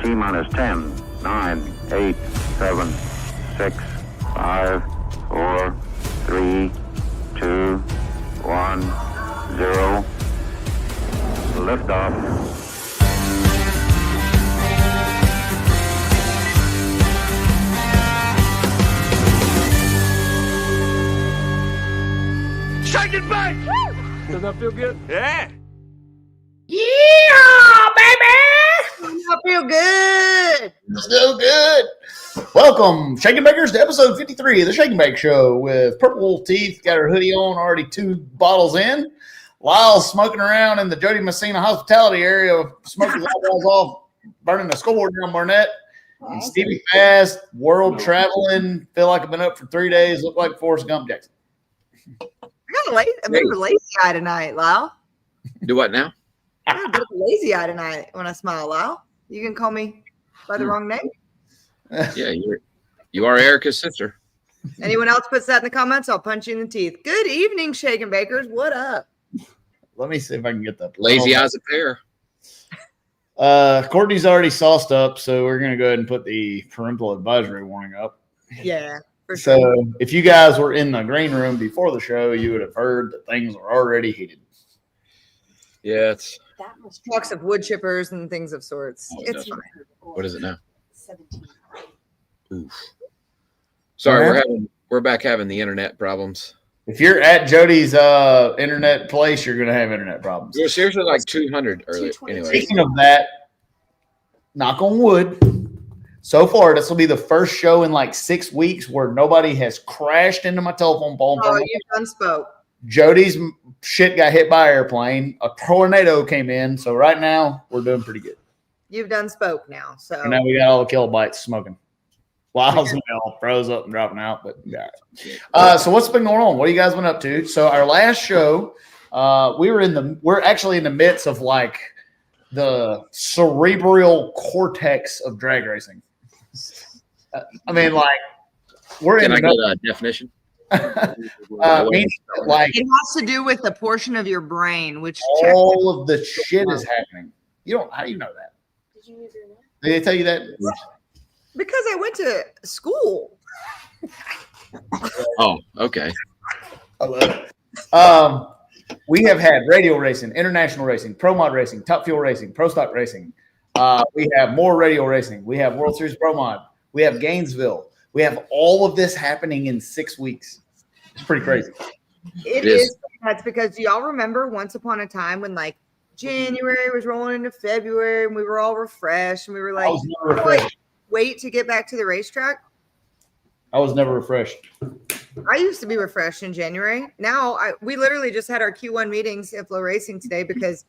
T-minus 10, 9, 8, 7, 6, 5, 4, 3, 2, 1, 0. Liftoff. Shake it back! Does that feel good? Yeah! Yeah, baby! I feel good. It's so good. Welcome, Shake and Bakers, to episode 53 of the Shake and Bake Show with Purple Teeth. Got her hoodie on, already 2 bottles in. Lyle smoking around in the Jody Messina hospitality area, smoking eyeballs off, burning the scoreboard down Barnett. And Stevie fast, world traveling, feel like I've been up for 3 days, look like Forrest Gump Jackson. I got a bit of a lazy eye tonight, Lyle. Do what now? I got a bit of a lazy eye tonight when I smile, Lyle. You can call me by the wrong name. Yeah, you are Erica's sister. Anyone else puts that in the comments, I'll punch you in the teeth. Good evening, Shake and Bakers. What up? Let me see if I can get that. Lazy eyes a pair. Courtney's already sauced up, so we're going to go ahead and put the parental advisory warning up. Yeah. So if you guys were in the green room before the show, you would have heard that things are already heated. Yeah, it's Talks of wood chippers and things of sorts. It's fine. What is it now? 17. Oof. Sorry, we're back having the internet problems. If you're at Jody's internet place, you're going to have internet problems. It was seriously like 200 earlier. Anyway, Speaking of that, knock on wood. So far, this will be the first show in like 6 weeks where nobody has crashed into my telephone pole. Oh, you done spoke. Jody's shit got hit by an airplane. A tornado came in. So right now, we're doing pretty good. You've done spoke now. So And now we got all the kilobytes smoking. Lyle's all froze up and dropping out. But yeah. So what's been going on? What have you guys been up to? So our last show, we're actually in the midst of like the cerebral cortex of drag racing. I mean, like, we're can in I get a definition? meaning like it has to do with the portion of your brain, which all of the shit is happening. How do you know that? Did you use your name? Did they tell you that? because I went to school. Oh, okay. I love it. We have had radio racing, international racing, pro mod racing, top fuel racing, pro stock racing. We have more radio racing. We have World Series Pro Mod. We have Gainesville. We have all of this happening in 6 weeks. It's pretty crazy. It is. That's because do y'all remember once upon a time when like January was rolling into February and we were all refreshed and we were I like, was never refreshed. wait to get back to the racetrack. I was never refreshed. I used to be refreshed in January. Now we literally just had our Q1 meetings at Flow Racing today because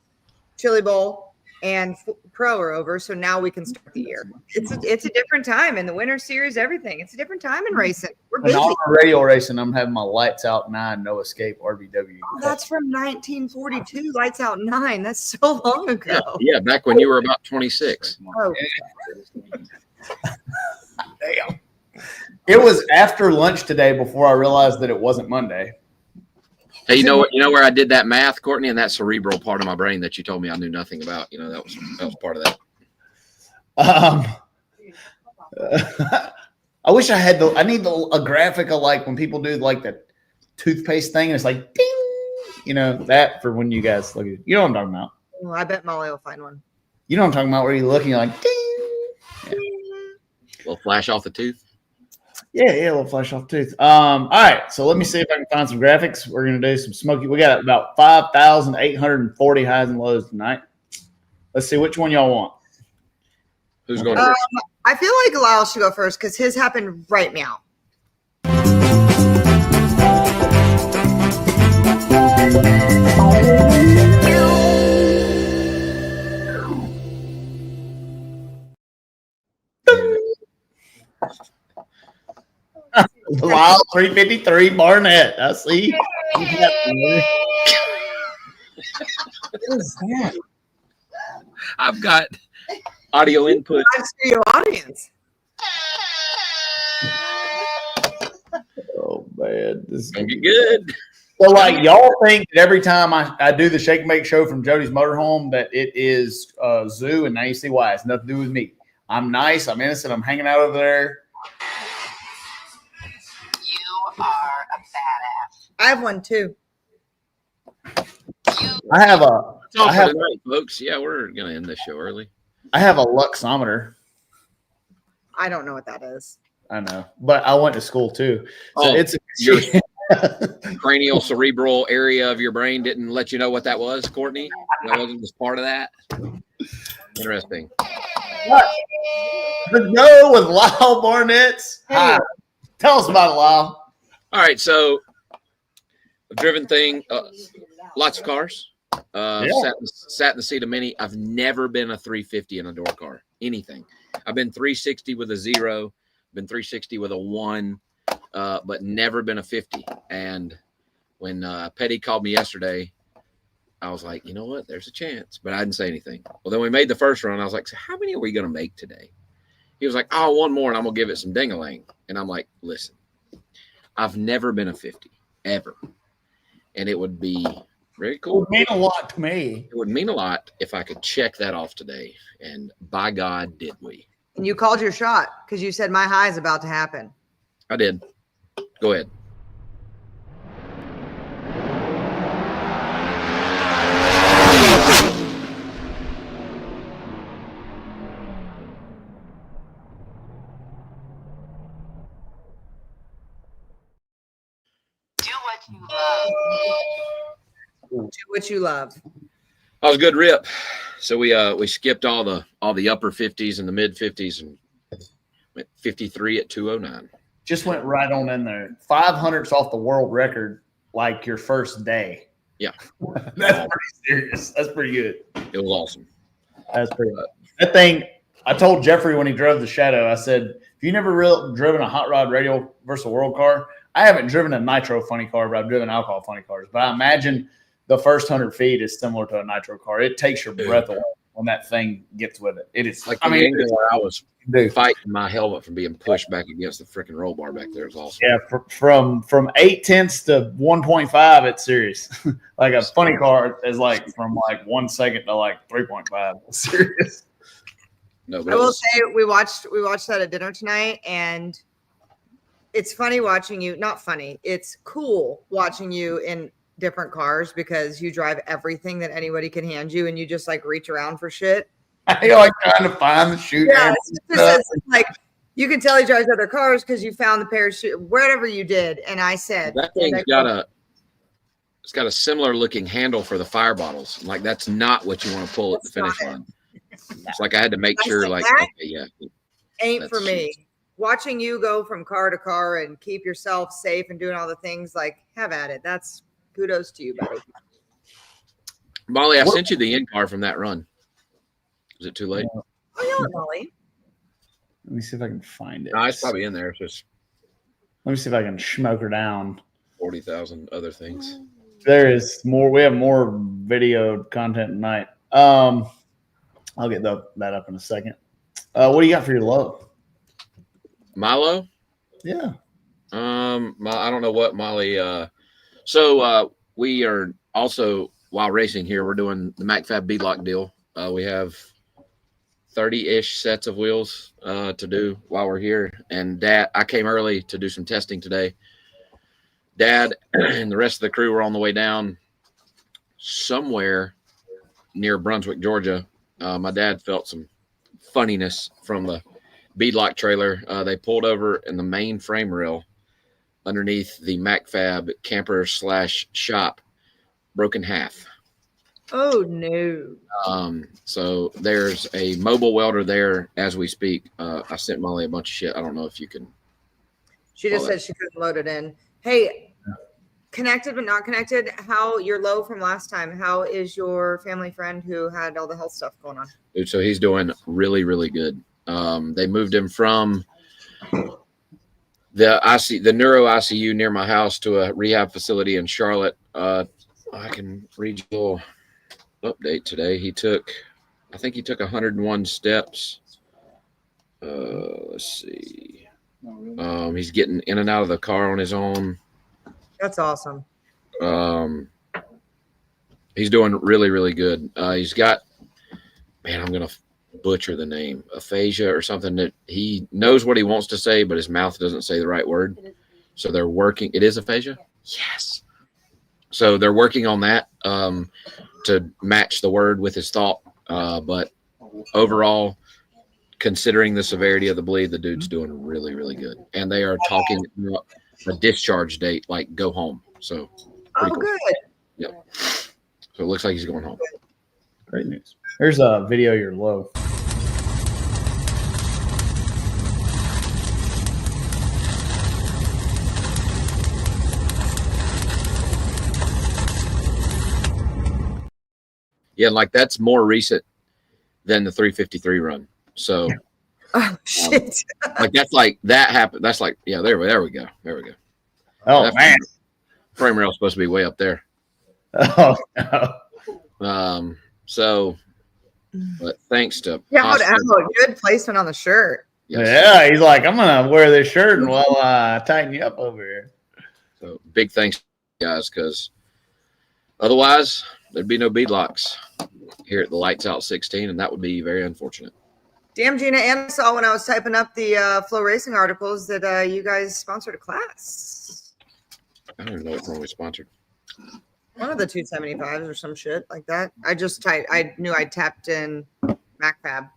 Chili Bowl and Pro are over. So now we can start the year. It's a different time in the Winter Series, everything. It's a different time in racing. We're And busy. on radio racing, I'm having my lights out 9, no escape RVW. Oh, that's from 1942, Lights Out 9. That's so long ago. Yeah, back when you were about 26. Oh, Damn. It was after lunch today before I realized that it wasn't Monday. Hey, you know what? You know where I did that math, Courtney, and that cerebral part of my brain that you told me I knew nothing about. That was part of that. I wish I had I need a graphic of like when people do like the toothpaste thing and it's like ding, that for when you guys look at it. You know what I'm talking about. well, I bet Molly will find one. You know what I'm talking about where you're looking like ding. A little flash off the tooth. Yeah, a little flash off the tooth. All right, so let me see if I can find some graphics. We're gonna do some smoky. We got about 5,840 highs and lows tonight. Let's see which one y'all want. Who's going first? I feel like Lyle should go first because his happened right now. Lyle 353 Barnett. I see. What is that? I've got audio input. Live studio audience. Oh man, this is Gonna get good. So, like, y'all think that every time I do the Shake and Bake show from Jody's Motorhome that it is zoo, and now you see why. It's nothing to do with me. I'm nice. I'm innocent. I'm hanging out over there. You are a badass. I have one too. I have a. That's all I for have. tonight, folks. Yeah, we're gonna end this show early. I have a luxometer. I don't know what that is. I know, but I went to school too. So Oh, it's your cranial cerebral area of your brain didn't let you know what that was, Courtney? That wasn't just part of that? Interesting. Let's go with Lyle Barnett's. Hi. Tell us about it, Lyle. All right, so a driven thing, lots of cars. Sat in the seat of many. I've never been a 350 in a door car, anything. I've been 360 with a 0, been 360 with a 1, but never been a 50. And when Petty called me yesterday, I was like, you know what? There's a chance, but I didn't say anything. Well, then we made the first run. I was like, so how many are we going to make today? He was like, oh, one more, and I'm going to give it some ding-a-ling. And I'm like, listen, I've never been a 50, ever. And it would be very cool. It would mean a lot to me. It would mean a lot if I could check that off today. And by God, did we. And you called your shot because you said my high is about to happen. I did. Go ahead. Do what you love. Do what you love. That was a good rip. So we skipped all the upper 50s and the mid 50s and went 53 at 209. Just went right on in there. 500s off the world record, like your first day. Yeah. That's pretty serious. That's pretty good. It was awesome. That's pretty good. That thing, I told Jeffrey when he drove the Shadow, I said, if you never really driven a hot rod radial versus a world car, I haven't driven a nitro funny car, but I've driven alcohol funny cars. But I imagine the first 100 feet is similar to a nitro car. It takes your breath away when that thing gets with it. It is Like I mean, angle where I was fighting my helmet from being pushed back against the freaking roll bar back there is awesome. yeah, from 0.8 to 1.5, it's serious. Like a funny car is like from like 1 second to like 3.5. Serious. No, but I will say we watched that at dinner tonight, and it's funny watching you. Not funny. It's cool watching you in different cars because you drive everything that anybody can hand you, and you just like reach around for shit. I like trying to find the shoot. Yeah, it's like you can tell he drives other cars because you found the parachute, whatever you did. And I said that thing's got a similar looking handle for the fire bottles. Like that's not what you want to pull at the finish line. It's like I had to make sure, like, okay, yeah, ain't for me. Watching you go from car to car and keep yourself safe and doing all the things, like, have at it. That's kudos to you, buddy. Molly, I sent you the in car from that run. Is it too late? Oh, yeah, Molly. Let me see if I can find it. No, it's probably in there. It's just Let me see if I can smoke her down. 40,000 other things. There is more. We have more video content tonight. I'll get that up in a second. What do you got for your low? Milo? Yeah. I don't know what Molly. So we are also, while racing here, we're doing the MacFab beadlock deal. We have 30-ish sets of wheels to do while we're here. And Dad, I came early to do some testing today. Dad and the rest of the crew were on the way down somewhere near Brunswick, Georgia. My dad felt some funniness from the beadlock trailer. They pulled over and the main frame rail underneath the MacFab camper / shop broke in half. Oh, no. So there's a mobile welder there as we speak. I sent Molly a bunch of shit. I don't know if you can. She just said she couldn't load it in. Hey, connected but not connected. How you're low from last time? How is your family friend who had all the health stuff going on? Dude, so he's doing really, really good. They moved him from the neuro ICU near my house to a rehab facility in Charlotte. I can read you a little update today. I think he took 101 steps. Let's see. He's getting in and out of the car on his own. That's awesome. He's doing really, really good. He's got, man, I'm going to butcher the name, aphasia or something, that he knows what he wants to say, but his mouth doesn't say the right word. So they're working. It is aphasia? Yes. So they're working on that to match the word with his thought. But overall, considering the severity of the bleed, the dude's doing really, really good. And they are talking about a discharge date, like go home. So pretty cool. Good. Yep. So it looks like he's going home. Great news. Here's a video of your low. Yeah, like that's more recent than the 353 run. So Oh shit. like that happened. That's like, yeah, there we go. Oh, that man. frame rail's supposed to be way up there. Oh, no. So but thanks to Yeah, good placement on the shirt. yes. Yeah, he's like, I'm going to wear this shirt and while I tighten you up over here. So big thanks, guys, because otherwise there'd be no beadlocks here at the Lights Out 16, and that would be very unfortunate. Damn, Gina, and I saw when I was typing up the Flow Racing articles that you guys sponsored a class. I don't even know what one we sponsored. One of the 275s or some shit like that. I knew I tapped in MacFab.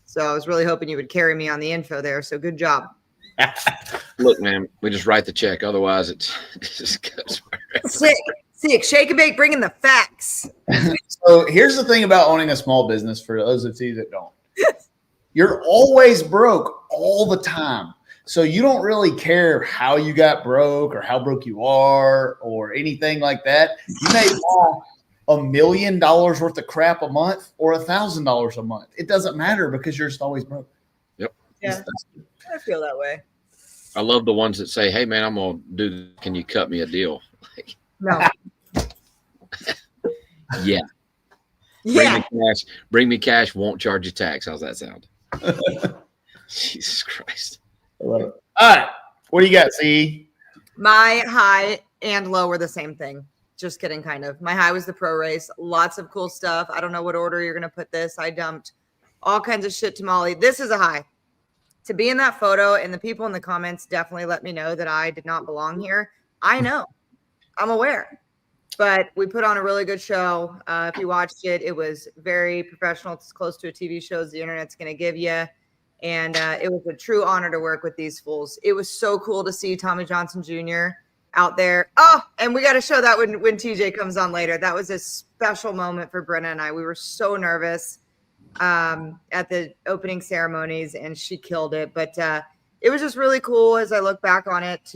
So I was really hoping you would carry me on the info there. So good job. Look, man, we just write the check. Otherwise, it just goes wherever. Sick. Shake and bake, bringing the facts. So here's the thing about owning a small business for those of you that don't. You're always broke all the time. So you don't really care how you got broke or how broke you are or anything like that. You may buy $1 million worth of crap a month or $1,000 a month. It doesn't matter because you're just always broke. Yep. Yeah, I feel that way. I love the ones that say, hey, man, I'm going to do this. Can you cut me a deal? Like, No. yeah. Yeah. Bring me cash, won't charge you tax. How's that sound? Jesus Christ. All right. What do you got, C? My high and low were the same thing. Just kidding, kind of. My high was the pro race. Lots of cool stuff. I don't know what order you're going to put this. I dumped all kinds of shit to Molly. This is a high. To be in that photo, and the people in the comments definitely let me know that I did not belong here. I know. I'm aware. But we put on a really good show. If you watched it, it was very professional. It's as close to a TV show as the internet's going to give you. And it was a true honor to work with these fools. It was so cool to see Tommy Johnson Jr. out there. Oh, and we got to show that when TJ comes on later. That was a special moment for Brenna and I. We were so nervous at the opening ceremonies, and she killed it. But it was just really cool as I look back on it.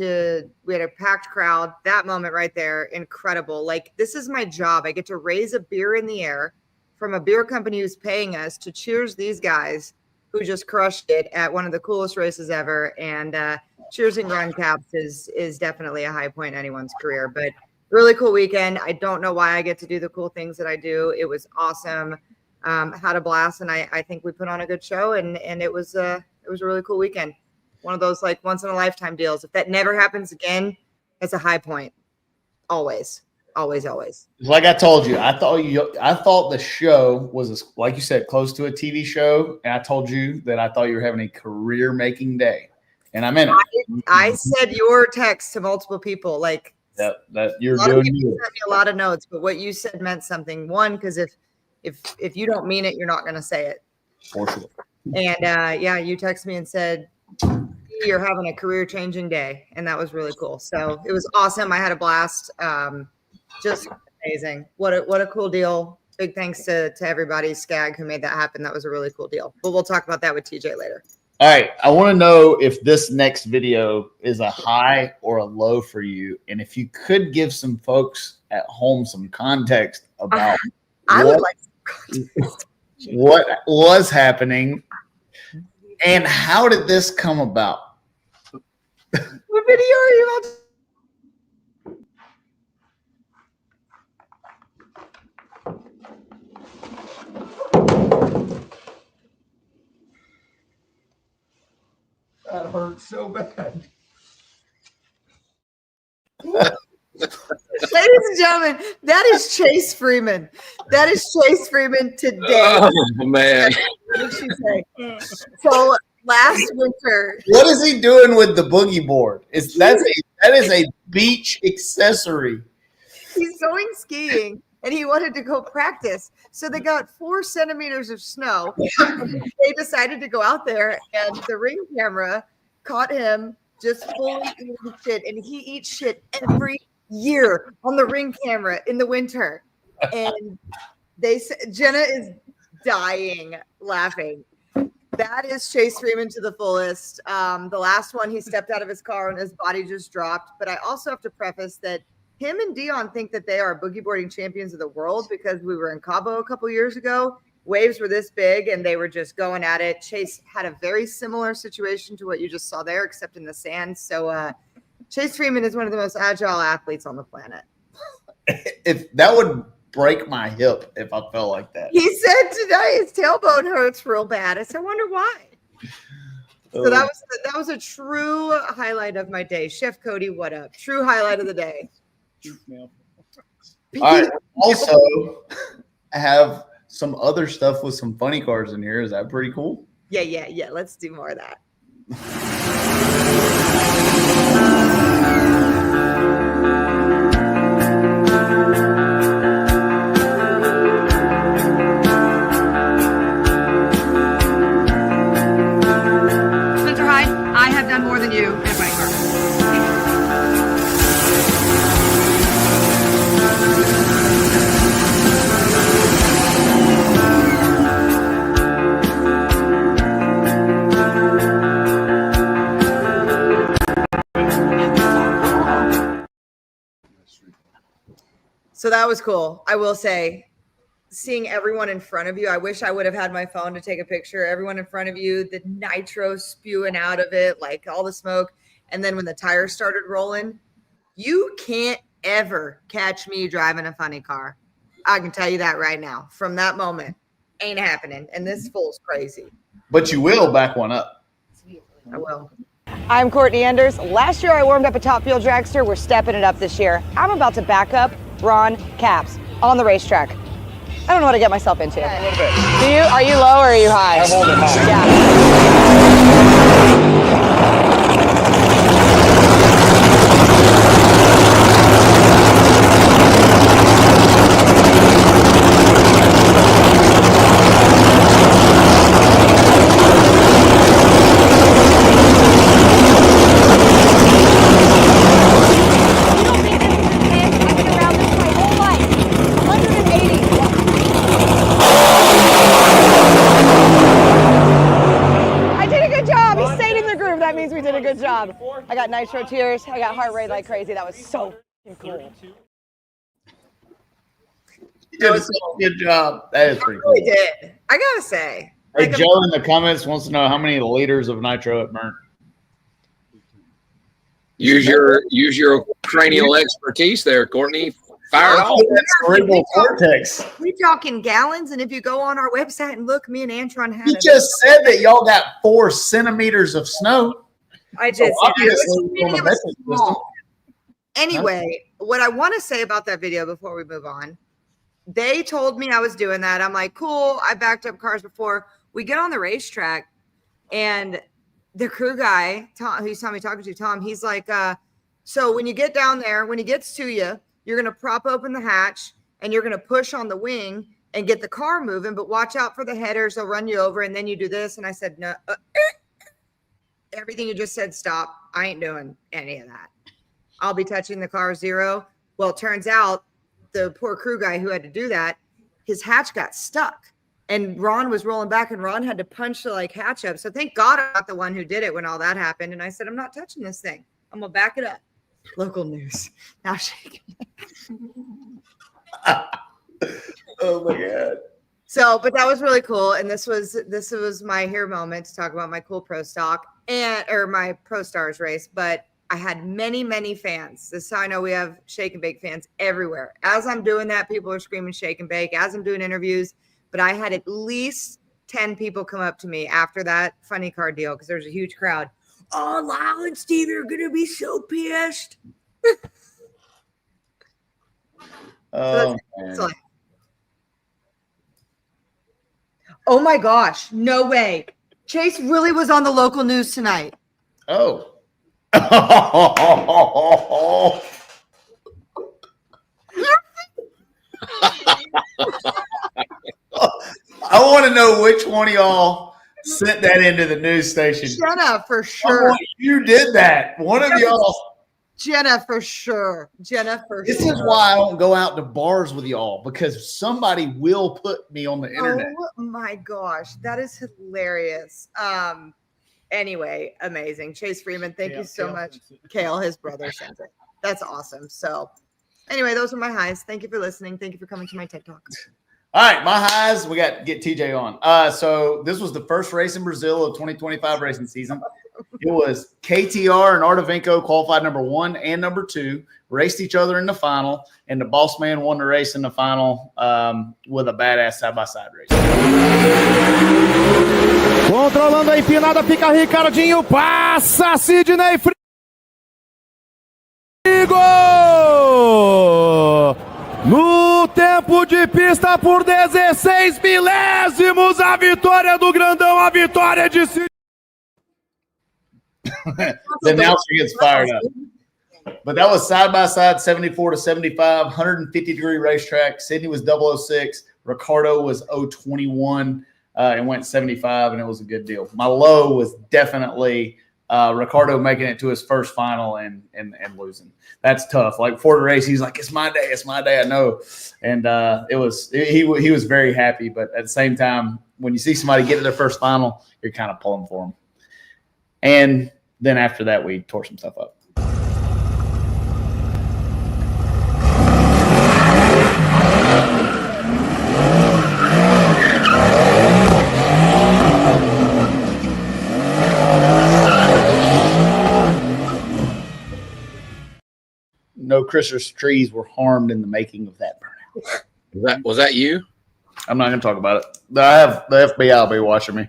We had a packed crowd. That moment right there, incredible. Like, this is my job. I get to raise a beer in the air from a beer company who's paying us to cheers these guys who just crushed it at one of the coolest races ever. And cheersing run caps is definitely a high point in anyone's career. But really cool weekend. I don't know why I get to do the cool things that I do. It was awesome. Had a blast, and I think we put on a good show, and it was a really cool weekend. One of those like once in a lifetime deals. If that never happens again, it's a high point. Always. Like I told you, I thought the show was, like you said, close to a TV show. And I told you that I thought you were having a career-making day. And I'm in it. I said your text to multiple people. Like, that you're a lot of doing people good. sent me a lot of notes, but what you said meant something. One, because if you don't mean it, you're not going to say it. For sure. And yeah, you texted me and said you're having a career-changing day, and that was really cool. So it was awesome. I had a blast. Just amazing. What a cool deal. Big thanks to everybody, Skag, who made that happen. That was a really cool deal. But we'll talk about that with TJ later. All right. I want to know if this next video is a high or a low for you. And if you could give some folks at home some context about I would like some context. What was happening and how did this come about? What video are you about? That hurts so bad. Ladies and gentlemen, that is Chase Freeman. That is Chase Freeman today. Oh, man. did she say? So last winter, What is he doing with the boogie board? That is a beach accessory. he's going skiing and he wanted to go practice. So they got 4 centimeters of snow. They decided to go out there, and the ring camera caught him just fully eating shit. And he eats shit every year on the ring camera in the winter. And they said Jenna is dying laughing. That is Chase Freeman to the fullest. The last one, he stepped out of his car and his body just dropped. But I also have to preface that him and Dion think that they are boogie boarding champions of the world because we were in Cabo a couple years ago. Waves were this big and they were just going at it. Chase had a very similar situation to what you just saw there, except in the sand. So Chase Freeman is one of the most agile athletes on the planet. If that would break my hip if I fell like that. He said today his tailbone hurts real bad. I said, I wonder why. So that was a true highlight of my day. Chef Cody, what up? True highlight of the day. All right. Also, I have some other stuff with some funny cars in here. Is that pretty cool? Yeah. Let's do more of that. Spencer Hyde, I have done more than you in a funny car. So that was cool. I will say, seeing everyone in front of you, I wish I would have had my phone to take a picture. Everyone in front of you, the nitro spewing out of it, like all the smoke. And then when the tires started rolling, you can't ever catch me driving a funny car. I can tell you that right now. From that moment, ain't happening. And this fool's crazy. But you will back one up. I will. I'm Courtney Enders. Last year I warmed up a Top Fuel dragster. We're stepping it up this year. I'm about to back up Ron Capps on the racetrack. I don't know what to get myself into. A little bit. Are you low or are you high? I hold it high. I got nitro tears. I got heart rate like crazy. That was so cool. You did a good job. That is pretty cool. I really did. I gotta say. Hey, Joe in the comments wants to know how many liters of nitro it burnt. Use your cranial expertise there, Courtney. Fire it off. Cerebral cortex. We talking gallons, and if you go on our website and look, me and Antron had He it. just said that y'all got 4 centimeters of snow. I did. So obviously on the metric system. Anyway, what I want to say about that video before we move on, they told me I was doing that. I'm like, cool. I backed up cars before. We get on the racetrack, and the crew guy, Tom, who saw me talking to, Tom, he's like, so when you get down there, when he gets to you, you're going to prop open the hatch, and you're going to push on the wing and get the car moving, but watch out for the headers. They'll run you over, and then you do this. And I said, no. Everything you just said, stop. I ain't doing any of that. I'll be touching the car 0. Well, it turns out the poor crew guy who had to do that, his hatch got stuck. And Ron was rolling back, and Ron had to punch the hatch up. So thank God I'm not the one who did it when all that happened. And I said, I'm not touching this thing. I'm going to back it up. Local news. Now shaking. Oh, my God. So, but that was really cool. And this was my here moment to talk about my cool pro stock or my Pro Stars race. But I had many, many fans. This is how I know we have shake and bake fans everywhere. As I'm doing that, people are screaming shake and bake as I'm doing interviews. But I had at least 10 people come up to me after that funny car deal because there's a huge crowd. Oh, Lyle and Stevie are going to be so pissed. Oh, So Oh my gosh. No way. Chase really was on the local news tonight. Oh. I want to know which one of y'all sent that into the news station. Jenna, for sure. You did that. One of y'all. Jenna, for sure. This is why I don't go out to bars with y'all, because somebody will put me on the internet. Oh my gosh. That is hilarious. Anyway, amazing. Chase Freeman, thank you so much. Kale, his brother, sent it. That's awesome. So anyway, those are my highs. Thank you for listening. Thank you for coming to my TikTok. All right, my highs. We got to get TJ on. So this was the first race in Brazil of 2025 racing season. It was KTR and Artavinco qualified number 1 and number 2, raced each other in the final, and the boss man won the race in the final with a badass side-by-side race. Controlando a empinada, fica Ricardinho, passa Sidney Frigo! No tempo de pista por 16 milésimos, a vitória do Grandão, a vitória de Sidney. The announcer gets fired up. But that was side-by-side, 74 to 75, 150-degree racetrack. Sydney was 006. Ricardo was 021 and went 75, and it was a good deal. My low was definitely Ricardo making it to his first final and losing. That's tough. Like before the race, he's like, "It's my day, I know." And he was very happy. But at the same time, when you see somebody get to their first final, you're kind of pulling for them. And then after that, we tore some stuff up. No Christmas trees were harmed in the making of that burnout. Was that you? I'm not going to talk about it. I have the FBI will be watching me.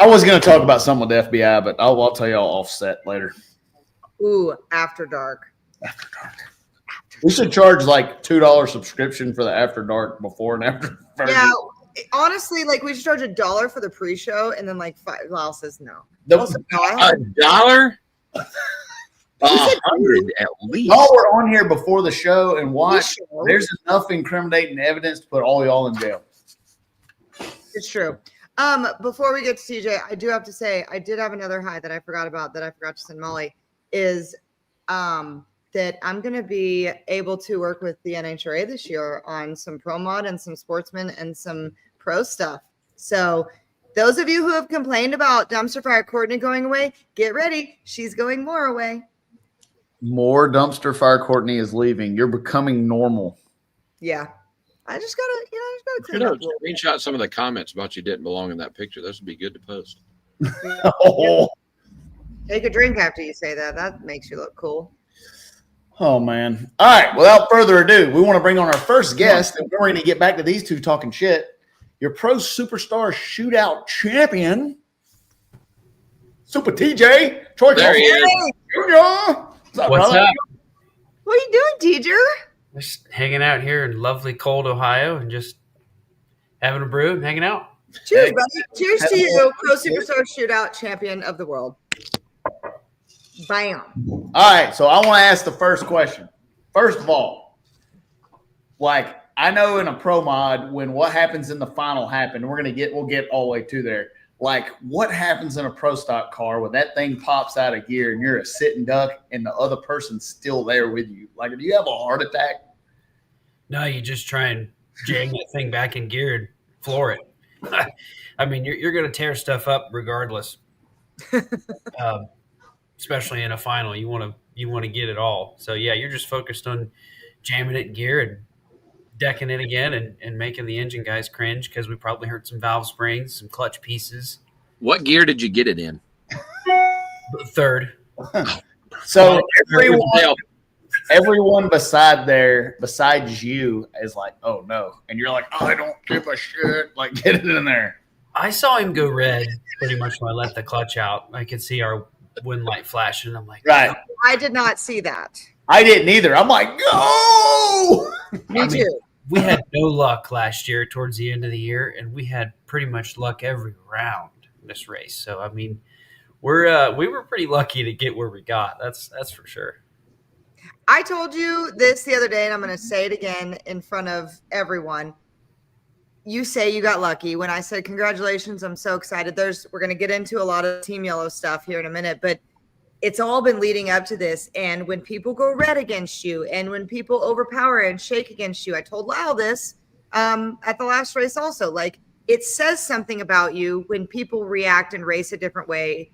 I was going to talk about something with the FBI, but I'll tell y'all offset later. Ooh, After Dark. After Dark. We should charge like $2 subscription for the After Dark before and after. Yeah, honestly, like we should charge $1 for the pre-show, and then like Lyle says no. $1? 100 at least. Y'all were on here before the show and watched. There's enough incriminating evidence to put all y'all in jail. It's true. Before we get to TJ, I do have to say I did have another high that I forgot about that I forgot to send Molly is that I'm going to be able to work with the NHRA this year on some pro mod and some sportsman and some pro stuff. So those of you who have complained about Dumpster Fire Courtney going away, get ready. She's going more away. More Dumpster Fire Courtney is leaving. You're becoming normal. Yeah. I just gotta clean up. Screenshot some of the comments about you didn't belong in that picture. Those would be good to post. Oh. Take a drink after you say that. That makes you look cool. Oh, man. All right. Without further ado, we want to bring on our first guest, and we're going to get back to these two talking shit. Your Pro Superstar Shootout champion, Super TJ. Troy There he is. What's up? What are you doing, Teacher? Just hanging out here in lovely, cold Ohio and just having a brew and hanging out. Cheers, buddy. Cheers to you, Pro Superstar Shootout champion of the world. Bam. All right. So I want to ask the first question. First of all, like I know in a pro mod, when what happens in the final happened, we'll get all the way to there. Like, what happens in a pro stock car when that thing pops out of gear and you're a sitting duck and the other person's still there with you? Like, do you have a heart attack? No, you just try and jam that thing back in gear and floor it. I mean, you're going to tear stuff up regardless. Especially in a final, you want to get it all. So yeah, you're just focused on jamming it in gear and decking it again and making the engine guys cringe because we probably hurt some valve springs, some clutch pieces. What gear did you get it in? Third. So everyone besides you is like, oh no. And you're like, oh, I don't give a shit. Like, get it in there. I saw him go red pretty much when I let the clutch out. I could see our wind light flashing. I'm like, right. I did not see that. I didn't either. I'm like, go. Me too. we had no luck last year towards the end of the year, and we had pretty much luck every round in this race. So I mean, we were pretty lucky to get where we got. That's for sure. I told you this the other day, and I'm going to say it again in front of everyone. You say you got lucky. When I said congratulations, I'm so excited. We're going to get into a lot of Team Yellow stuff here in a minute, but it's all been leading up to this. And when people go red against you, and when people overpower and shake against you, I told Lyle this at the last race also. Like, it says something about you when people react and race a different way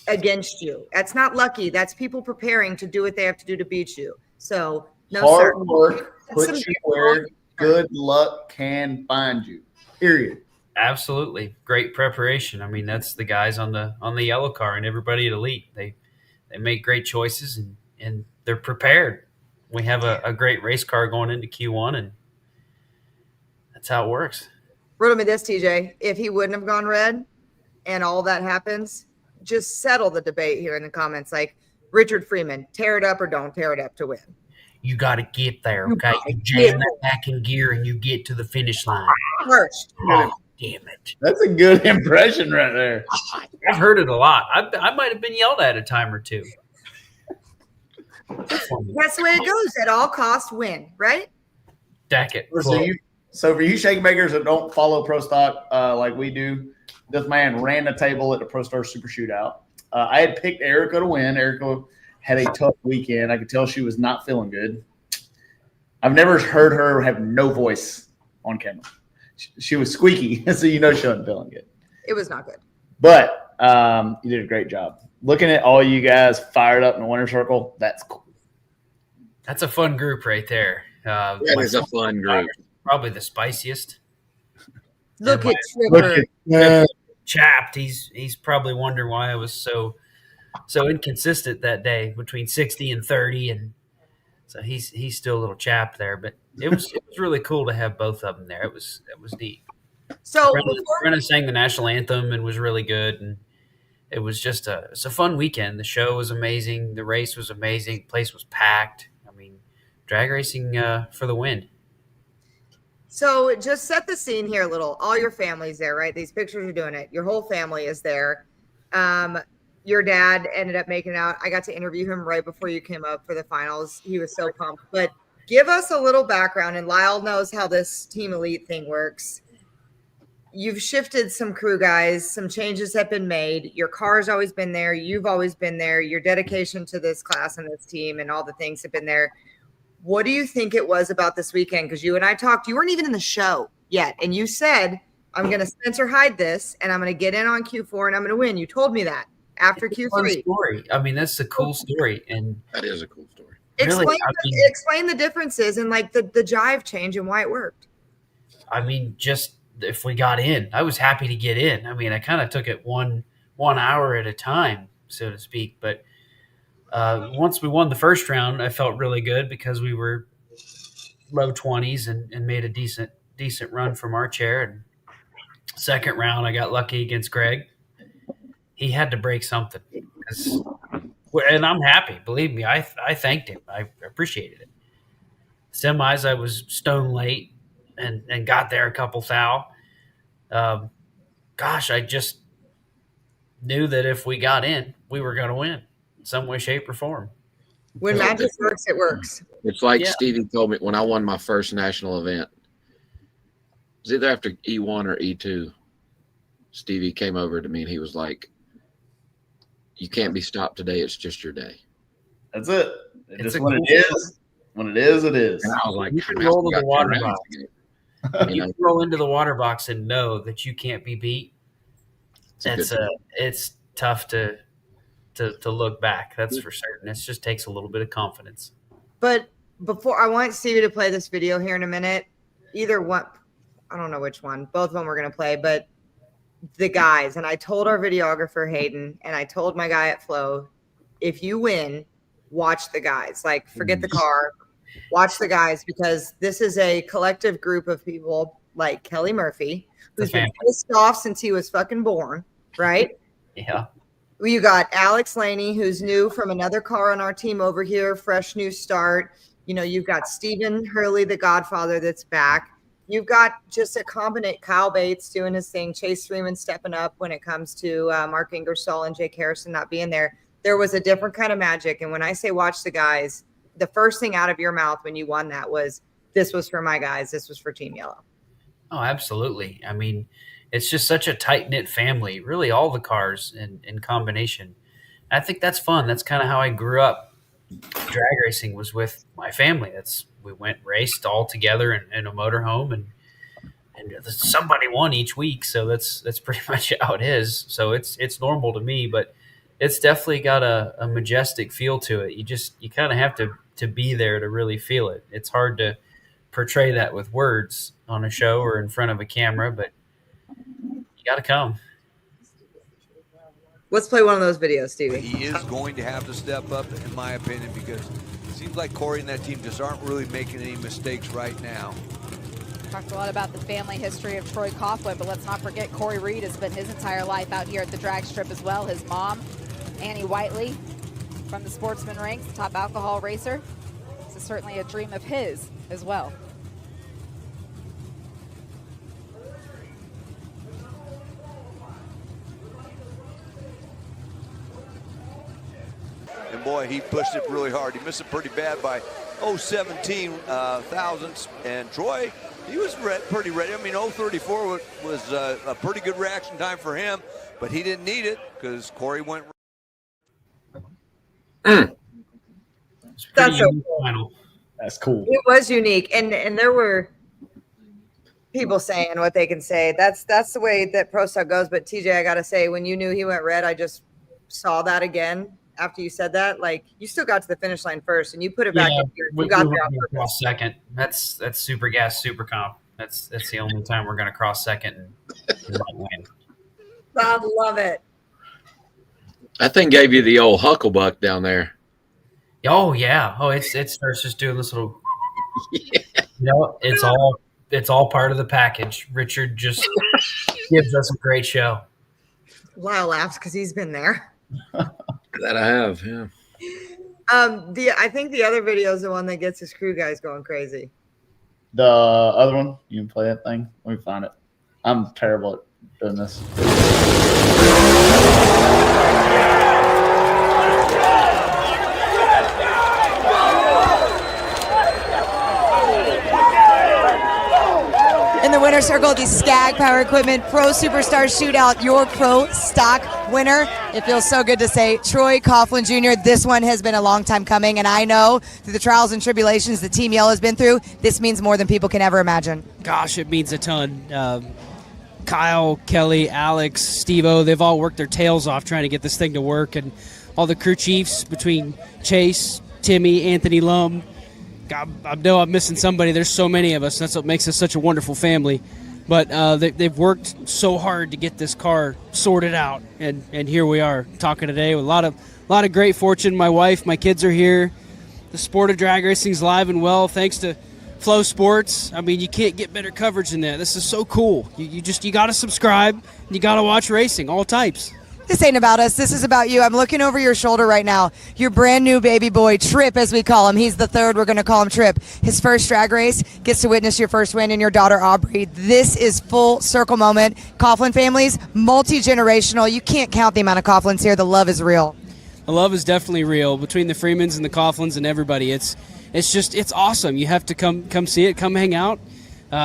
against you. That's not lucky. That's people preparing to do what they have to do to beat you. So no, hard sir. work puts you where good luck can find you. Period. Absolutely. Great preparation. I mean, that's the guys on the yellow car and everybody at Elite. They make great choices and they're prepared. We have a great race car going into Q1, and that's how it works. Riddle me this, TJ. If he wouldn't have gone red and all that happens, just settle the debate here in the comments. Like Richard Freeman, tear it up or don't tear it up to win. You got to get there, okay? You jam that back in gear and you get to the finish line. First. Oh, damn it. That's a good impression right there. I've heard it a lot. I might have been yelled at a time or two. That's the way it goes. At all costs, win, right? Deck it. So for you shake makers that don't follow Pro Stock like we do, this man ran the table at the Pro Star Super Shootout. I had picked Erica to win. Erica had a tough weekend. I could tell she was not feeling good. I've never heard her have no voice on camera. She was squeaky, so you know she wasn't feeling good. It was not good. But you did a great job. Looking at all you guys fired up in the winner's circle, that's cool. That's a fun group right there. That is a fun group. Probably the spiciest. Look at Tripper. Chapped. He's probably wondering why I was so inconsistent that day between 60 and 30, and so he's still a little chapped there. But it was really cool to have both of them there. It was neat. So Brenna sang the national anthem and was really good, and it was just it's a fun weekend. The show was amazing. The race was amazing. The place was packed. I mean, drag racing for the win. So just set the scene here a little. All your family's there, right? These pictures are doing it. Your whole family is there. Your dad ended up making it out. I got to interview him right before you came up for the finals. He was so pumped. But give us a little background, and Lyle knows how this Team Elite thing works. You've shifted some crew guys. Some changes have been made. Your car's always been there. You've always been there. Your dedication to this class and this team and all the things have been there. What do you think it was about this weekend? Because you and I talked. You weren't even in the show yet. And you said, I'm going to Spencer Hyde this, and I'm going to get in on Q4, and I'm going to win. You told me that after Q3. Fun story. I mean, that's a cool story. And that is a cool story. Explain the differences and like the jive change and why it worked. I mean, just if we got in, I was happy to get in. I mean, I kind of took it one hour at a time, so to speak. But once we won the first round, I felt really good because we were low 20s and made a decent run from our chair. And second round, I got lucky against Greg. He had to break something. And I'm happy. Believe me, I thanked him. I appreciated it. Semis, I was stone late and got there a couple thou. I just knew that if we got in, we were going to win in some way, shape, or form. When magic works, it works. It's like Stevie told me when I won my first national event. It was either after E1 or E2. Stevie came over to me and he was like, "You can't be stopped today. It's just your day." That's it. Just when it is. When it is, it is. And I was like, you can roll to the water box. You can roll into the water box and know that you can't be beat. It's tough to look back. That's for certain. It just takes a little bit of confidence. But before I want Stevie to play this video here in a minute, either one, I don't know which one, both of them we're going to play, but the guys, and I told our videographer Hayden, and I told my guy at Flow, if you win, watch the guys. Like, forget the car, watch the guys, because this is a collective group of people like Kelly Murphy, who's been pissed off since he was fucking born, right? Yeah. You got Alex Laney, who's new from another car on our team over here, fresh new start. You know, you've got Stephen Hurley, the Godfather, that's back. You've got just a combination. Kyle Bates doing his thing. Chase Freeman stepping up when it comes to Mark Ingersoll and Jake Harrison not being there. There was a different kind of magic. And when I say watch the guys, the first thing out of your mouth when you won that was, this was for my guys. This was for Team Yellow. Oh, absolutely. I mean, it's just such a tight-knit family, really all the cars in combination. I think that's fun. That's kind of how I grew up. Drag racing was with my family. We went raced all together in a motorhome, and somebody won each week. So that's pretty much how it is. So it's normal to me, but it's definitely got a majestic feel to it. You kind of have to be there to really feel it. It's hard to portray that with words on a show or in front of a camera, but you got to come. Let's play one of those videos, Stevie. He is going to have to step up, in my opinion, because it seems like Corey and that team just aren't really making any mistakes right now. Talked a lot about the family history of Troy Coughlin, but let's not forget Corey Reed has spent his entire life out here at the drag strip as well. His mom, Annie Whiteley, from the Sportsman ranks, top alcohol racer. This is certainly a dream of his as well. And boy, he pushed it really hard. He missed it pretty bad by 0.17 thousandths. And Troy, he was pretty ready. I mean, 0.34 was a pretty good reaction time for him, but he didn't need it because Corey went. That's so cool. That's cool. It was unique, and there were people saying what they can say. That's the way that Pro Stock goes. But TJ, I gotta say, when you knew he went red, I just saw that again after you said that. Like, you still got to the finish line first, and you put it back in here. You got there on purpose. Cross second. That's super gas, super comp. That's the only time we're gonna cross second and not win. I love it. That thing gave you the old hucklebuck down there. Oh yeah. Oh, it starts just doing this little. Yeah. You know, it's all part of the package. Richard just gives us a great show. Lyle laughs because he's been there. That I have, yeah. I think the other video is the one that gets his crew guys going crazy. The other one, you can play that thing. Let me find it. I'm terrible at doing this. In the winner's circle, the Skag Power Equipment Pro Superstar Shootout, your Pro Stock winner. It feels so good to say Troy Coughlin Jr. This one has been a long time coming, and I know through the trials and tribulations that Team Yellow has been through, this means more than people can ever imagine. Gosh, it means a ton. Kyle, Kelly, Alex, Steve-O, they've all worked their tails off trying to get this thing to work, and all the crew chiefs between Chase, Timmy, Anthony Lum. I know I'm missing somebody. There's so many of us. That's what makes us such a wonderful family. But they've worked so hard to get this car sorted out, and here we are talking today with a lot of great fortune. My wife, my kids are here. The sport of drag racing is live and well, thanks to Flow Sports. I mean, you can't get better coverage than that. This is so cool. You got to subscribe, and you got to watch racing, all types. This ain't about us. This is about you. I'm looking over your shoulder right now. Your brand new baby boy, Trip, as we call him. He's the third. We're going to call him Trip. His first drag race gets to witness your first win and your daughter, Aubrey. This is full circle moment. Coughlin families, multi-generational. You can't count the amount of Coughlins here. The love is real. The love is definitely real between the Freemans and the Coughlins and everybody. It's awesome. You have to come see it, come hang out,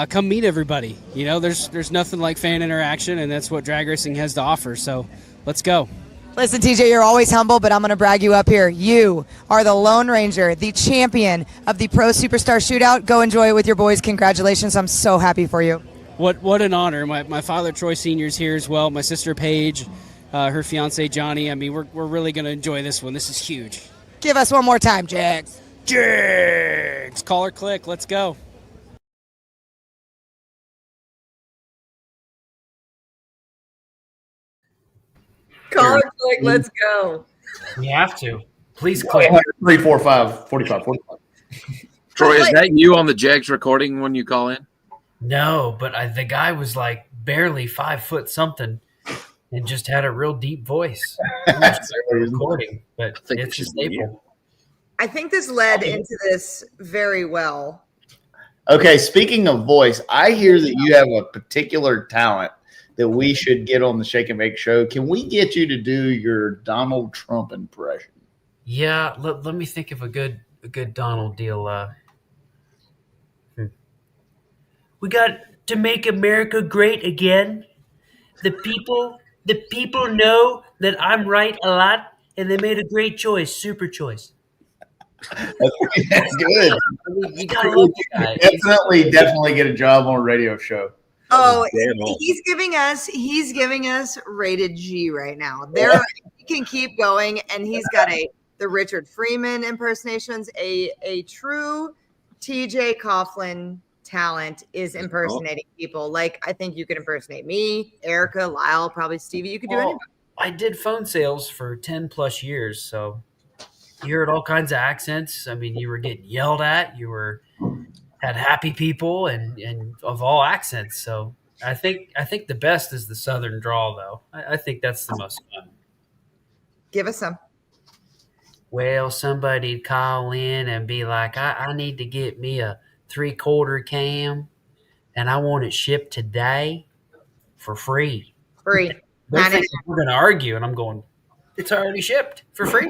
come meet everybody. You know, there's nothing like fan interaction, and that's what drag racing has to offer. So let's go. Listen, TJ, you're always humble, but I'm going to brag you up here. You are the Lone Ranger, the champion of the Pro Superstar Shootout. Go enjoy it with your boys. Congratulations. I'm so happy for you. What an honor. My father, Troy Sr. is here as well. My sister, Paige, her fiance, Johnny. I mean, we're really going to enjoy this one. This is huge. Give us one more time, JEGS. JEGS. Call or click. Let's go. Call or click, let's go. We have to. Please click. 3, 4, 5, 45, 45. Troy, is that you on the JEGS recording when you call in? No, but the guy was like barely 5 foot something and just had a real deep voice. Recording, but it's a staple. I think this led into this very well. Okay, speaking of voice, I hear that you have a particular talent that we should get on the Shake and Bake show. Can we get you to do your Donald Trump impression? Yeah, let me think of a good Donald deal. We got to make America great again. The people know that I'm right a lot, and they made a great choice, super choice. That's good. I mean, you gotta love the guy. Definitely get a job on a radio show. Oh, he's giving us rated G right now. He can keep going, and he's got the Richard Freeman impersonations. A true TJ Coughlin talent is impersonating people. Like, I think you could impersonate me, Erica, Lyle, probably Stevie. You could do anything. I did phone sales for 10 plus years, so you heard all kinds of accents. I mean, you were getting yelled at. You had happy people and of all accents. So I think the best is the Southern drawl, though. I think that's the most fun. Give us some. Well, somebody'd call in and be like, I need to get me a 3/4 cam, and I want it shipped today for free. Free. We're going to argue, and I'm going, it's already shipped for free.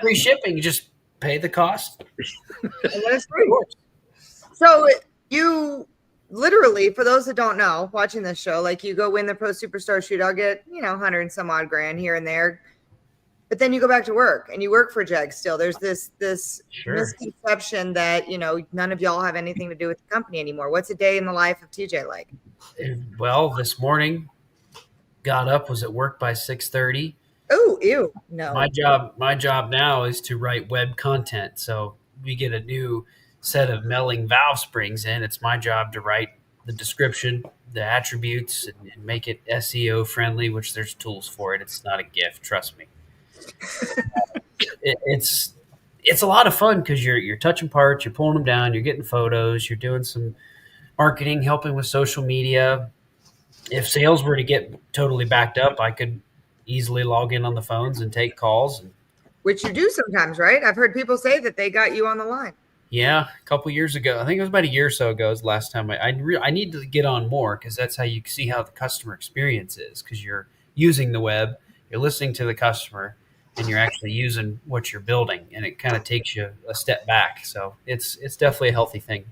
Free shipping. You just pay the cost. And that's free. So you literally, for those that don't know, watching this show, like you go win the Pro Superstar Shootout, get 100 and some odd grand here and there, but then you go back to work and you work for JEGS still. There's this misconception that none of y'all have anything to do with the company anymore. What's a day in the life of TJ like? Well, this morning, got up, was at work by 6:30. Oh, ew, no. My job now is to write web content. So we get a new set of melling valve springs in. It's my job to write the description, the attributes, and make it SEO friendly, which there's tools for it. It's not a gift, trust me. It's a lot of fun because you're touching parts, you're pulling them down, you're getting photos, you're doing some marketing, helping with social media. If sales were to get totally backed up, I could easily log in on the phones and take calls. Which you do sometimes, right? I've heard people say that they got you on the line. Yeah, a couple years ago. I think it was about a year or so ago is the last time I need to get on more because that's how you see how the customer experience is, because you're using the web, you're listening to the customer, and you're actually using what you're building, and it kind of takes you a step back. So it's definitely a healthy thing.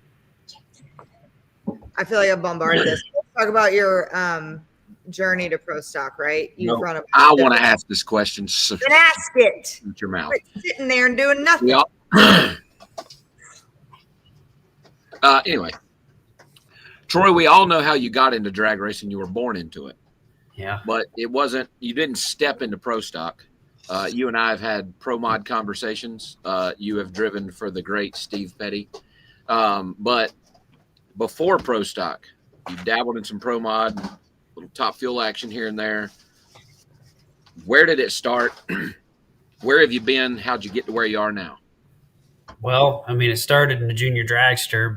I feel like I've bombarded this. Let's talk about your journey to Pro Stock, right? I want to ask this question. So then ask it. With your mouth. Quit sitting there and doing nothing. Anyway, Troy, we all know how you got into drag racing. You were born into it. Yeah. But you didn't step into Pro Stock. You and I have had pro mod conversations. You have driven for the great Steve Petty. But before Pro Stock, you dabbled in some pro mod, little top fuel action here and there. Where did it start? Where have you been? How'd you get to where you are now? Well, I mean, it started in a junior dragster,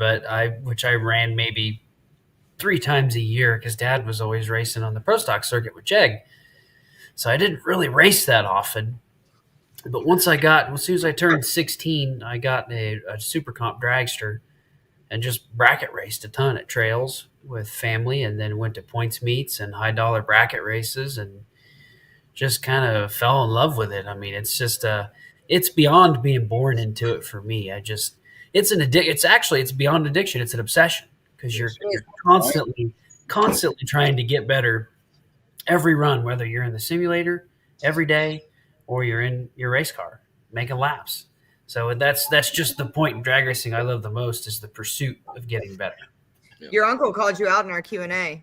which I ran maybe 3 times a year because Dad was always racing on the Pro Stock circuit with Jeg. So I didn't really race that often. But as soon as I turned 16, I got a super comp dragster and just bracket raced a ton at trails with family, and then went to points meets and high dollar bracket races and just kind of fell in love with it. I mean, it's just it's beyond being born into it for me. It's beyond addiction. It's an obsession because you're constantly trying to get better every run, whether you're in the simulator every day or you're in your race car making laps. So that's just the point in drag racing I love the most, is the pursuit of getting better. Your uncle called you out in our Q&A.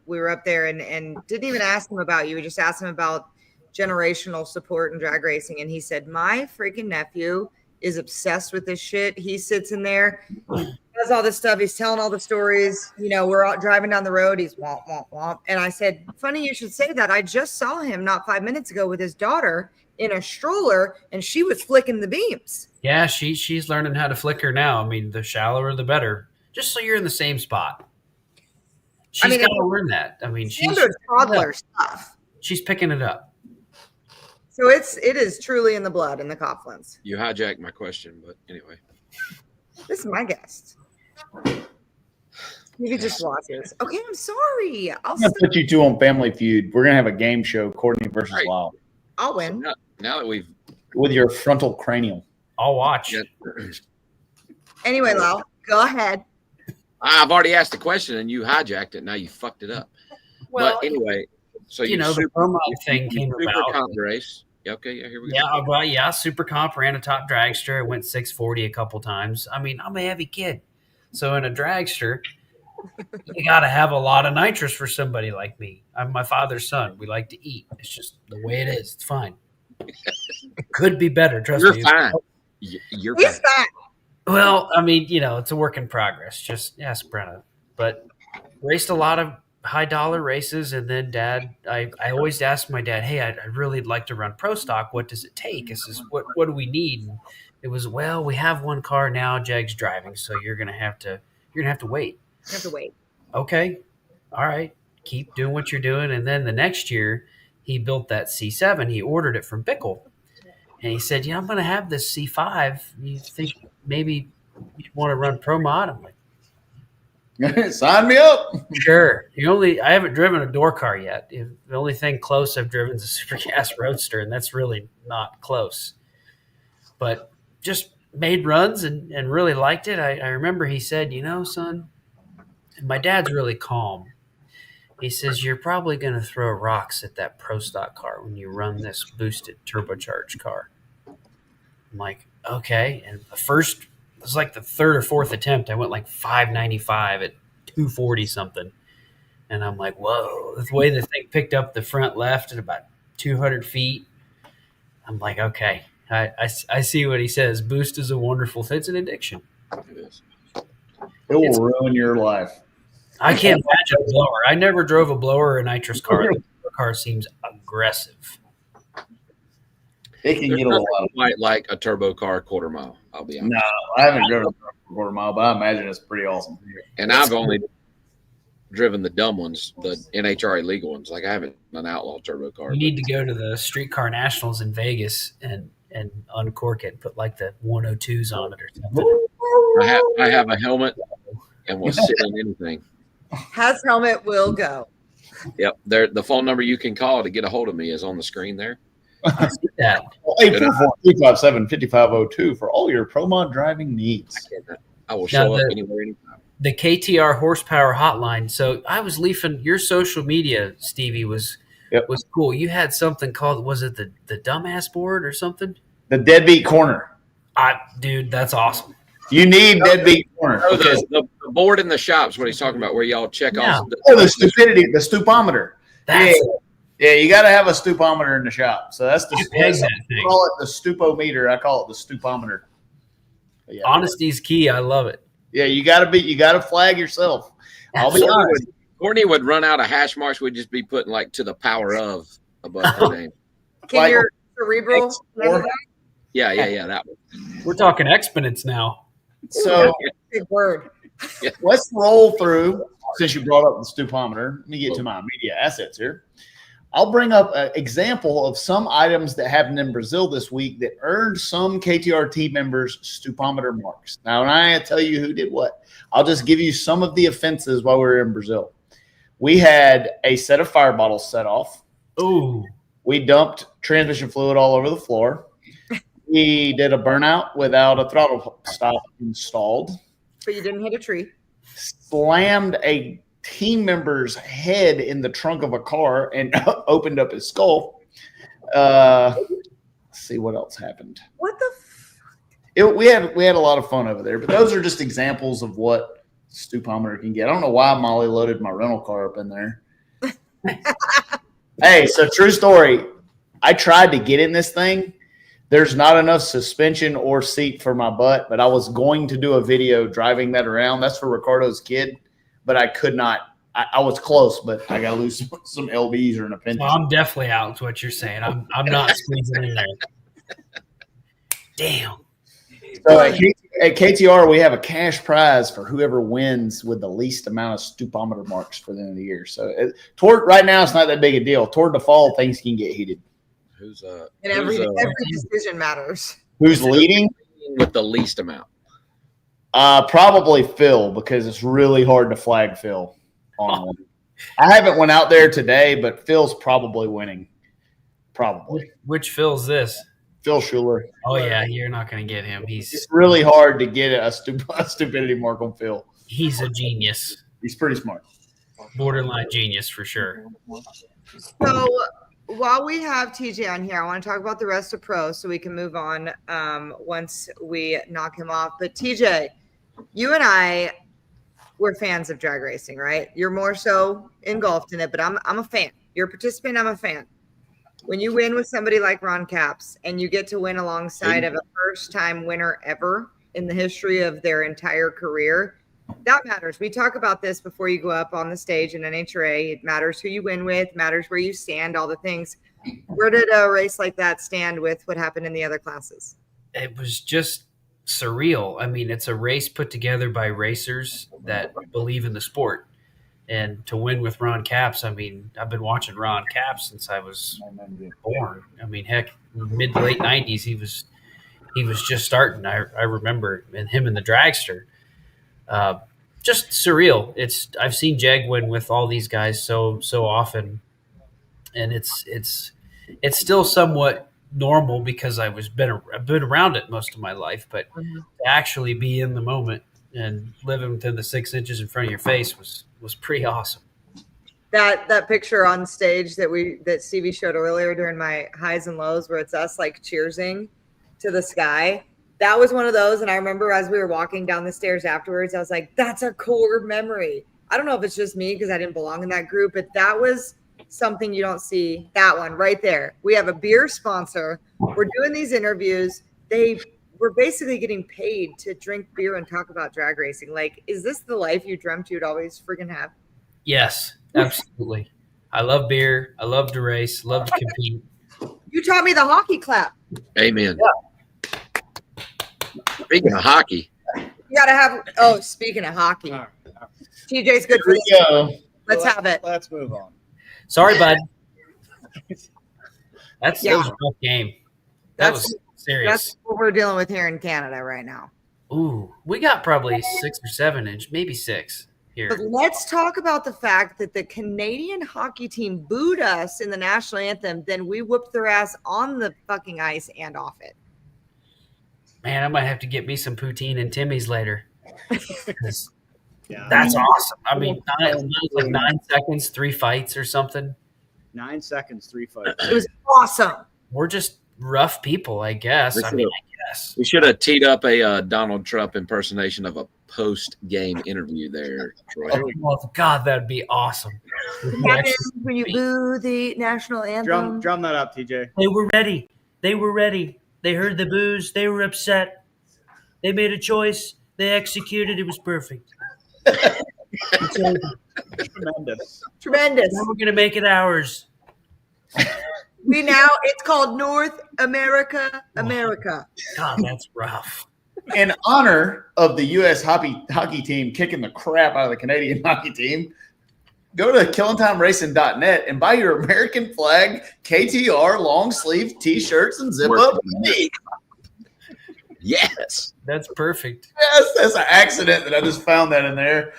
We were up there and didn't even ask him about you. We just asked him about generational support in drag racing. And he said, my freaking nephew is obsessed with this shit. He sits in there, he does all this stuff. He's telling all the stories. We're out driving down the road. He's womp, womp, womp. And I said, funny you should say that. I just saw him not 5 minutes ago with his daughter in a stroller, and she was flicking the beams. Yeah, she's learning how to flicker now. I mean, the shallower, the better. Just so you're in the same spot. She's got to learn that. I mean, she's toddler stuff. She's picking it up. So it is truly in the blood in the Coughlins. You hijacked my question, but anyway. This is my guest. Maybe just watches. Okay, I'm sorry. I'm gonna put you two on Family Feud. We're gonna have a game show, Courtney versus Lyle. I'll win. So now that we've with your frontal cranial. I'll watch. Anyway, Lyle, go ahead. I've already asked the question and you hijacked it. Now you fucked it up. Well, but anyway, so you know, the promo thing came super about. comp race. Yeah, okay, yeah, here we go. Yeah, well, yeah, Super Comp ran a top dragster. I went 640 a couple times. I mean, I'm a heavy kid. So in a dragster, you got to have a lot of nitrous for somebody like me. I'm my father's son. We like to eat. It's just the way it is. It's fine. Could be better. Trust me. You're fine. You're fine. Well, I mean, you know, it's a work in progress. Just ask Brenna. But raced a lot of high dollar races, and then Dad, I always ask my dad, hey, I'd really like to run pro stock. What does it take? I says, what do we need? And it was, well, we have one car now, JEGS driving, so you're gonna have to wait. You have to wait. Okay, all right, keep doing what you're doing. And then the next year, he built that C7. He ordered it from Bickle, and he said, yeah, I'm gonna have this C5. You think maybe you want to run pro mod? I'm like, sign me up. Sure. I haven't driven a door car yet. The only thing close I've driven is a super gas roadster, and that's really not close. But just made runs and really liked it. I remember he said, you know, son, and my dad's really calm. He says, you're probably going to throw rocks at that pro stock car when you run this boosted turbocharged car. I'm like, okay. And it was like the third or fourth attempt. I went like 595 at 240 something. And I'm like, whoa, the way the thing picked up the front left at about 200 feet. I'm like, okay, I see what he says. Boost is a wonderful thing. It's an addiction. It is. It will ruin your life. I can't imagine a blower. I never drove a blower or a nitrous car. The car seems aggressive. It can get a lot quite like a turbo car quarter mile. I'll be honest. No, I haven't driven a quarter mile, but I imagine it's pretty awesome. And I've only driven the dumb ones, the NHRA legal ones. Like I haven't an outlaw turbo car. You need to go to the Streetcar Nationals in Vegas and uncork it, put like the 102s on it or something. I have a helmet and will sit in anything. Has helmet will go. Yep. The phone number you can call to get a hold of me is on the screen there. I see that. 844-357-5502 for all your pro mod driving needs. I will show up anywhere, anytime. The KTR horsepower hotline. So I was leafing your social media, Stevie, was cool. You had something called, was it the dumbass board or something? The deadbeat corner. Dude, that's awesome. You need deadbeat corner. Because the board in the shop's what he's talking about, where y'all check off. The stupidity, the stupometer. Yeah, you got to have a stupometer in the shop. So that's I call it the stupometer. I call it the stupometer. Yeah. Honesty's key. I love it. Yeah, you got to flag yourself. I'll be honest. Courtney would run out of hash marks. We'd just be putting like to the power of above her name. Can your cerebral? Yeah, that one. We're talking exponents now. So big word. Let's roll through. Since you brought up the stupometer, let me get to my media assets here. I'll bring up an example of some items that happened in Brazil this week that earned some KTR team members stupometer marks. Now, when I tell you who did what, I'll just give you some of the offenses while we were in Brazil. We had a set of fire bottles set off. Ooh. We dumped transmission fluid all over the floor. We did a burnout without a throttle stop installed. But you didn't hit a tree. Slammed a team member's head in the trunk of a car and opened up his skull. Let's see what else happened. What the we had a lot of fun over there, but those are just examples of what stupometer can get. I don't know why Molly loaded my rental car up in there. Hey, so true story. I tried to get in this thing. There's not enough suspension or seat for my butt, but I was going to do a video driving that around. That's for Ricardo's kid. But I could not. I was close, but I got to lose some LBs or an appendix. Well, I'm definitely out. Is what you're saying. I'm not squeezing in there. Damn. So at KTR, we have a cash prize for whoever wins with the least amount of stupometer marks for the end of the year. So toward right now, it's not that big a deal. Toward the fall, things can get heated. Who's And every decision matters. Who's leading with the least amount? Probably Phil, because it's really hard to flag Phil on one. I haven't went out there today, but Phil's probably winning. Probably. Which Phil's this? Phil Schuler. Oh yeah, you're not going to get him. It's really hard to get a stupidity mark on Phil. He's a genius. He's pretty smart. Borderline genius for sure. So while we have TJ on here, I want to talk about the rest of Pro so we can move on once we knock him off. But TJ, you and I were fans of drag racing, right? You're more so engulfed in it, but I'm a fan. You're a participant. I'm a fan. When you win with somebody like Ron Capps and you get to win alongside of a first-time winner ever in the history of their entire career, that matters. We talk about this before you go up on the stage in NHRA. It matters who you win with, matters where you stand, all the things. Where did a race like that stand with what happened in the other classes? It was just surreal. I mean, it's a race put together by racers that believe in the sport. And to win with Ron Capps, I mean, I've been watching Ron Capps since I was born. I mean, heck, mid to late 90s, he was just starting. I remember him in the dragster. Just surreal. I've seen Jeg win with all these guys so often, and it's still somewhat normal because I've been around it most of my life. But to actually be in the moment and living within the 6 inches in front of your face was pretty awesome. That picture on stage that Stevie showed earlier during my highs and lows, where it's us like cheersing to the sky. That was one of those. And I remember as we were walking down the stairs afterwards, I was like, that's a core memory. I don't know if it's just me because I didn't belong in that group, but that was something you don't see. That one right there. We have a beer sponsor. We're doing these interviews. We're basically getting paid to drink beer and talk about drag racing. Like, is this the life you dreamt you'd always friggin' have? Yes, absolutely. I love beer. I love to race. Love to compete. You taught me the hockey clap. Amen. Yeah. Speaking of hockey. You got to have – speaking of hockey. TJ's good for this. Let's have it. Let's move on. Sorry, bud. That was a rough game. That was serious. That's what we're dealing with here in Canada right now. Ooh, we got probably 6 or 7 inch, maybe 6 here. But let's talk about the fact that the Canadian hockey team booed us in the national anthem. Then we whooped their ass on the fucking ice and off it. Man, I might have to get me some poutine and Timmy's later. That's awesome. I mean, like 9 seconds, 3 fights or something. 9 seconds, 3 fights. It was awesome. We're just rough people, I guess. I guess. We should have teed up a Donald Trump impersonation of a post-game interview there, Troy. Oh, God, that'd be awesome. What happens when you boo the national anthem? Drum that up, TJ. They were ready. They heard the boos. They were upset. They made a choice. They executed. It was perfect. Tremendous. Now we're going to make it ours. It's called North America. God, that's rough. In honor of the U.S. hockey team kicking the crap out of the Canadian hockey team, go to killintimeracing.net and buy your American flag KTR long sleeve T-shirts and zip up. Yes, that's perfect. Yes, that's an accident that I just found that in there.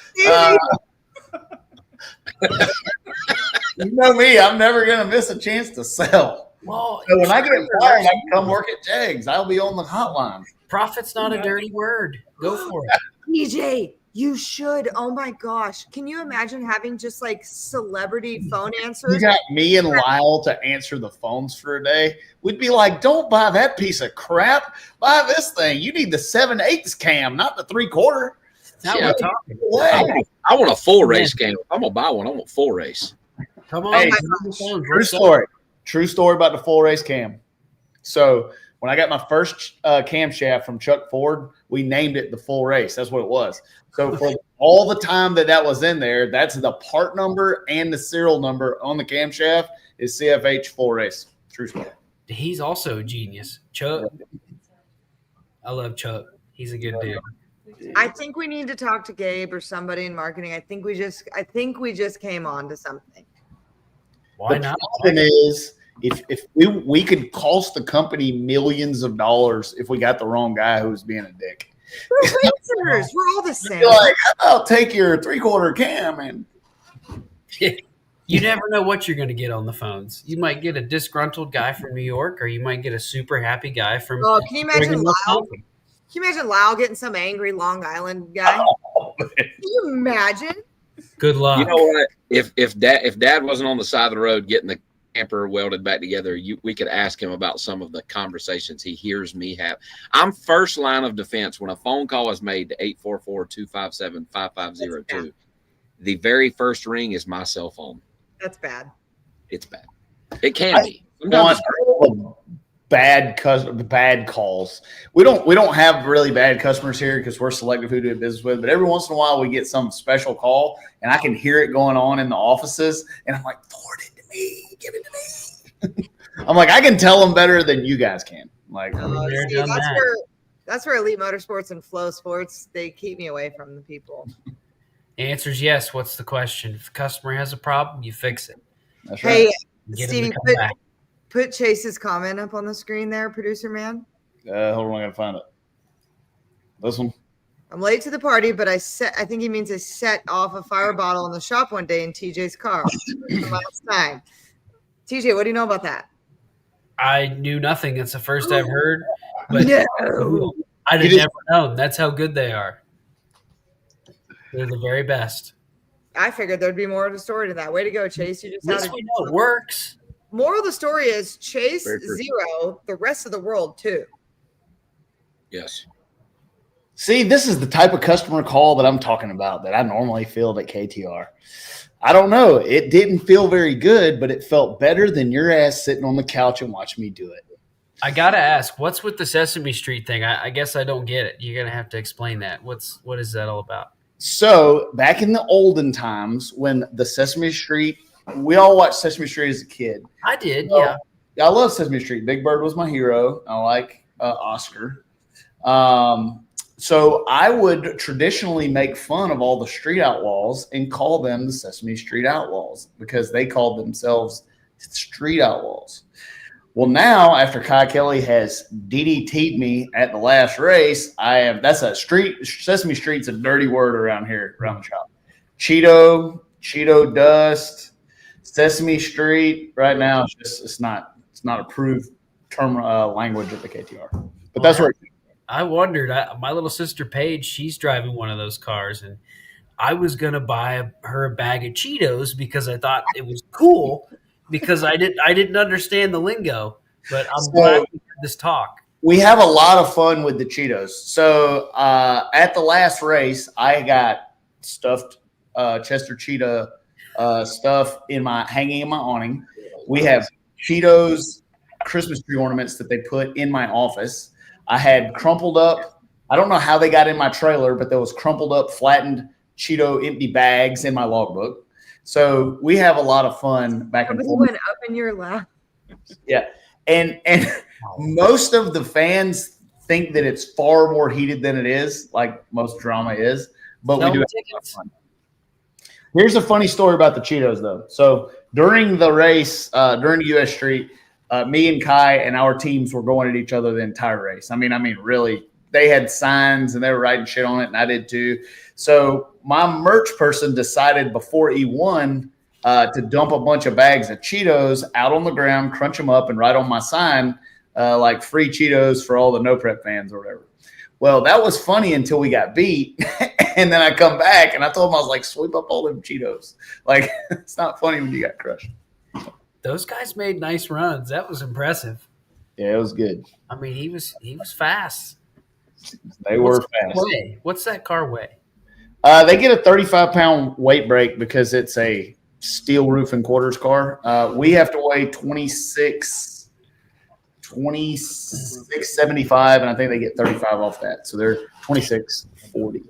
You know me, I'm never going to miss a chance to sell. Well, so when I get fired, I can come work at JEGS. I'll be on the hotline. Profit's not a dirty word. Go for it. TJ, you should. Oh my gosh. Can you imagine having just like celebrity phone answers? You got me and Lyle to answer the phones for a day. We'd be like, don't buy that piece of crap. Buy this thing. You need the 7/8 cam, not the 3/4. Now we're talking. I want a full race cam. I'm going to buy one. I want full race. Come on. Hey, true story. True story about the full race cam. So when I got my first camshaft from Chuck Ford, we named it the full race. That's what it was. So for all the time that was in there, that's the part number and the serial number on the camshaft is CFH full race. True story. He's also a genius. Chuck. I love Chuck. He's a good dude. I think we need to talk to Gabe or somebody in marketing. I think we just came on to something. Why not? The problem is if we could cost the company millions of dollars if we got the wrong guy who was being a dick. We're racers. We're all the same. You're like, I'll take your 3/4 cam and You never know what you're going to get on the phones. You might get a disgruntled guy from New York, or you might get a super happy guy from. Oh, can you imagine Oregon, Lyle? Wisconsin. Can you imagine Lyle getting some angry Long Island guy? Can you imagine? Good luck. You know what? If Dad wasn't on the side of the road getting the camper welded back together, we could ask him about some of the conversations he hears me have. I'm first line of defense when a phone call is made to 844-257-5502. The very first ring is my cell phone. That's bad. It's bad. It can be. Sometimes bad calls. We don't have really bad customers here because we're selective who to do business with. But every once in a while, we get some special call, and I can hear it going on in the offices, and I'm like, forward it to me, give it to me. I'm like, I can tell them better than you guys can. Like, See, that's where Elite Motorsports and Flow Sports, they keep me away from the people. The answer is yes. What's the question? If the customer has a problem, you fix it. That's Hey, right. Get him Stevie, to come back. put Chase's comment up on the screen there, producer man. Hold on, I gotta find it. This one. I'm late to the party, but I think he means I set off a fire bottle in the shop one day in TJ's car last time. TJ, what do you know about that? I knew nothing. It's the first I've heard. But No. I'd have never known. That's how good they are. They're the very best. I figured there'd be more of a story to that. Way to go, Chase. You just Yes, had we know it works. Moral of the story is Chase Very true. 0, the rest of the world 2. Yes. See, this is the type of customer call that I'm talking about that I normally field at KTR. I don't know. It didn't feel very good, but it felt better than your ass sitting on the couch and watching me do it. I gotta ask, what's with the Sesame Street thing? I guess I don't get it. You're gonna have to explain that. What is that all about? So back in the olden times when the Sesame Street, we all watched Sesame Street as a kid. I did, So, yeah. I love Sesame Street. Big Bird was my hero. I like Oscar. So I would traditionally make fun of all the street outlaws and call them the Sesame Street Outlaws because they called themselves street outlaws. Well, now after Kai Kelly has DDT'd me at the last race, that's a street. Sesame Street's a dirty word around here, around the shop. Cheeto dust, Sesame Street. Right now, it's not approved term language at the KTR. But that's where. I wondered. My little sister Paige, she's driving one of those cars, and I was gonna buy her a bag of Cheetos because I thought it was cool. Because I didn't understand the lingo, but I'm glad we had this talk. We have a lot of fun with the Cheetos. So at the last race, I got stuffed Chester Cheetah stuff hanging in my awning. We have Cheetos Christmas tree ornaments that they put in my office. I had crumpled up. I don't know how they got in my trailer, but there was crumpled up, flattened Cheeto empty bags in my logbook. So we have a lot of fun back and forth. Went up in your lap. Yeah. And most of the fans think that it's far more heated than it is, like most drama is. But we do have a lot of fun. Here's a funny story about the Cheetos, though. So during the race, during the US Street, me and Kai and our teams were going at each other the entire race. I mean, really, they had signs and they were writing shit on it, and I did too. So my merch person decided before E1 to dump a bunch of bags of Cheetos out on the ground, crunch them up, and write on my sign like free Cheetos for all the No Prep fans or whatever. Well, that was funny until we got beat. And then I come back and I told him, I was like, sweep up all them Cheetos. Like, it's not funny when you got crushed. Those guys made nice runs. That was impressive. Yeah, it was good. I mean, he was fast. They were fast. What's that car weigh? They get a 35-pound weight break because it's a steel roof and quarters car. We have to weigh 26.75, and I think they get 35 off that. So they're 26.40.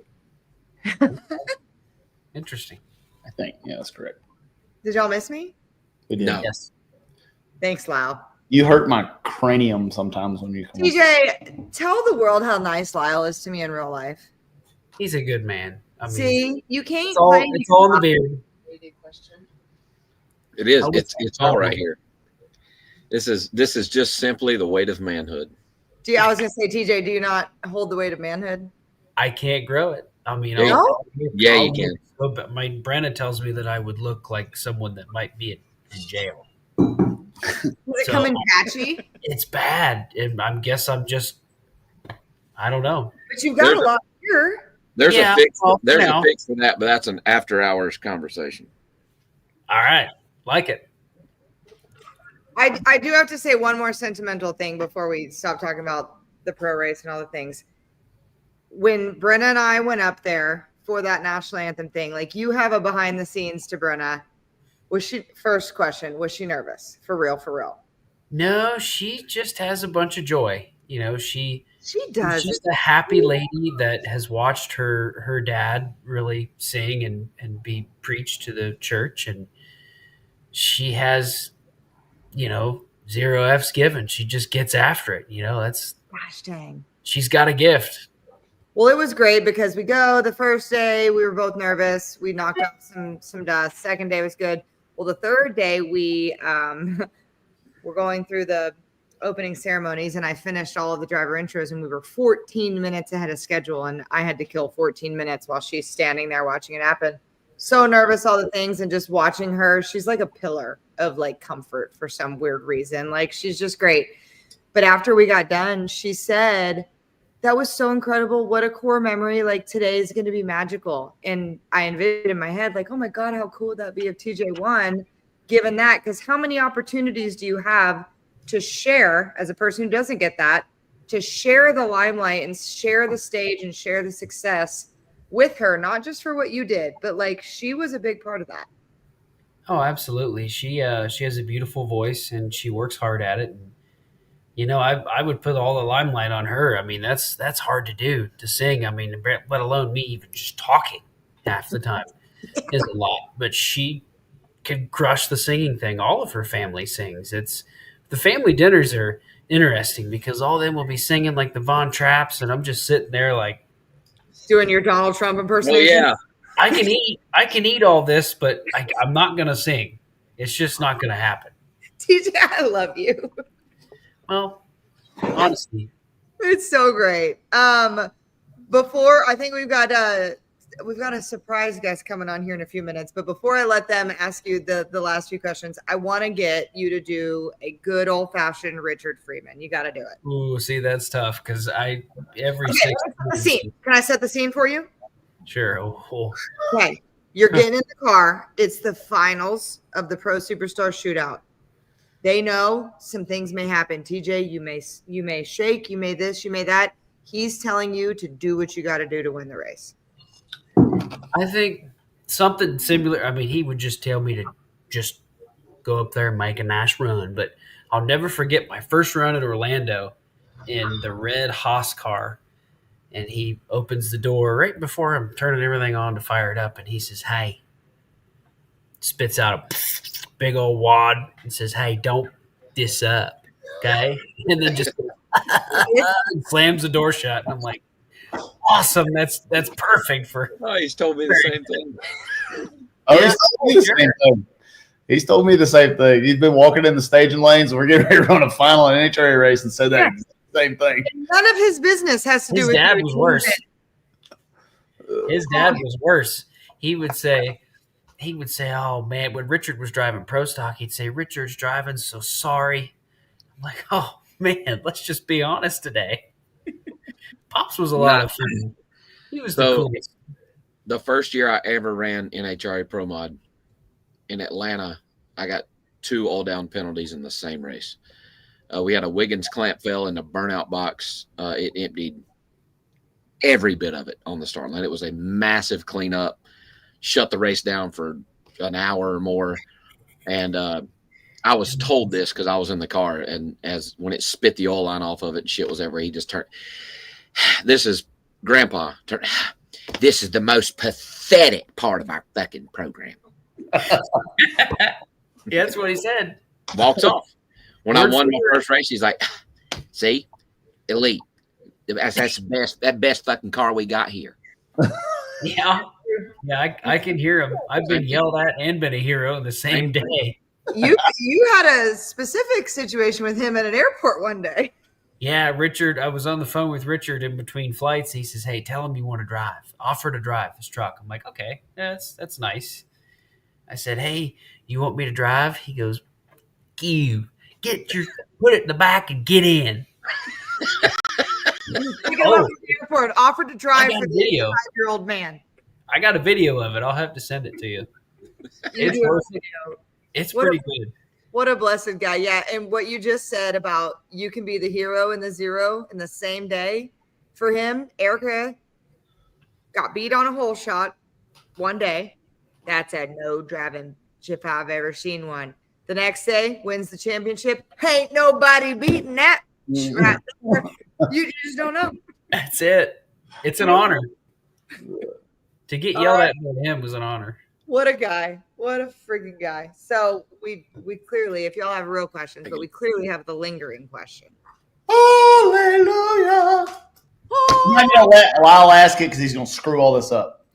Interesting. I think. Yeah, that's correct. Did y'all miss me? We did. No. Yes. Thanks, Lyle. You hurt my cranium sometimes when you come. TJ, tell the world how nice Lyle is to me in real life. He's a good man. I mean, See, you can't it's all, play. it's all in the beard. It is. It's all right here. This is just simply the weight of manhood. I was gonna say, TJ, do you not hold the weight of manhood? I can't grow it. I mean, No? Yeah, you can. But my Brenna tells me that I would look like someone that might be in jail. Does it come in patchy? It's bad, and I guess I'm just, I don't know. But you've got a lot here. There's Yeah, a fix. well, There's now. a fix for that, but that's an after-hours conversation. All right, like it. I do have to say one more sentimental thing before we stop talking about the pro race and all the things. When Brenna and I went up there for that national anthem thing, like you have a behind the scenes to Brenna. First question, was she nervous? For real, for real? No, she just has a bunch of joy. You know, she does. She's a happy lady that has watched her dad really sing and be preached to the church, and she has, you know, 0 F's given. She just gets after it. You know, that's gosh dang. She's got a gift. Well, it was great because we go the first day, we were both nervous. We knocked out some dust. Second day was good. Well, the third day we were going through the opening ceremonies, and I finished all of the driver intros, and we were 14 minutes ahead of schedule, and I had to kill 14 minutes while she's standing there watching it happen. So nervous, all the things, and just watching her. She's like a pillar of like comfort for some weird reason. Like she's just great. But after we got done, she said, that was so incredible. What a core memory. Like today is going to be magical. And I envisioned in my head, like, oh my God, how cool would that be if TJ won, given that? Because how many opportunities do you have to share as a person who doesn't get that, to share the limelight and share the stage and share the success with her, not just for what you did, but like she was a big part of that. Oh, absolutely. She has a beautiful voice and she works hard at it. And, you know, I would put all the limelight on her. I mean, that's hard to do, to sing. I mean, let alone me even just talking half the time is a lot. But she can crush the singing thing. All of her family sings. The family dinners are interesting because all of them will be singing like the Von Trapps, and I'm just sitting there like doing your Donald Trump impersonation. Oh, yeah. I can eat all this, but I'm not gonna sing. It's just not gonna happen. TJ, I love you. Well, honestly, it's so great. Before I think we've got a surprise guest coming on here in a few minutes, but before I let them ask you the last few questions, I want to get you to do a good old fashioned Richard Freeman. You got to do it. Ooh, see, that's tough because Okay, let's set the scene. Can I set the scene for you? Sure. Oh. Okay, you're getting in the car. It's the finals of the Pro Superstar Shootout. They know some things may happen. TJ, you may shake, you may this, you may that. He's telling you to do what you got to do to win the race. I think something similar. I mean, he would just tell me to just go up there and make a nice run. But I'll never forget my first run at Orlando in the red Haas car. And he opens the door right before I'm turning everything on to fire it up. And he says, hey, spits out a big old wad and says, hey, don't this up. Okay. And then just slams the door shut. And I'm like, awesome. That's perfect for. Oh, he's told me the same thing. Oh, yeah, he's told me the same thing. He's told me the same thing. He's been walking in the staging lanes, and we're getting ready to run a final in NHRA race, and said that same thing. None of his business has to do with his dad was worse. His dad was worse. He would say, oh man, when Richard was driving Pro Stock, he'd say, Richard's driving, so sorry. I'm like, oh man, let's just be honest today. Pops was a lot of fun. He was the coolest. The first year I ever ran NHRA Pro Mod in Atlanta, I got 2 all-down penalties in the same race. We had a Wiggins clamp fell in the burnout box. It emptied every bit of it on the start line. It was a massive cleanup, shut the race down for an hour or more. And I was told this because I was in the car, and when it spit the oil line off of it and shit was everywhere, he just turned, this is Grandpa. This is the most pathetic part of our fucking program. Yeah, that's what he said. Walks off. When I won my first race, he's like, see, elite. That's the best fucking car we got here. Yeah, I can hear him. I've been yelled at and been a hero the same day. You had a specific situation with him at an airport one day. Yeah, Richard, I was on the phone with Richard in between flights. He says, hey, tell him you want to drive. Offer to drive his truck. I'm like, okay, that's nice. I said, hey, you want me to drive? He goes, put it in the back and get in. Pick him up at the airport, offered to drive for the video. 85-year-old man. I got a video of it. I'll have to send it to you. It's worth it. It's pretty good. What a blessed guy. Yeah. And what you just said about you can be the hero and the zero in the same day. For him, Erica got beat on a hole shot one day. That's a no driving if I've ever seen one. The next day, wins the championship. Ain't nobody beating that. Right there. You just don't know. That's it. It's an honor. To get yelled at by him was an honor. What a guy. What a freaking guy. So we clearly, if y'all have real questions, but we clearly have the lingering question. Hallelujah. I'm going to let Lyle ask it because he's going to screw all this up.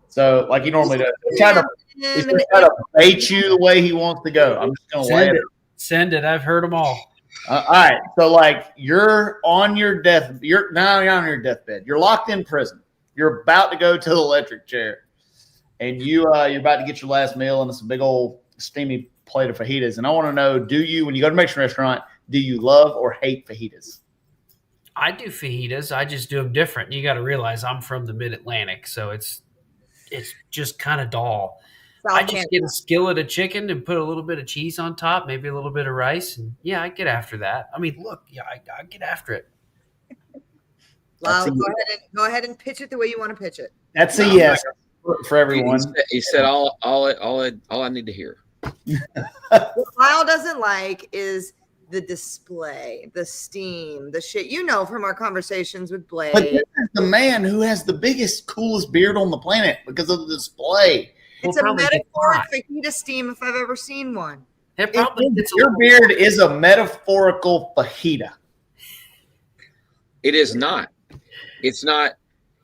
So, like he normally does. He's trying to bait you the way he wants to go. I'm just going to let it. Send it. I've heard them all. All right. So, like, you're on your deathbed. You're on your deathbed. You're locked in prison. You're about to go to the electric chair. And you're about to get your last meal, and it's a big old steamy plate of fajitas. And I want to know, when you go to a Mexican restaurant, do you love or hate fajitas? I do fajitas. I just do them different. You got to realize I'm from the Mid-Atlantic, so it's just kind of dull. I just get a skillet of chicken and put a little bit of cheese on top, maybe a little bit of rice, and yeah, I get after that. I mean, look, yeah, I get after it. Lyle, go ahead and pitch it the way you want to pitch it. That's a yes for everyone. He said all I need to hear. What Lyle doesn't like is the display, the steam, the shit. You know from our conversations with Blake. But this is the man who has the biggest, coolest beard on the planet because of the display. It's a metaphoric fajita steam if I've ever seen one. Your beard is a metaphorical fajita. It is not. It's not.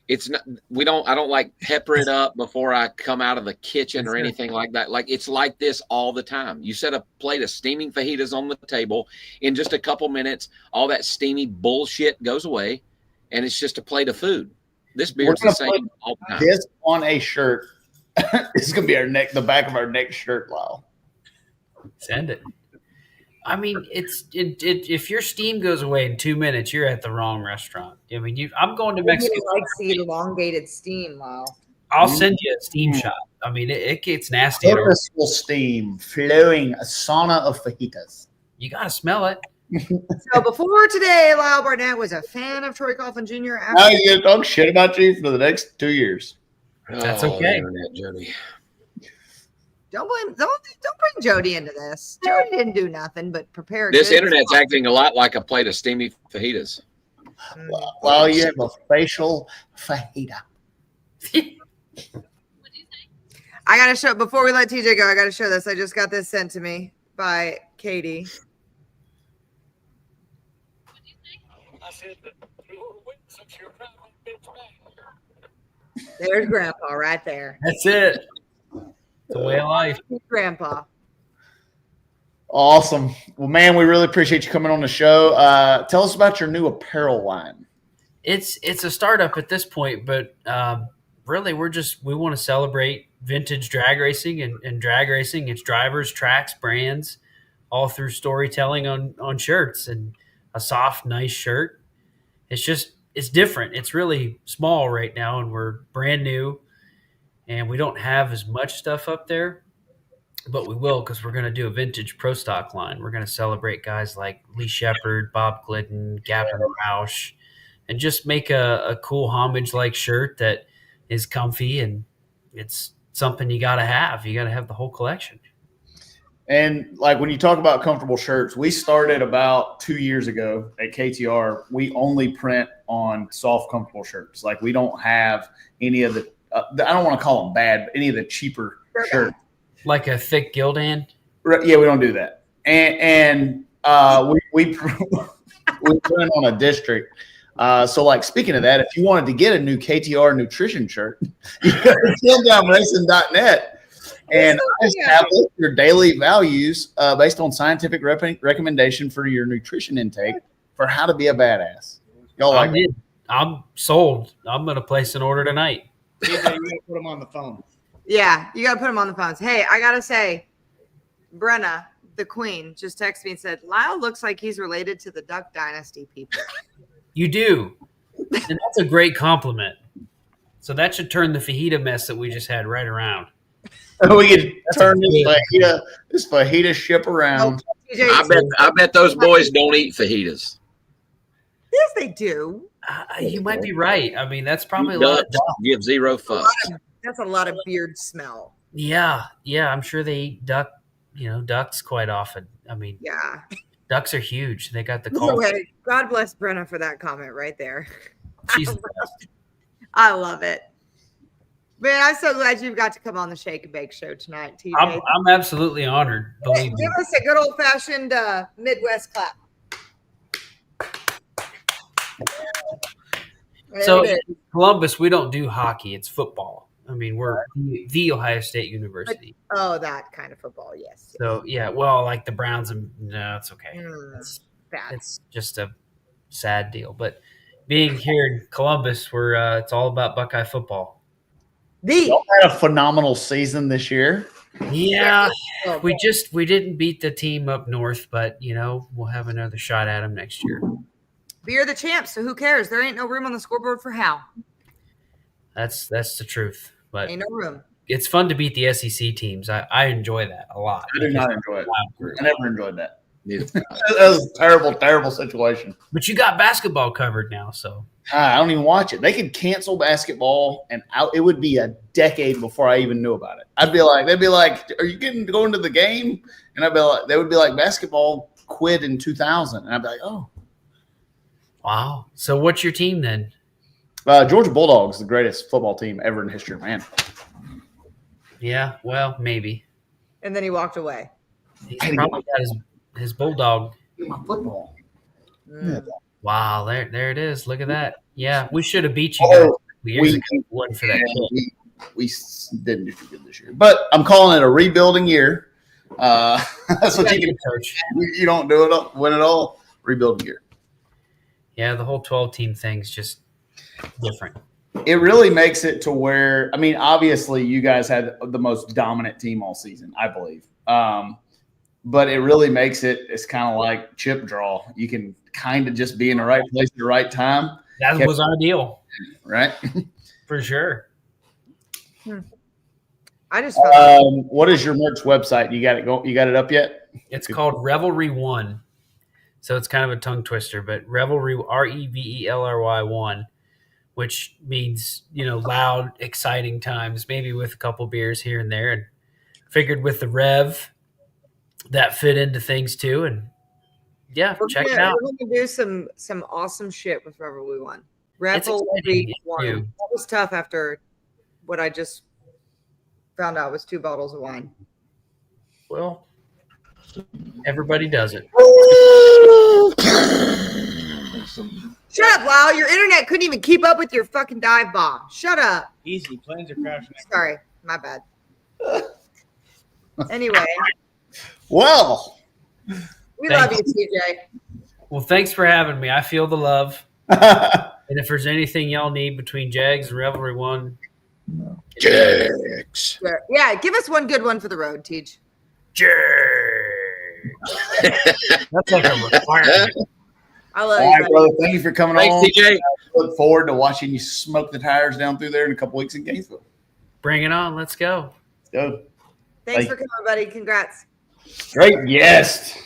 It's not. I don't like pepper it up before I come out of the kitchen or anything like that. Like it's like this all the time. You set a plate of steaming fajitas on the table. In just a couple minutes, all that steamy bullshit goes away, and it's just a plate of food. This beard's the same all the time. This on a shirt. It's gonna be the back of our next shirt, Lyle. Send it. I mean, if your steam goes away in 2 minutes, you're at the wrong restaurant. I mean, I'm going to Mexico. I like seeing elongated steam, Lyle. I'll send you a steam shot. I mean, it gets nasty. Purposeful steam, flowing, a sauna of fajitas. You got to smell it. So before today, Lyle Barnett was a fan of Troy Coughlin Jr. Now you're going to talk shit about you for the next 2 years. That's okay. Internet journey. Don't bring Jody into this. Jody didn't do nothing but prepare. This internet's acting a lot like a plate of steamy fajitas. Well, you have a facial fajita. I gotta show before we let TJ go. I gotta show this. I just got this sent to me by Katie. There's Grandpa right there. That's it. The way of life. Grandpa. Awesome. Well, man, we really appreciate you coming on the show. Tell us about your new apparel line. It's a startup at this point, but really we want to celebrate vintage drag racing and drag racing. It's drivers, tracks, brands, all through storytelling on shirts, and a soft, nice shirt. It's different. It's really small right now, and we're brand new. And we don't have as much stuff up there, but we will because we're going to do a vintage pro stock line. We're going to celebrate guys like Lee Shepard, Bob Glidden, Gavin Roush, and just make a cool homage-like shirt that is comfy, and it's something you got to have. You got to have the whole collection. And like when you talk about comfortable shirts, we started about 2 years ago at KTR. We only print on soft, comfortable shirts. Like we don't have any of the I don't want to call them bad, but any of the cheaper shirts. Like a thick Gildan? Right, yeah, we don't do that. And we print on a district. So, like, speaking of that, if you wanted to get a new KTR nutrition shirt, you go to chilldownracing.net And I established your daily values based on scientific recommendation for your nutrition intake for how to be a badass. Y'all like it? I'm sold. I'm going to place an order tonight. TJ, you gotta put him on the phone. Yeah, you got to put them on the phones. Hey, I got to say, Brenna, the queen, just texted me and said, Lyle looks like he's related to the Duck Dynasty people. You do. And that's a great compliment. So that should turn the fajita mess that we just had right around. We can turn this fajita ship around. I bet those boys don't eat fajitas. Yes, they do. You might be right. I mean, that's probably a lot of duck. Give zero fucks. That's a lot of beard smell. Yeah, I'm sure they eat ducks quite often. I mean, yeah, ducks are huge. They got the anyway, God bless Brenna for that comment right there. She's the best. I love it. Man, I'm so glad you've got to come on the Shake and Bake show tonight, TJ. I'm absolutely honored. Believe me. Give us a good old fashioned Midwest clap. So in Columbus, we don't do hockey. It's football. I mean, we're the Ohio State University. Oh, that kind of football, yes. So, yeah, well, like the Browns, no, it's okay. Bad. It's just a sad deal. But being here in Columbus, it's all about Buckeye football. Y'all had a phenomenal season this year. Yeah, we didn't beat the team up north, but, we'll have another shot at them next year. But you're the champ, so who cares? There ain't no room on the scoreboard for Hal. That's the truth. But ain't no room. It's fun to beat the SEC teams. I enjoy that a lot. I do not enjoy it. I never enjoyed that. That was a terrible, terrible situation. But you got basketball covered now, so. I don't even watch it. They could cancel basketball, and it would be a decade before I even knew about it. They'd be like, "Are you going to the game?" And they would be like, "Basketball quit in 2000," and I'd be like, "Oh, wow." So what's your team then? Georgia Bulldogs, the greatest football team ever in history, man. Yeah, well, maybe. And then he walked away. He's probably got his bulldog. My football. Yeah. Wow, there it is. Look at that. Yeah, we should have beat you guys years ago. Wasn't for that we didn't do too good this year. But I'm calling it a rebuilding year. That's what you can coach. You don't do it, win it all. Rebuilding year. Yeah, the whole 12-team thing's just different. It really makes it to where, I mean, obviously you guys had the most dominant team all season, I believe. But it really makes it's kind of like chip draw. You can kind of just be in the right place at the right time. That was our deal. Right? For sure. I just what is your merch website? You got it up yet? It's called Revelry 1. So it's kind of a tongue twister, but Revelry, REVELRY 1, which means, loud, exciting times, maybe with a couple beers here and there. And figured with the Rev, that fit into things too. And yeah, check it out. We're going to do some awesome shit with Revelry 1. Revelry 1. That was tough after what I just found out was 2 bottles of wine. Well, everybody does it. Shut up, Lyle. Your internet couldn't even keep up with your fucking dive bomb. Shut up. Easy. Planes are crashing. Sorry. My bad. Anyway. Well. We love you, TJ. Well, thanks for having me. I feel the love. And if there's anything y'all need between JEGS and Revelry 1. JEGS. Yeah, give us one good one for the road, Tej. That's like a requirement. I love you. All right, brother. Thank you for coming on. Thanks, TJ. I look forward to watching you smoke the tires down through there in a couple weeks in Gainesville. Bring it on. Let's go. Let's go. Thanks for coming, buddy. Congrats. Great guest.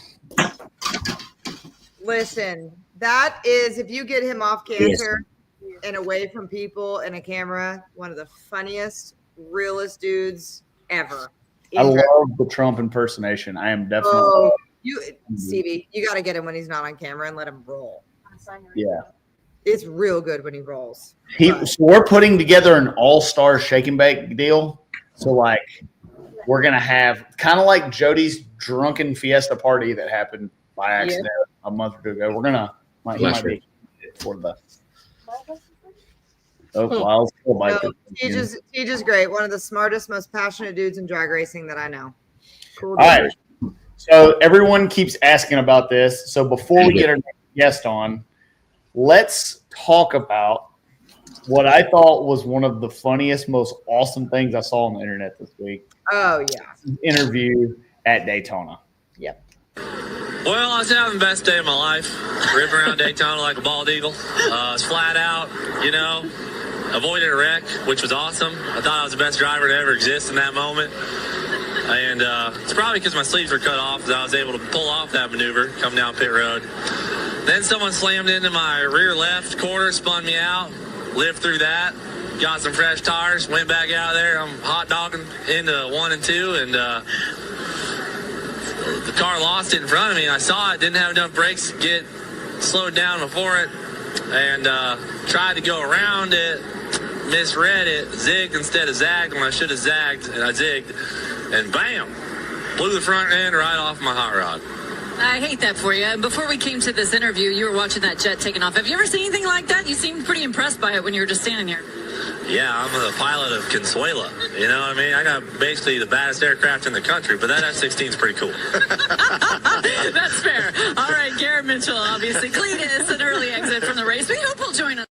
Listen, that is, if you get him off cancer and away from people and a camera, one of the funniest, realest dudes ever. I love the Trump impersonation. I am definitely. Stevie, you got to get him when he's not on camera and let him roll. Yeah. It's real good when he rolls. So we're putting together an all-star shake and bake deal. So, we're going to have kind of like Jody's drunken fiesta party that happened by accident a month or two ago. We're going to, he might be for the. Oh, Lyle's still No, biking. Tej is great. One of the smartest, most passionate dudes in drag racing that I know. Cool. All right. So everyone keeps asking about this. So before we get our next guest on, let's talk about what I thought was one of the funniest, most awesome things I saw on the internet this week. Oh, yeah. Interview at Daytona. Yep. Well, I was having the best day of my life. Ripping around Daytona like a bald eagle. I was flat out, you know, avoided a wreck, which was awesome. I thought I was the best driver to ever exist in that moment. And it's probably because my sleeves were cut off that I was able to pull off that maneuver, come down pit road. Then someone slammed into my rear left quarter, spun me out, lived through that, got some fresh tires, went back out there. I'm hot dogging into 1 and 2, and the car lost it in front of me. I saw it, didn't have enough brakes to get slowed down before it, and tried to go around it, misread it, zigged instead of zagged when I should have zagged, and I zigged, and bam, blew the front end right off my hot rod. I hate that for you. Before we came to this interview, you were watching that jet taking off. Have you ever seen anything like that? You seemed pretty impressed by it when you were just standing here. Yeah, I'm the pilot of Consuela. You know what I mean? I got basically the baddest aircraft in the country, but that F-16 is pretty cool. That's fair. All right, Garrett Mitchell, obviously. Cletus, an early exit from the race. We hope he'll join us.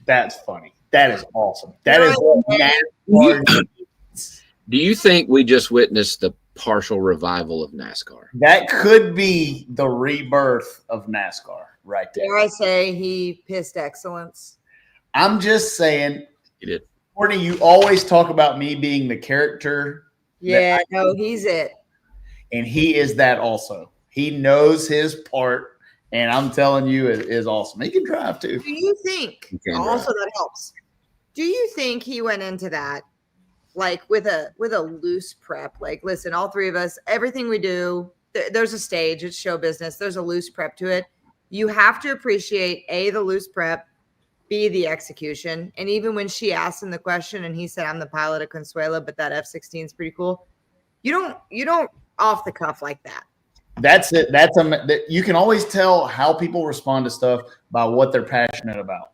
That's funny. That is awesome. That is NASCAR. Do you think we just witnessed the partial revival of NASCAR? That could be the rebirth of NASCAR right there. Dare I say he pissed excellence? I'm just saying. He did. Courtney, you always talk about me being the character. Yeah, no, he's it. And he is that also. He knows his part, and I'm telling you, it is awesome. He can drive too. Do you think also that helps? Do you think he went into that like with a loose prep? Like, listen, all three of us, everything we do, there's a stage, it's show business. There's a loose prep to it. You have to appreciate A, the loose prep, B, the execution. And even when she asked him the question and he said, I'm the pilot of Consuela, but that F-16 is pretty cool. You don't off the cuff like that. That's it. You can always tell how people respond to stuff by what they're passionate about.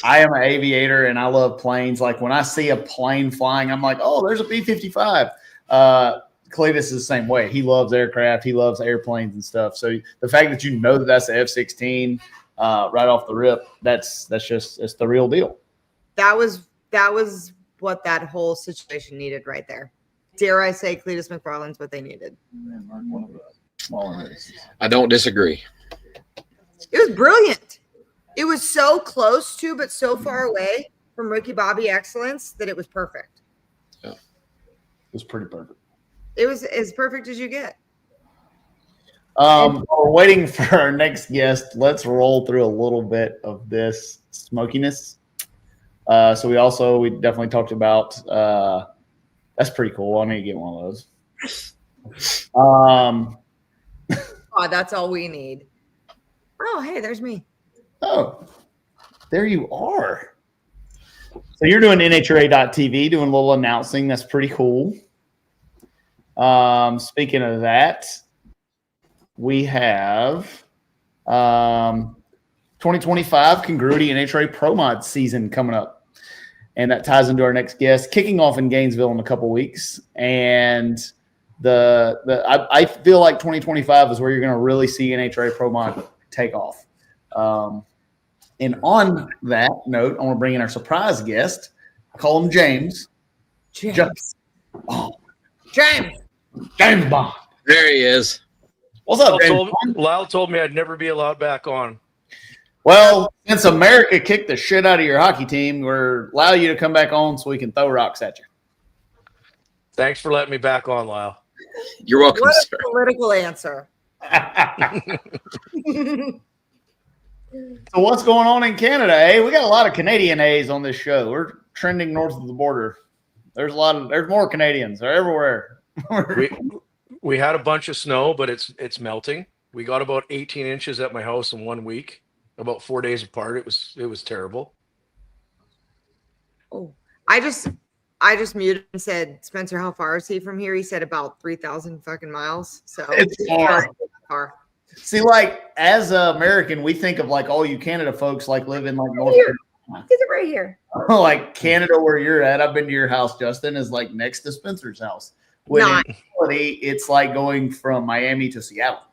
I am an aviator and I love planes. Like when I see a plane flying, I'm like, oh, there's a B-55. Cletus is the same way. He loves aircraft. He loves airplanes and stuff. So the fact that you know that that's the F-16 right off the rip, it's the real deal. That was what that whole situation needed right there. Dare I say Cletus McFarland's what they needed. I don't disagree. It was brilliant. It was so close to, but so far away from Ricky Bobby excellence that it was perfect. Yeah. It was pretty perfect. It was as perfect as you get. While we're waiting for our next guest, let's roll through a little bit of this smokiness. So we definitely talked about that's pretty cool. I need to get one of those. Oh, that's all we need. Oh, hey, there's me. Oh, there you are. So you're doing NHRA.TV, doing a little announcing. That's pretty cool. Speaking of that, we have 2025 Congruity NHRA Pro Mod season coming up. And that ties into our next guest, kicking off in Gainesville in a couple weeks. And I feel like 2025 is where you're going to really see NHRA Pro Mod take off. And on that note, I want to bring in our surprise guest. I call him James. James Bond. There he is. What's up, James? Lyle told me I'd never be allowed back on. Well, since America kicked the shit out of your hockey team, we're allow you to come back on so we can throw rocks at you. Thanks for letting me back on, Lyle. You're welcome, What sir. a political answer. So what's going on in Canada? Hey, we got a lot of Canadian A's on this show. We're trending north of the border. There's more Canadians. They're everywhere. We had a bunch of snow, but it's melting. We got about 18 inches at my house in 1 week, about 4 days apart. It was terrible. Oh, I just muted and said, Spencer, how far is he from here? He said about 3,000 fucking miles. So It's far. See, like as an American, we think of like all you Canada folks like live in like North Here. Carolina. Is it right here? Like Canada, where you're at. I've been to your house, Justin, is like next to Spencer's house. When Not. in reality, it's like going from Miami to Seattle.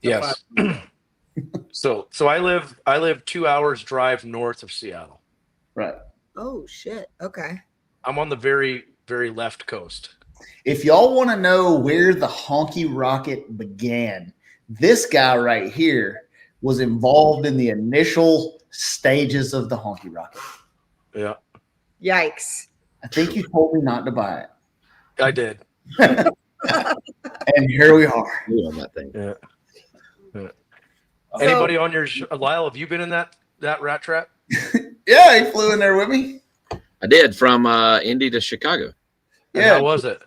Yes. So I live 2 hours drive north of Seattle. Right. Oh shit. Okay. I'm on the very, very left coast. If y'all want to know where the honky rocket began, this guy right here was involved in the initial stages of the honky rocket. Yeah. Yikes. I think you told me not to buy it. I did. And here we are. On that thing. Yeah. Anybody on your Lyle? Have you been in that rat trap? Yeah, he flew in there with me. I did from Indy to Chicago. And how was it?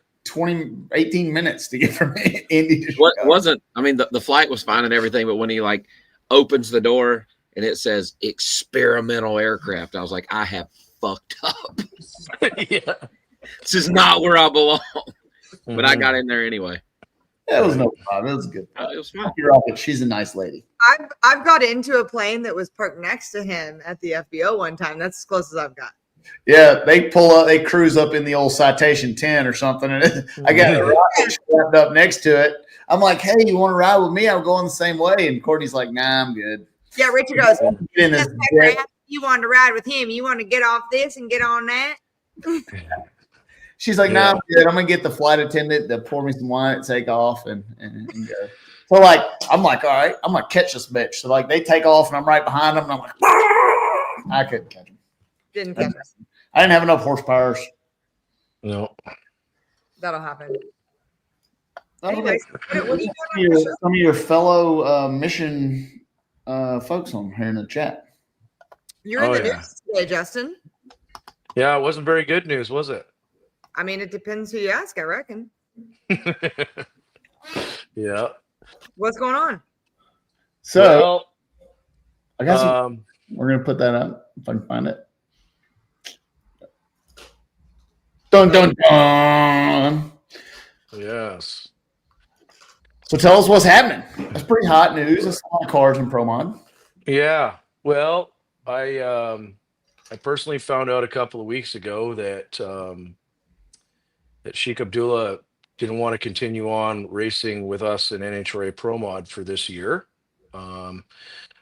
18 minutes to get from Indy to Chicago. What wasn't? I mean, the flight was fine and everything, but when he like opens the door and it says experimental aircraft, I was like, I have fucked up. Yeah. This is not where I belong. But I got in there anyway. That was no problem. It was good. It was fun. Rocket, she's a nice lady. I've got into a plane that was parked next to him at the FBO one time. That's as close as I've got. Yeah, they pull up, they cruise up in the old Citation 10 or something, and I got a rocket strapped up next to it. I'm like, hey, you want to ride with me? I'm going the same way. And Courtney's like, nah, I'm good. Yeah, Richard goes, Get in this you wanted to ride with him. You want to get off this and get on that? She's like, nah, I'm good. I'm going to get the flight attendant to pour me some wine and take off and go. So, like, I'm like, all right, I'm going to catch this bitch. So, like, they take off, and I'm right behind them, and I'm like, I couldn't catch them. Didn't catch us. I didn't have enough horsepower. No. That'll happen. Anyways, what are you doing on some of your fellow mission folks on here in the chat. You're in the news today, Justin. Yeah, it wasn't very good news, was it? I mean, it depends who you ask, I reckon. Yeah. What's going on? So, I got some. We're gonna put that up if I can find it. Dun dun dun. Yes. So tell us what's happening. That's pretty hot news. It's on cars and Pro Mod. Yeah. Well, I personally found out a couple of weeks ago that that Sheikh Abdullah didn't want to continue on racing with us in NHRA Pro Mod for this year.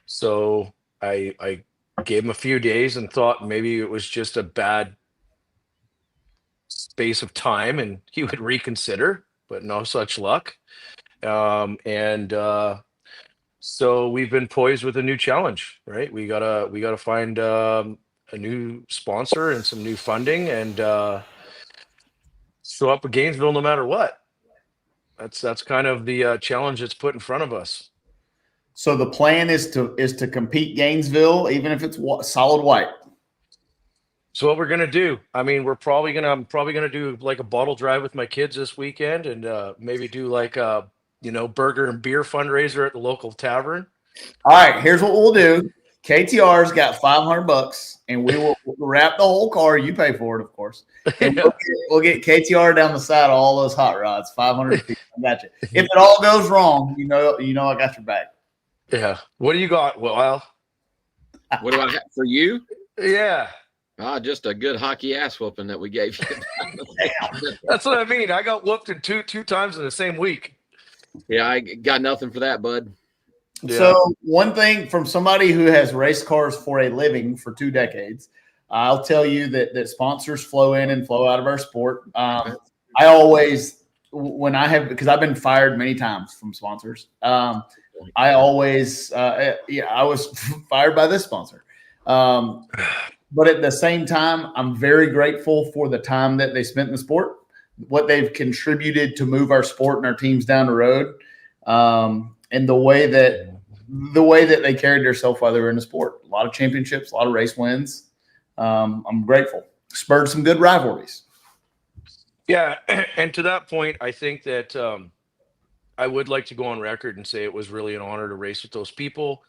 So I gave him a few days and thought maybe it was just a bad space of time and he would reconsider, but no such luck. So we've been poised with a new challenge, right? We gotta find a new sponsor and some new funding and show up at Gainesville no matter what. That's kind of the challenge that's put in front of us. So the plan is to compete Gainesville, even if it's solid white. So what we're gonna do? I mean, I'm probably gonna do like a bottle drive with my kids this weekend, and maybe do like a burger and beer fundraiser at the local tavern. All right, here's what we'll do. KTR's got $500, and we will wrap the whole car. You pay for it, of course. And we'll get KTR down the side of all those hot rods. 500 people. I got you. If it all goes wrong, I got your back. Yeah. What do you got, Lyle? What do I have for you? Yeah. Just a good hockey ass whooping that we gave you. That's what I mean. I got whooped in two times in the same week. Yeah, I got nothing for that, bud. Yeah. So one thing from somebody who has raced cars for a living for 2 decades, I'll tell you that sponsors flow in and flow out of our sport. I always, because I've been fired many times from sponsors. I always, I was fired by this sponsor. But at the same time, I'm very grateful for the time that they spent in the sport, what they've contributed to move our sport and our teams down the road, and the way that they carried themselves while they were in the sport. A lot of championships, a lot of race wins. I'm grateful. Spurred some good rivalries. Yeah, and to that point, I think that I would like to go on record and say it was really an honor to race with those people.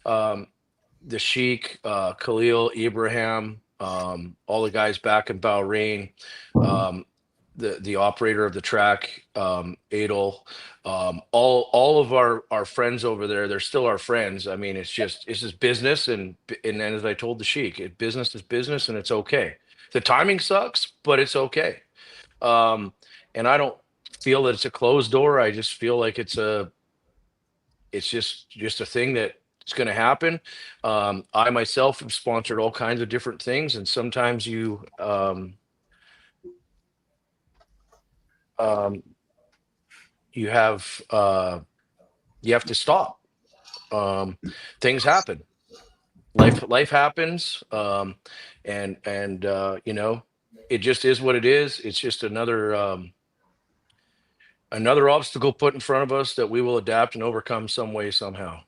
The Sheik, Khalil, Ibrahim, all the guys back in Bahrain. the operator of the track, Adel, all of our friends over there, they're still our friends. I mean, it's just business, and then as I told the Sheik, business is business, and it's okay. The timing sucks, but it's okay. And I don't feel that it's a closed door. I just feel like it's just a thing that it's going to happen. I myself have sponsored all kinds of different things, and sometimes you have to stop. Things happen. Life happens, and you know, it just is what it is. It's just another obstacle put in front of us that we will adapt and overcome some way, somehow.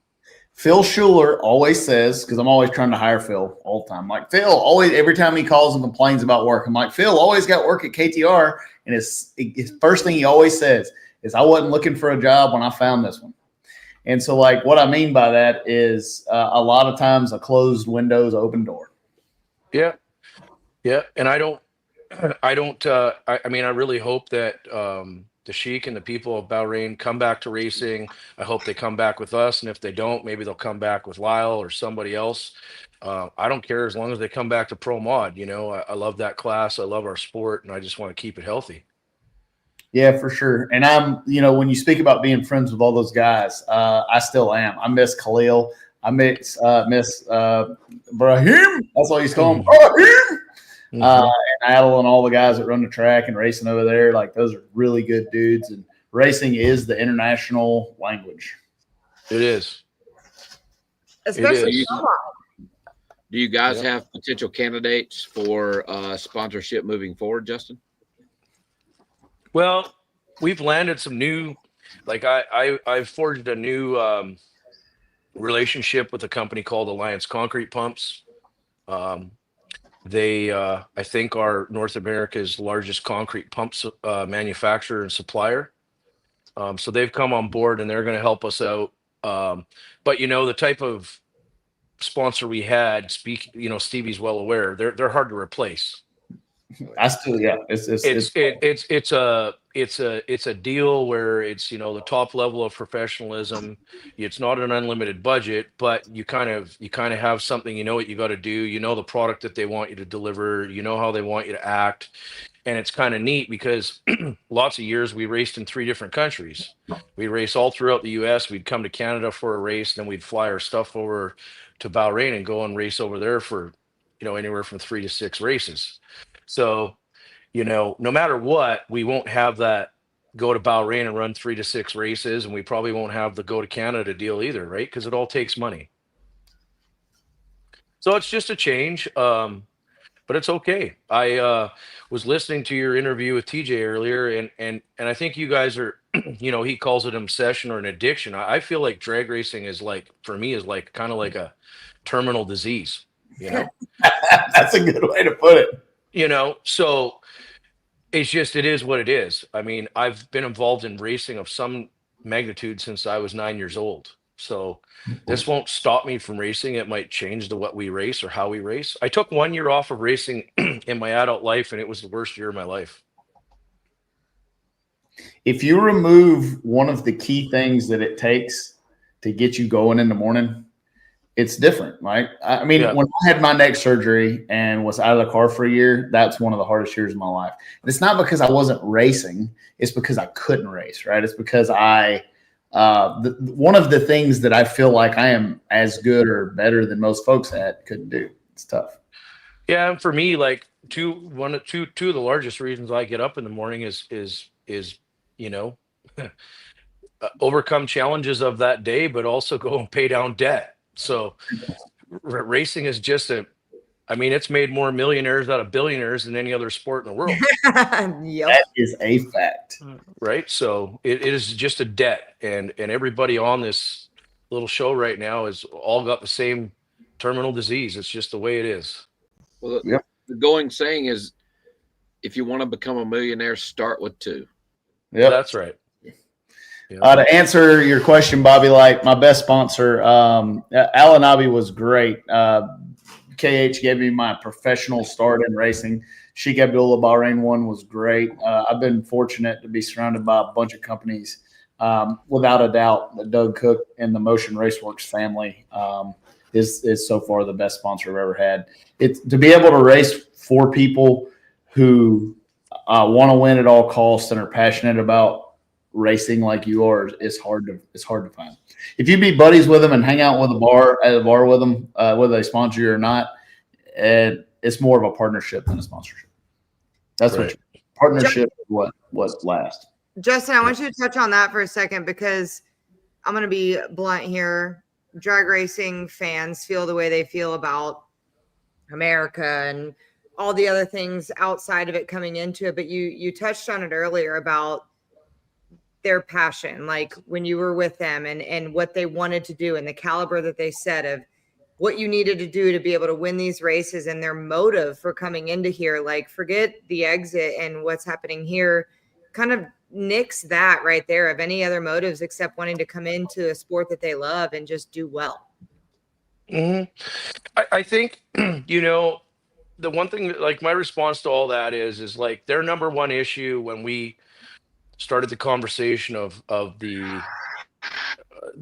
Phil Schuler always says, because I'm always trying to hire Phil all the time. Like, Phil always, every time he calls and complains about work, I'm like, Phil always got work at KTR. And his first thing he always says is, I wasn't looking for a job when I found this one. And so, like, what I mean by that is a lot of times a closed window is an open door. Yeah. Yeah. And I mean, I really hope that the Sheik and the people of Bahrain come back to racing. I hope they come back with us. And if they don't, maybe they'll come back with Lyle or somebody else. I don't care as long as they come back to Pro Mod. You know, I love that class. I love our sport, and I just want to keep it healthy. Yeah, for sure. And I'm, you know, when you speak about being friends with all those guys, I still am. I miss Khalil. I miss Brahim. That's what he's called him. Brahim. And Adel and all the guys that run the track and racing over there, like, those are really good dudes. And racing is the international language. It is. Especially do you guys have potential candidates for sponsorship moving forward, Justin? Well, we've landed some new, like I've forged a new relationship with a company called Alliance Concrete Pumps. They, I think, are North America's largest concrete pumps manufacturer and supplier. So they've come on board and they're going to help us out. But you know, the type of sponsor we had, you know, Stevie's well aware, they're hard to replace. I still, yeah, it's a deal where it's, you know, the top level of professionalism. It's not an unlimited budget, but you kind of have something, you know what you got to do, you know, the product that they want you to deliver, you know how they want you to act. And it's kind of neat because lots of years we raced in 3 different countries. We race all throughout the US. We'd come to Canada for a race, then we'd fly our stuff over to Bahrain and go and race over there for, you know, anywhere from 3 to 6 races. So, you know, no matter what, we won't have that go to Bahrain and run 3 to 6 races, and we probably won't have the go to Canada deal either, right? Because it all takes money. So it's just a change, but it's okay. I was listening to your interview with TJ earlier, and I think you guys are, you know, he calls it an obsession or an addiction. I feel like drag racing is like, for me, is like kind of like a terminal disease, you know? That's a good way to put it. You know, so it's just, it is what it is. I mean, I've been involved in racing of some magnitude since I was 9 years old. So this won't stop me from racing. It might change what we race or how we race. I took 1 year off of racing in my adult life, and it was the worst year of my life. If you remove one of the key things that it takes to get you going in the morning, it's different, right? I mean, when I had my neck surgery and was out of the car for a year, that's one of the hardest years of my life. And it's not because I wasn't racing. It's because I couldn't race, right? It's because one of the things that I feel like I am as good or better than most folks at couldn't do. It's tough. Yeah. And for me, like two of the largest reasons I get up in the morning is, you know, overcome challenges of that day, but also go and pay down debt. So racing is just it's made more millionaires out of billionaires than any other sport in the world. Yep. That is a fact. Right. So it is just a debt. And everybody on this little show right now has all got the same terminal disease. It's just the way it is. Well, the going saying is, if you want to become a millionaire, start with 2. Yeah, that's right. To answer your question, Bobby Light, my best sponsor, Alan Abbey was great. KH gave me my professional start in racing. Sheikh Abdullah Bahrain one was great. I've been fortunate to be surrounded by a bunch of companies. Without a doubt, the Doug Cook and the Motion Raceworks family is so far the best sponsor I've ever had. It's to be able to race for people who want to win at all costs and are passionate about racing like you are. It's hard to find. If you be buddies with them and hang out with at a bar with them, whether they sponsor you or not, and it's more of a partnership than a sponsorship. That's Right. what partnership is what lasts. Justin, I want you to touch on that for a second because I'm going to be blunt here. Drag racing fans feel the way they feel about America and all the other things outside of it coming into it. But you touched on it earlier about their passion, like when you were with them and what they wanted to do and the caliber that they set of what you needed to do to be able to win these races and their motive for coming into here. Like forget the exit and what's happening here, kind of nix that right there of any other motives except wanting to come into a sport that they love and just do well. Mm-hmm. I think, the one thing that, like, my response to all that is like their number one issue when we started the conversation of the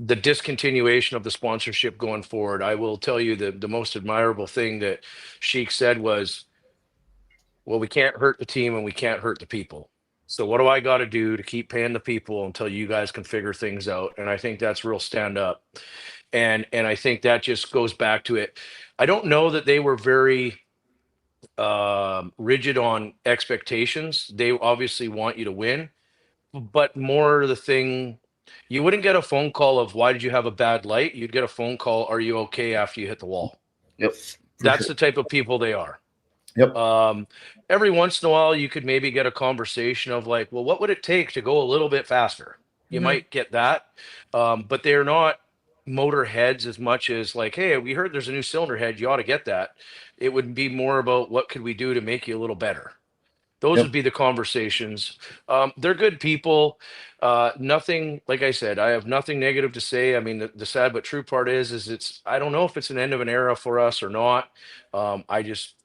discontinuation of the sponsorship going forward. I will tell you the most admirable thing that Sheik said was, well, we can't hurt the team and we can't hurt the people. So what do I got to do to keep paying the people until you guys can figure things out? And I think that's real stand up. And I think that just goes back to it. I don't know that they were very rigid on expectations. They obviously want you to win, but more the thing, you wouldn't get a phone call of why did you have a bad light? You'd get a phone call, are you okay after you hit the wall? Yep. That's the type of people they are. Yep. Every once in a while, you could maybe get a conversation of like, well, what would it take to go a little bit faster? You might get that, but they're not motor heads as much as like, hey, we heard there's a new cylinder head. You ought to get that. It would be more about what could we do to make you a little better. Those would be the conversations. They're good people. Nothing, like I said, I have nothing negative to say. I mean, the sad but true part is I don't know if it's an end of an era for us or not. I just,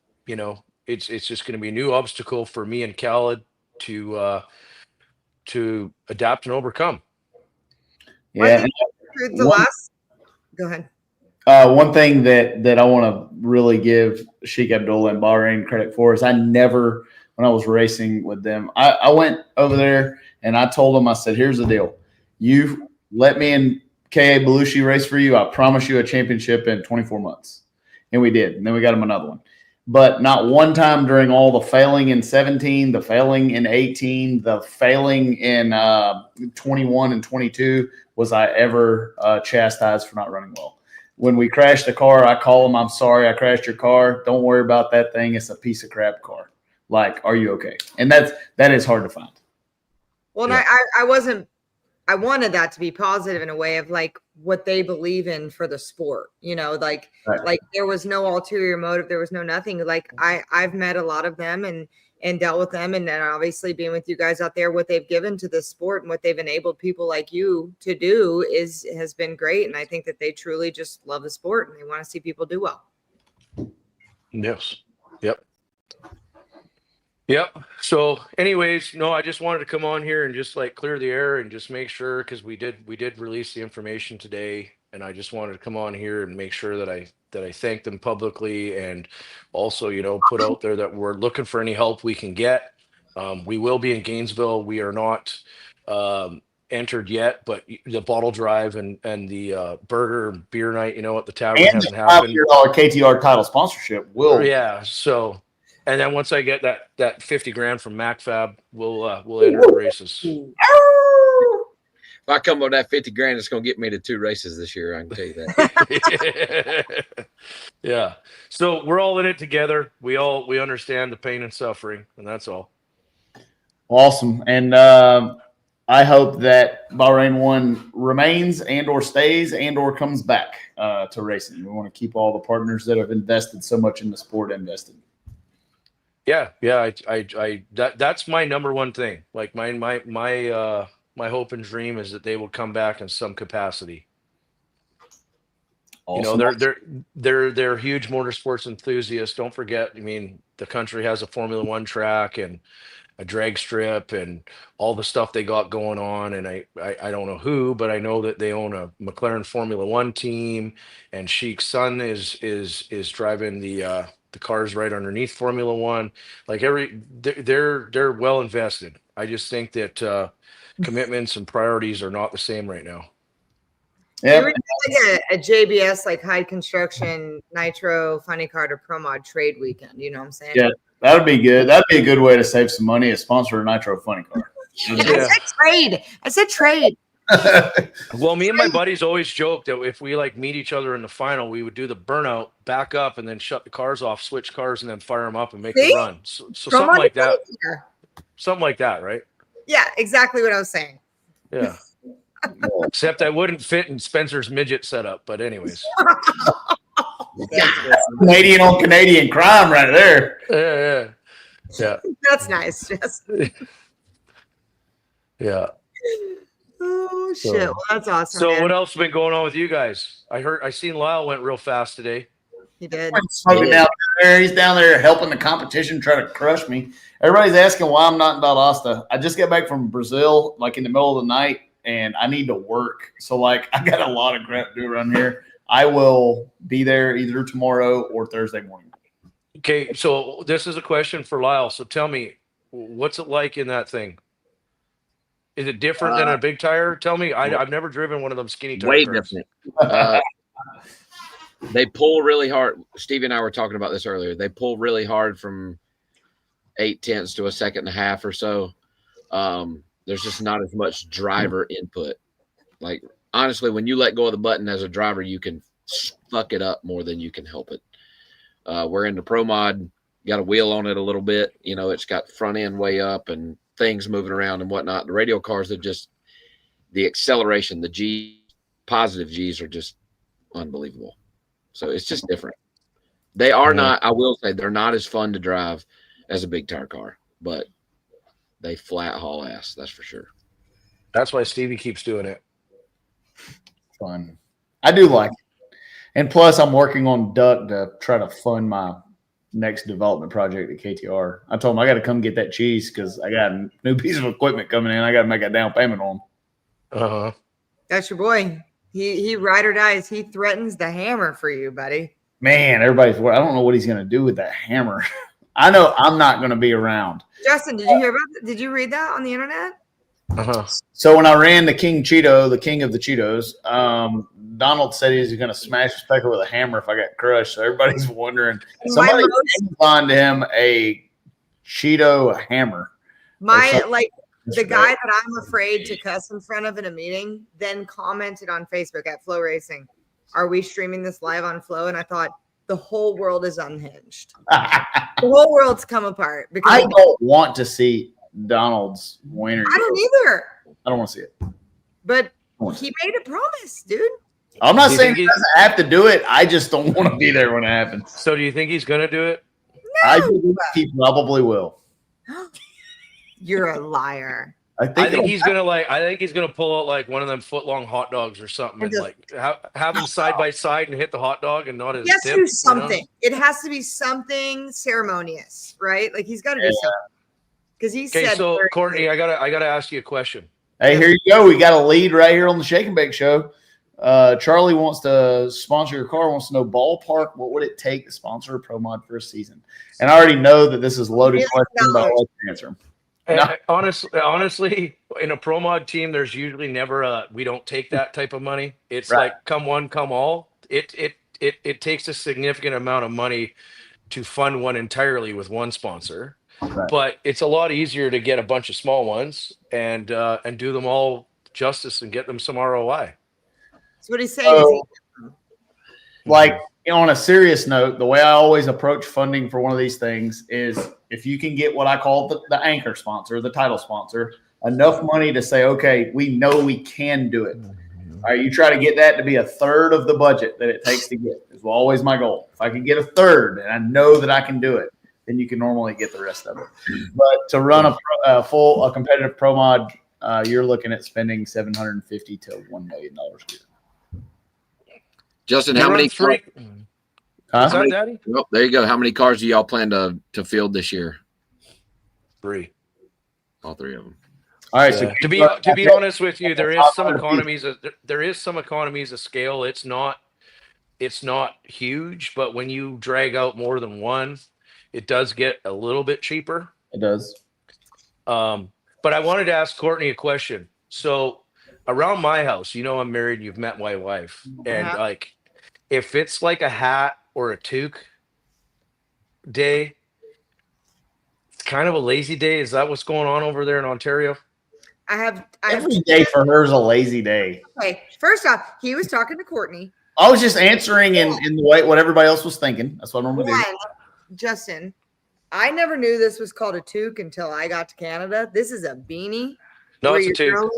it's just going to be a new obstacle for me and Khaled to adapt and overcome. Yeah. Go ahead. One thing that I want to really give Sheikh Abdullah and Bahrain credit for is when I was racing with them, I went over there and I told them, I said, here's the deal. You let me and K.A. Belushi race for you. I promise you a championship in 24 months. And we did. And then we got him another one. But not one time during all the failing in 17, the failing in 18, the failing in 21 and 22 was I ever chastised for not running well. When we crashed the car, I call them, I'm sorry, I crashed your car. Don't worry about that thing. It's a piece of crap car. Like, are you okay? And that is hard to find. Well, Yeah. I wanted that to be positive in a way of like what they believe in for the sport, like there was no ulterior motive. There was no nothing. Like I've met a lot of them and dealt with them. And then obviously being with you guys out there, what they've given to the sport and what they've enabled people like you to do has been great. And I think that they truly just love the sport and they want to see people do well. Yes. Yep. So anyways, I just wanted to come on here and just like clear the air and just make sure, because we did release the information today, and I just wanted to come on here and make sure that I thank them publicly, and also, put out there that we're looking for any help we can get. We will be in Gainesville. We are not entered yet, but the bottle drive and the burger and beer night, at the tavern And hasn't the happened. $5 KTR title sponsorship will. Yeah. So, and then once I get that 50 grand from MacFab, we'll enter the races. If I come with that 50 grand, it's going to get me to 2 races this year. I can tell you that. Yeah. So we're all in it together. We understand the pain and suffering, and that's all. Awesome. And I hope that Bahrain 1 remains and or stays and or comes back to racing. We want to keep all the partners that have invested so much in the sport invested. Yeah. That's my number one thing. Like my hope and dream is that they will come back in some capacity. Awesome. You know, they're huge motorsports enthusiasts. Don't forget, I mean, the country has a Formula One track and a drag strip and all the stuff they got going on. And I don't know who, but I know that they own a McLaren Formula One team, and Sheik's son is driving the cars right underneath Formula One. Like they're well invested. I just think that commitments and priorities are not the same right now. Yeah, like a JBS, like Hyde Construction, Nitro, Funny Car to Pro Mod trade weekend. You know what I'm saying? Yeah, that would be good. That'd be a good way to save some money. A sponsor a Nitro Funny Car. I said trade. I said trade. Well, me and my buddies always joke that if we like meet each other in the final, we would do the burnout, back up, and then shut the cars off, switch cars, and then fire them up and make the run. So something like that. Something like that, right? Yeah, exactly what I was saying. Yeah. Except I wouldn't fit in Spencer's midget setup, but anyways. Canadian on Canadian crime right there. Yeah. That's nice. Yeah. Oh shit! Well, that's awesome. So man. what else has been going on with you guys? I seen Lyle went real fast today. He did. Smoking down there. He's down there helping the competition try to crush me. Everybody's asking why I'm not in Valdosta. I just got back from Brazil, like in the middle of the night, and I need to work. So, like, I got a lot of crap to do around here. I will be there either tomorrow or Thursday morning. Okay, so this is a question for Lyle. So tell me, what's it like in that thing? Is it different than a big tire? Tell me. I've never driven one of them skinny tire. Way cars. different. They pull really hard. Stevie and I were talking about this earlier. They pull really hard from 0.8 to a second and a half or so. There's just not as much driver input. Like, honestly, when you let go of the button as a driver, you can fuck it up more than you can help it. We're in the Pro Mod, got a wheel on it a little bit. You know, it's got front end way up and things moving around and whatnot. The radial cars are just the acceleration, the G, positive Gs are just unbelievable. So it's just different. They are not, I will say, they're not as fun to drive as a big tire car, but they flat haul ass. That's for sure. That's why Stevie keeps doing it. Fun. I do like it. And plus, I'm working on Duck to try to fund my next development project at KTR. I told him I got to come get that cheese because I got a new piece of equipment coming in. I got to make a down payment on. That's your boy. He ride or dies. He threatens the hammer for you, buddy. Man, everybody's. I don't know what he's going to do with that hammer. I know I'm not going to be around. Justin, did you hear about that? Did you read that on the internet? So when I ran the King Cheeto, the king of the Cheetos, Donald said he was going to smash his pecker with a hammer if I got crushed. So everybody's wondering. Somebody find him a Cheeto hammer. The guy that I'm afraid to cuss in front of in a meeting then commented on Facebook at Flow Racing, "Are we streaming this live on Flow?" And I thought, the whole world is unhinged. The whole world's come apart. Because I don't want to see Donald's wiener. I don't either. I don't want to see it. But he made a promise, dude. I'm not saying he doesn't have to do it. I just don't want to be there when it happens. So do you think he's going to do it? No. I think he probably will. You're a liar. I think he's gonna pull out like one of them foot-long hot dogs or something, and like have them side by side and hit the hot dog and not his. He has dip, to do something. You know? It has to be something ceremonious, right? Like he's got to do something. Because he said. Okay, so Courtney, I gotta ask you a question. Hey, here you go. We got a lead right here on the Shake and Bake Show. Charlie wants to sponsor your car. Wants to know ballpark. What would it take to sponsor a Pro Mod for a season? And I already know that this is a loaded question, but I'll let you answer them. No. Honestly, in a Pro Mod team, there's usually never we don't take that type of money. It's like come one, come all. It takes a significant amount of money to fund one entirely with one sponsor, but it's a lot easier to get a bunch of small ones and do them all justice and get them some ROI. That's what he's saying. Like, on a serious note, the way I always approach funding for one of these things is if you can get what I call the anchor sponsor, the title sponsor, enough money to say, okay, we know we can do it. All right, you try to get that to be a third of the budget that it takes to get is always my goal. If I can get a third and I know that I can do it, then you can normally get the rest of it. But to run a full competitive Pro Mod, you're looking at spending $750,000 to $1 million. Justin, how many? Three. What's that, Daddy? Well, there you go. How many cars do y'all plan to field this year? 3. All 3 of them. All right. Yeah. So to be honest with you, there is some economies of scale. It's not huge, but when you drag out more than one, it does get a little bit cheaper. It does. But I wanted to ask Courtney a question. So around my house, I'm married, you've met my wife, and like if it's like a hat or a toque day, it's kind of a lazy day. Is that what's going on over there in Ontario? Every day for her is a lazy day. Okay, first off, he was talking to Courtney. I was just answering in the way what everybody else was thinking. That's what I'm normally do. Justin, I never knew this was called a toque until I got to Canada. This is a beanie. No, it's a toque.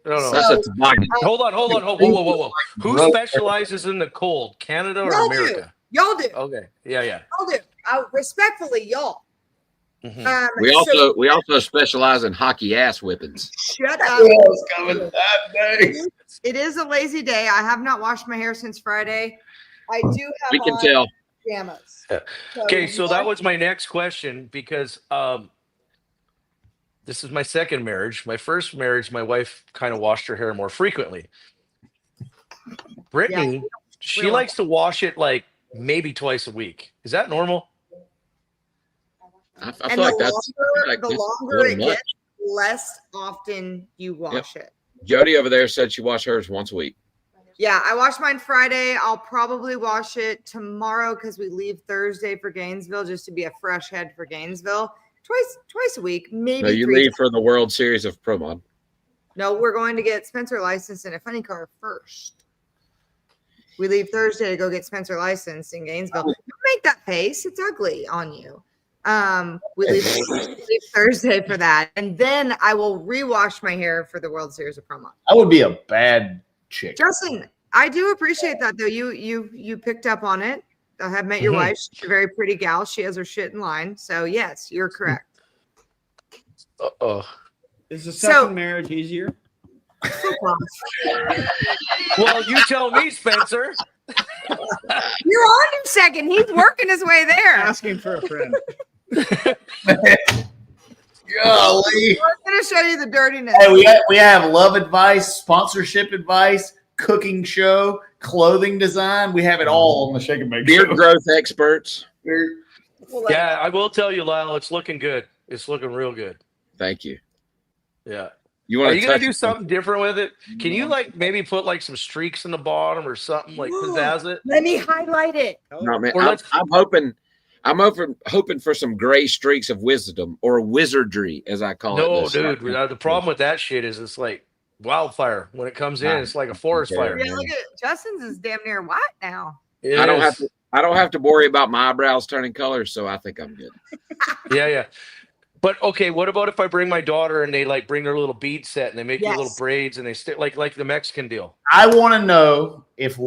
No. That's a toboggan. Hold on. Whoa. Who specializes in the cold, Canada or Y'all America? Y'all do. Okay. Yeah. Y'all do. Respectfully, y'all. Mm-hmm. We also specialize in hockey ass whippings. Shut up. It is a lazy day. I have not washed my hair since Friday. I do have we can tell. pajamas. Okay, so that was my next question because this is my second marriage. My first marriage, my wife kind of washed her hair more frequently. Brittany, she likes to wash it like maybe twice a week. Is that normal? I feel like that's the longer it gets, less often you wash it. Jody over there said she washed hers once a week. Yeah, I washed mine Friday. I'll probably wash it tomorrow because we leave Thursday for Gainesville just to be a fresh head for Gainesville. Twice a week, maybe. No, you 3 leave times. for the World Series of Pro Mod. No, we're going to get Spencer licensed in a funny car first. We leave Thursday to go get Spencer licensed in Gainesville. Don't make that face. It's ugly on you. We leave Thursday for that. And then I will rewash my hair for the World Series of Pro Mod. I would be a bad chick. Justin, I do appreciate that though. You picked up on it. I have met your wife. She's a very pretty gal. She has her shit in line. So yes, you're correct. Is the second marriage easier? Well, you tell me, Spencer. You're on him second. He's working his way there. Asking for a friend. Golly. I'm going to show you the dirtiness. Hey, we have love advice, sponsorship advice, cooking show, clothing design. We have it all on the Shake and Bake Beard show. growth experts. Yeah, I will tell you, Lyle, it's looking good. It's looking real good. Thank you. Yeah. Are you gonna do something different with it? Can you like maybe put like some streaks in the bottom or something like pizzazz it? Let me highlight it. No, man, I'm hoping for some gray streaks of wisdom or wizardry, as I call it. No, dude. The problem with that shit is it's like wildfire. When it comes in, it's like a forest fire. Yeah, look at Justin's is damn near white now. I don't have to worry about my eyebrows turning color, so I think I'm good. Yeah. But okay, what about if I bring my daughter and they like bring their little bead set and they make little braids and they stick like the Mexican deal? I want to know if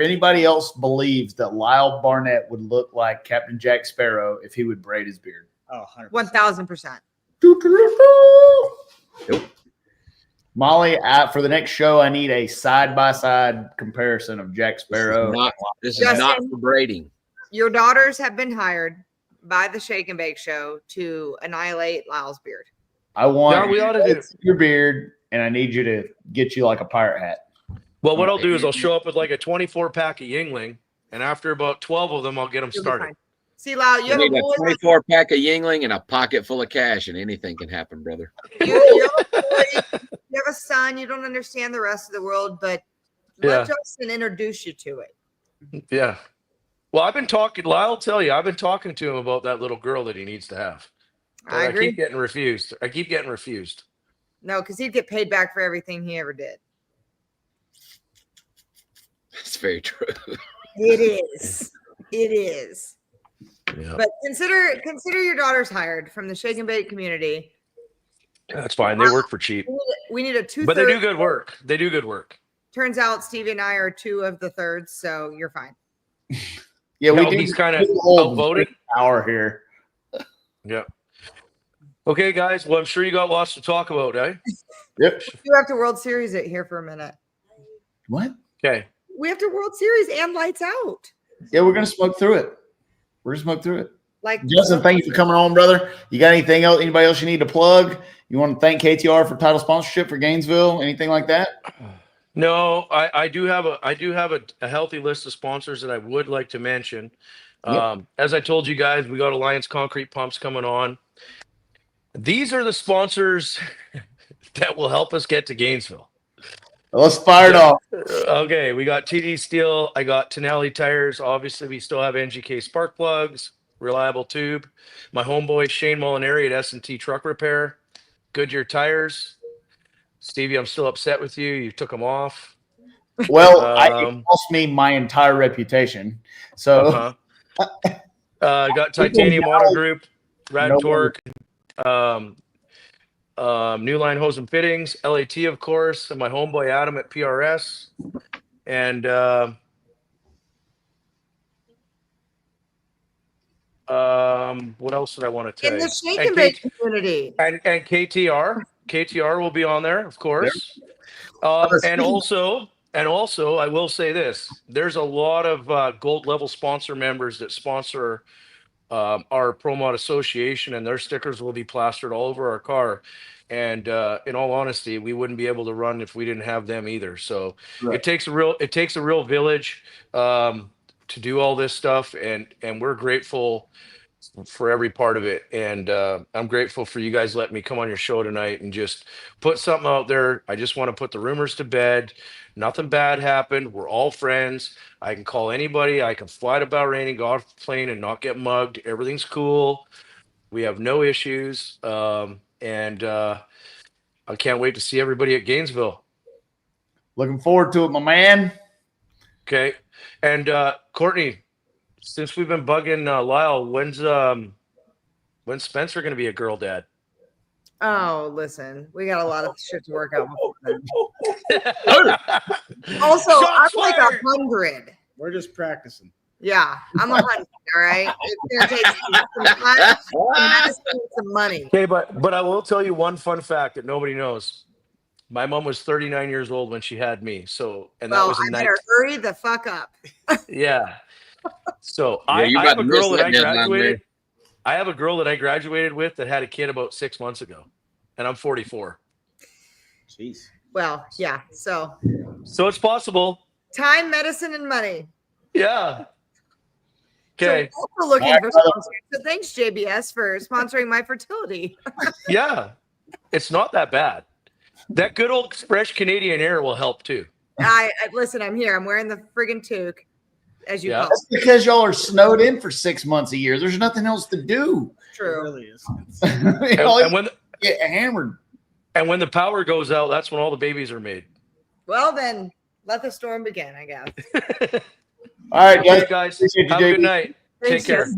anybody else believes that Lyle Barnett would look like Captain Jack Sparrow if he would braid his beard. Oh, 1,000%. Molly, for the next show, I need a side-by-side comparison of Jack Sparrow. This is not for braiding. Your daughters have been hired by the Shake and Bake Show to annihilate Lyle's beard. I want your beard, and I need you to get you like a pirate hat. Well, what I'll do is I'll show up with like a 24-pack of Yingling, and after about 12 of them, I'll get them started. See, Lyle, you have need a a 24-pack of Yingling and a pocket full of cash, and anything can happen, brother. You have a son. You don't understand the rest of the world, but let Justin introduce you to it. Yeah. Well, Lyle will tell you, I've been talking to him about that little girl that he needs to have. I agree. I keep getting refused. No, because he'd get paid back for everything he ever did. That's very true. It is. It is. Yeah. But consider your daughters hired from the Shake and Bake community. That's fine. They work for cheap. We need a 2/3. But they do good work. Turns out Stevie and I are 2 of the thirds, so you're fine. Yeah, he's kind of outvoted. Hour here. Yeah. Okay, guys. Well, I'm sure you got lots to talk about, eh? Yep. You have to World Series it here for a minute. What? Okay. We have to World Series and lights out. Yeah, we're gonna smoke through it. We're gonna smoke through it. Like Justin, thank you for coming on, brother. You got anything else? Anybody else you need to plug? You want to thank KTR for title sponsorship for Gainesville? Anything like that? No, I do have a healthy list of sponsors that I would like to mention. Yep. As I told you guys, we got Alliance Concrete Pumps coming on. These are the sponsors that will help us get to Gainesville. Let's fire it off. Okay, we got TD Steel. I got Tonelli Tires. Obviously, we still have NGK Spark Plugs, Reliable Tube. My homeboy Shane Molinari at S&T Truck Repair. Goodyear Tires. Stevie, I'm still upset with you. You took them off. Well, it cost me my entire reputation. So, got Titanium Auto Group, Rad Torque, New Line Hose and Fittings, LAT, of course, and my homeboy Adam at PRS, and what else did I want to tell in you? the shake and bake community, and KTR will be on there, of course. And also, I will say this: there's a lot of gold level sponsor members that sponsor our Pro Mod Association, and their stickers will be plastered all over our car. And in all honesty, we wouldn't be able to run if we didn't have them either. So it takes a real village to do all this stuff, and we're grateful for every part of it. And I'm grateful for you guys letting me come on your show tonight and just put something out there. I just want to put the rumors to bed. Nothing bad happened. We're all friends. I can call anybody. I can fly to Bahrain, go off the plane and not get mugged. Everything's cool. We have no issues. And I can't wait to see everybody at Gainesville. Looking forward to it, my man. Okay. And Courtney, since we've been bugging Lyle, when's Spencer going to be a girl dad? Oh, listen, we got a lot of shit to work out before then. Also, I'm like 100. We're just practicing. Yeah, I'm 100. All right, it's gonna take some time, some medicine, some money. Okay, but I will tell you one fun fact that nobody knows. My mom was 39 years old when she had me. So, and that was a I better hurry the fuck up. Yeah. So Yeah, I have a girl that I deadline, graduated. I have a girl that I graduated with that had a kid about 6 months ago, and I'm 44. Jeez. Well, yeah. So it's possible. time, medicine, and money. Yeah. Okay. So also looking for sponsors. So thanks, JBS, for sponsoring my fertility. Yeah. It's not that bad. That good old fresh Canadian air will help too. I listen. I'm here. I'm wearing the friggin' toque, as you call That's it. because y'all are snowed in for 6 months a year. There's nothing else to do. True. It really is. And when get hammered. And when the power goes out, that's when all the babies are made. Well, then let the storm begin, I guess. All right, guys. Okay, guys. Appreciate you, Have a good JB. night. Thanks, Take care. Jess.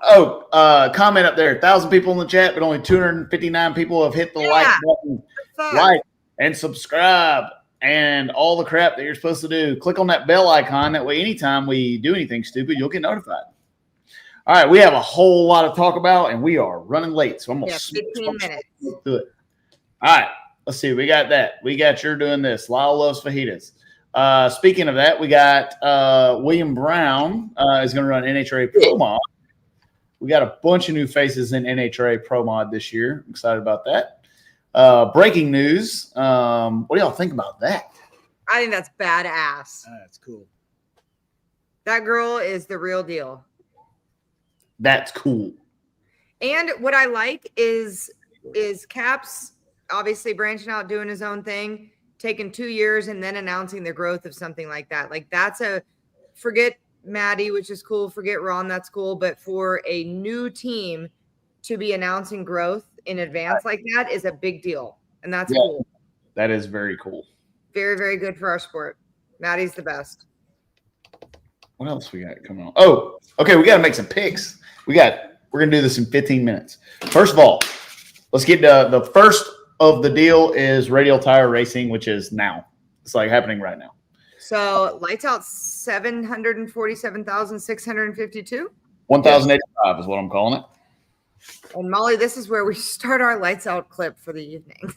Oh, comment up there. 1,000 people in the chat, but only 259 people have hit the like button. Fuck. Like and subscribe and all the crap that you're supposed to do. Click on that bell icon. That way, anytime we do anything stupid, you'll get notified. All right, we have a whole lot of talk about, and we are running late. So I'm going to 15 minutes. do it. All right, let's see. We got that. We got you're doing this. Lyle loves fajitas. Speaking of that, we got William Brown is going to run NHRA Pro Mod. We got a bunch of new faces in NHRA Pro Mod this year. I'm excited about that. Breaking news. What do y'all think about that? I think that's badass. That's cool. That girl is the real deal. That's cool. And what I like is Caps obviously branching out, doing his own thing, taking 2 years and then announcing the growth of something like that. Like that's forget Maddie, which is cool. Forget Ron, that's cool. But for a new team to be announcing growth in advance like that is a big deal. And that's cool. That is very cool. Very, very good for our sport. Maddie's the best. What else we got coming on? Oh, okay. We got to make some picks. We're going to do this in 15 minutes. First of all, let's get to the first of the deal is Radial Tire Racing, which is now. It's like happening right now. So lights out 747,652. 1,085 is what I'm calling it. And Molly, this is where we start our lights out clip for the evening.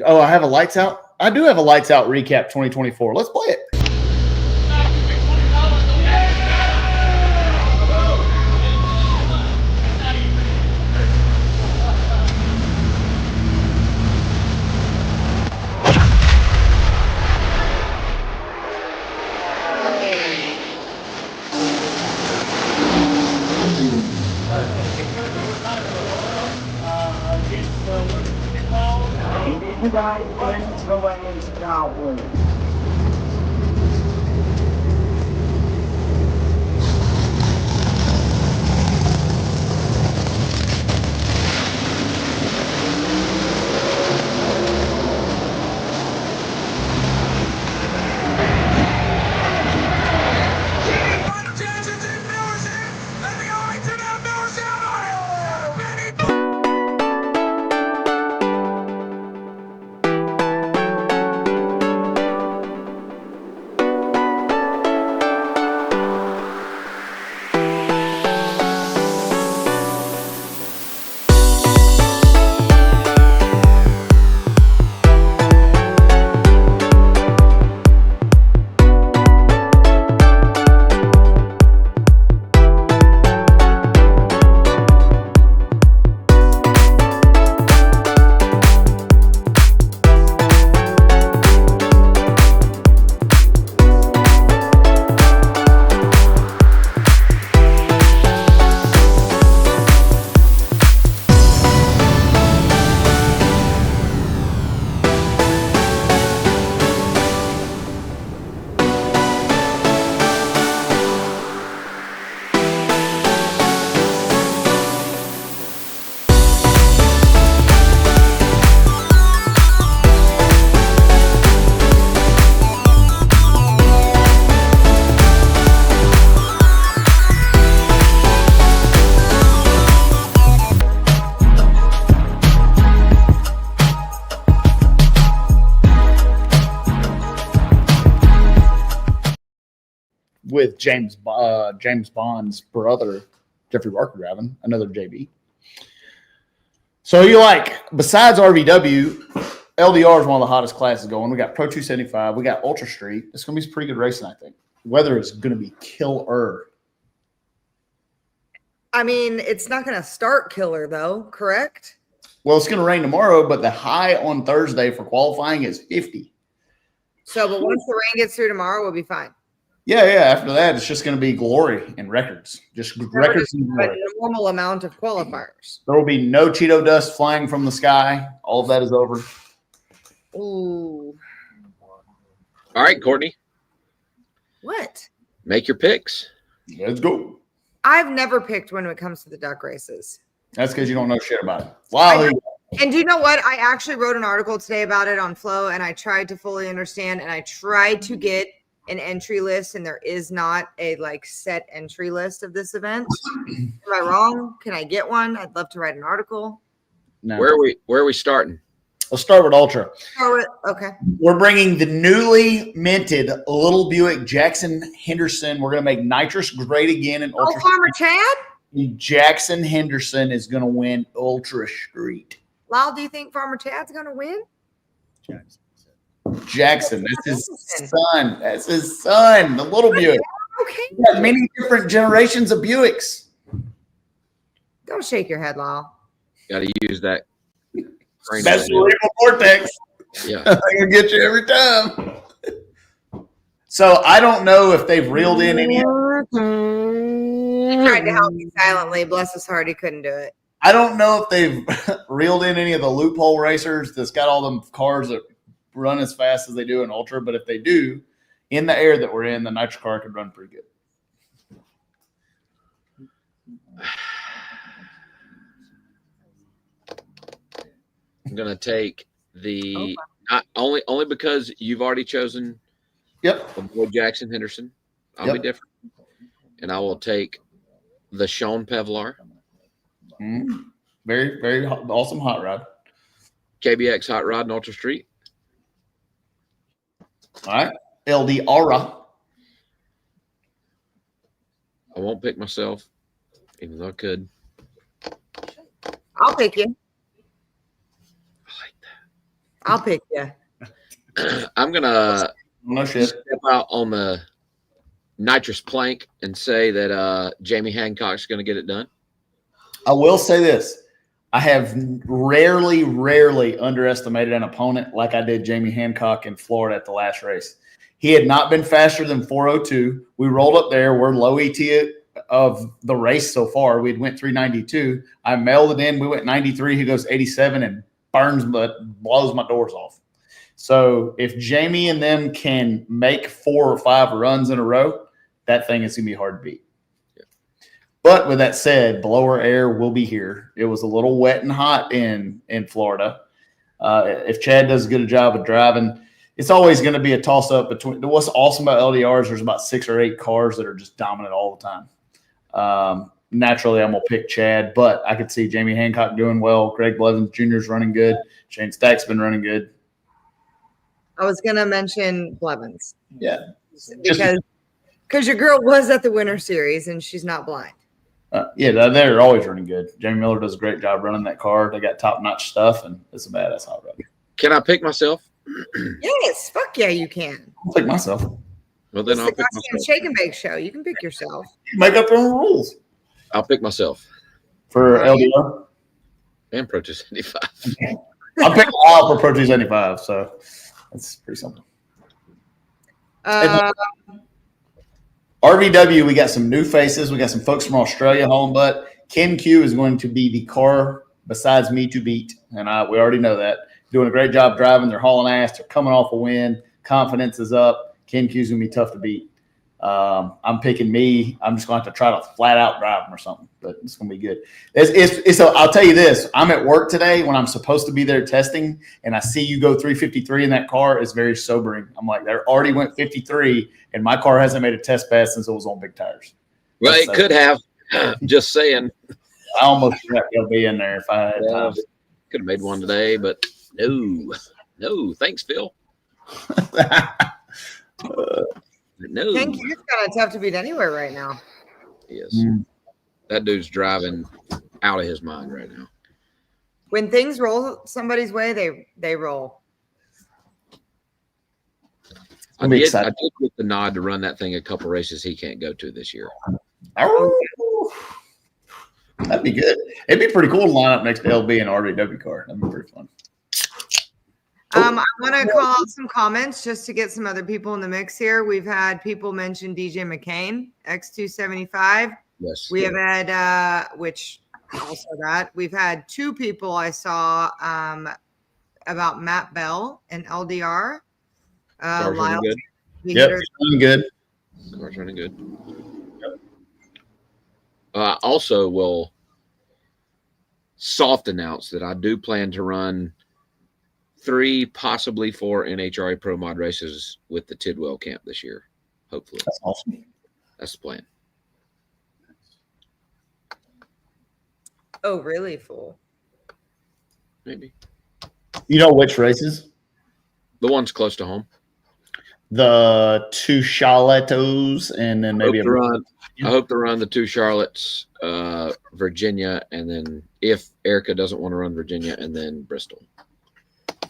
Oh, I have a lights out. I do have a lights out recap 2024. Let's play it. With James Bond's brother, Jeffrey Barker driving, another JB. So you like, besides RVW, LDR is one of the hottest classes going. We got Pro 275. We got Ultra Street. It's going to be some pretty good racing, I think. Weather is going to be killer. I mean, it's not going to start killer, though, correct? Well, it's going to rain tomorrow, but the high on Thursday for qualifying is 50. So, but once the rain gets through tomorrow, we'll be fine. Yeah. After that, it's just going to be glory and records. Just records and glory. A normal amount of qualifiers. There will be no Cheeto dust flying from the sky. All of that is over. Ooh. All right, Courtney. What? Make your picks. Let's go. I've never picked when it comes to the duck races. That's because you don't know shit about it. Lyle. And do you know what? I actually wrote an article today about it on Flow, and I tried to fully understand, and I tried to get an entry list, and there is not a set entry list of this event. Am I wrong? Can I get one? I'd love to write an article. No. Where are we starting? Let's start with Ultra. Okay. We're bringing the newly minted Little Buick Jackson Henderson. We're going to make nitrous great again in Ultra. Farmer Chad? Jackson Henderson is going to win Ultra Street. Lyle, do you think Farmer Chad's going to win? Jackson. That's his son. That's his son, the Little Buick. Okay. We got many different generations of Buicks. Don't shake your head, Lyle. Got to use that. That's cerebral cortex. Yeah. I can get you every time. So I don't know if they've reeled in any. He tried to help me silently. Bless his heart, he couldn't do it. I don't know if they've reeled in any of the loophole racers that's got all them cars that run as fast as they do in Ultra, but if they do, in the air that we're in, the nitro car could run pretty good. I'm gonna take the not only because you've already chosen. Yep. The boy Jackson Henderson. I'll be different, and I will take the Sean Pevlar. Very, very awesome hot rod. KBX hot rod and Ultra Street. All right. LD Aura. I won't pick myself, even though I could. I'll pick you. I like that. I'll pick you. I'm gonna No shit. step out on the nitrous plank and say that Jamie Hancock's going to get it done. I will say this. I have rarely underestimated an opponent like I did Jamie Hancock in Florida at the last race. He had not been faster than 402. We rolled up there. We're low ET of the race so far. We went 392. I mailed it in. We went 93. He goes 87 and blows my doors off. So if Jamie and them can make 4 or 5 runs in a row, that thing is going to be hard to beat. Yeah. But with that said, blower air will be here. It was a little wet and hot in Florida. If Chad does as good a job of driving, it's always going to be a toss-up between – what's awesome about LDRs, there's about 6 or 8 cars that are just dominant all the time. Naturally, I'm going to pick Chad, but I could see Jamie Hancock doing well. Greg Blevins Jr. is running good. Shane Stack's been running good. I was going to mention Blevins. Yeah. Because your girl was at the Winter Series, and she's not blind. Yeah, they're always running good. Jamie Miller does a great job running that car. They got top-notch stuff, and it's a badass hot rod. Can I pick myself? Yes, fuck yeah, you can. I'll pick myself. Well, then It's I'll the pick goddamn myself. Shake and Bake show. You can pick yourself. You make up your own rules. I'll pick myself. For LDR? And Pro 275. I'll pick Lyle for Pro 275, so that's pretty simple. RVW, we got some new faces. We got some folks from Australia hauling butt. Ken Q is going to be the car besides me to beat, and we already know that. Doing a great job driving. They're hauling ass. They're coming off a win. Confidence is up. Ken Q's going to be tough to beat. I'm picking me. I'm just going to have to try to flat out drive him or something, but it's going to be good. I'll tell you this. I'm at work today when I'm supposed to be there testing, and I see you go 353 in that car. It's very sobering. I'm like, they already went 53, and my car hasn't made a test pass since it was on big tires. Well, it could have. Just saying. I almost thought they'll be in there if I had time. Could have made one today, but no. Thanks, Phil. No. Ken Q's kind of tough to beat anywhere right now. Yes. That dude's driving out of his mind right now. When things roll somebody's way, they roll. I did get the nod to run that thing a couple races he can't go to this year. Oh, that'd be good. It'd be pretty cool to line up next to LB and RVW car. That'd be pretty fun. I want to call out some comments just to get some other people in the mix here. We've had people mention DJ McCain, X275. Yes. We have had, which also that. We've had 2 people I saw about Matt Bell and LDR. Car's Lyle. running good. Yep, running good. Car's running good. Also will soft announce that I do plan to run 3, possibly 4 NHRA Pro Mod races with the Tidwell camp this year. Hopefully. That's awesome. That's the plan. Oh, really? Full? Maybe. You know which races? The one's close to home. The 2 Charlottes and then maybe I hope to run the 2 Charlottes, Virginia, and then if Erica doesn't want to run Virginia, and then Bristol.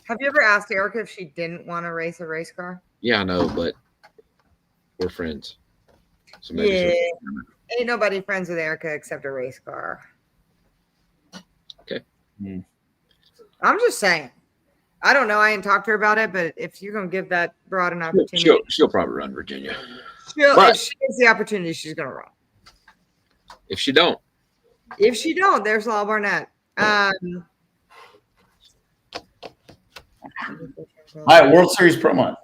Have you ever asked Erica if she didn't want to race a race car? Yeah, I know, but we're friends. So maybe Ain't nobody friends with Erica except a race car. Okay. I'm just saying. I don't know. I ain't talked to her about it, but if you're going to give that broad an opportunity. She'll probably run Virginia. If she gets the opportunity, she's going to run. If she don't. There's Lyle Barnett. All right, World Series Pro Mod.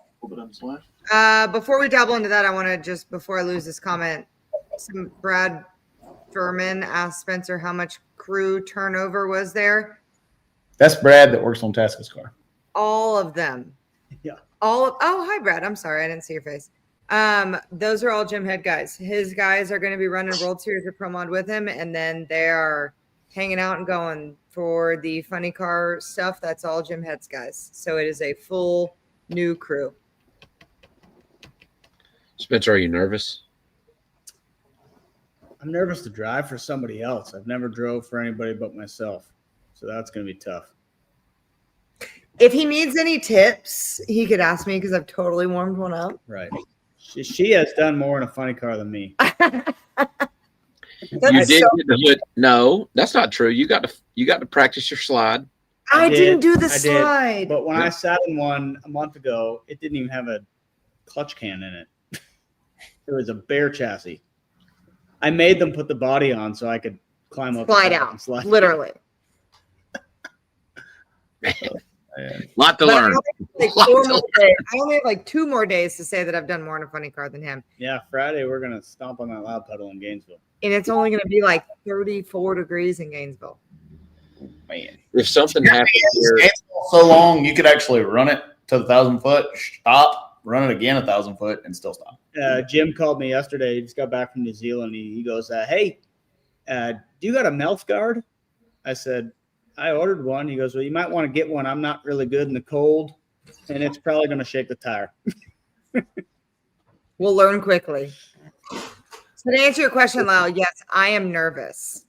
Before we dabble into that, I want to just, before I lose this comment, Brad Furman asked Spencer how much crew turnover was there. That's Brad that works on Tasca's car. All of them. Yeah. Oh, hi, Brad. I'm sorry. I didn't see your face. Those are all Jim Head guys. His guys are going to be running World Series of Pro Mod with him, and then they are hanging out and going for the funny car stuff. That's all Jim Head's guys. So it is a full new crew. Spencer, are you nervous? I'm nervous to drive for somebody else. I've never drove for anybody but myself. So that's going to be tough. If he needs any tips, he could ask me because I've totally warmed one up. Right. She has done more in a funny car than me. You did get the hood. No, that's not true. You got to practice your slide. I didn't do the I slide. did, but when I sat in one a month ago, it didn't even have a clutch can in it. It was a bare chassis. I made them put the body on so I could climb up, slide out, and slide. Literally. Lot to But learn. I only have like 2 more days to say that I've done more in a funny car than him. Yeah, Friday we're gonna stomp on that loud pedal in Gainesville. And it's only going to be like 34 degrees in Gainesville. Man, if something happens here, so long you could actually run it to the 1,000 foot, stop, run it again 1,000 foot, and still stop. Jim called me yesterday. He just got back from New Zealand. He goes, "Hey, do you got a mouth guard?" I said, "I ordered one." He goes, "Well, you might want to get one. I'm not really good in the cold, and it's probably going to shake the tire." We'll learn quickly. So to answer your question, Lyle, yes, I am nervous.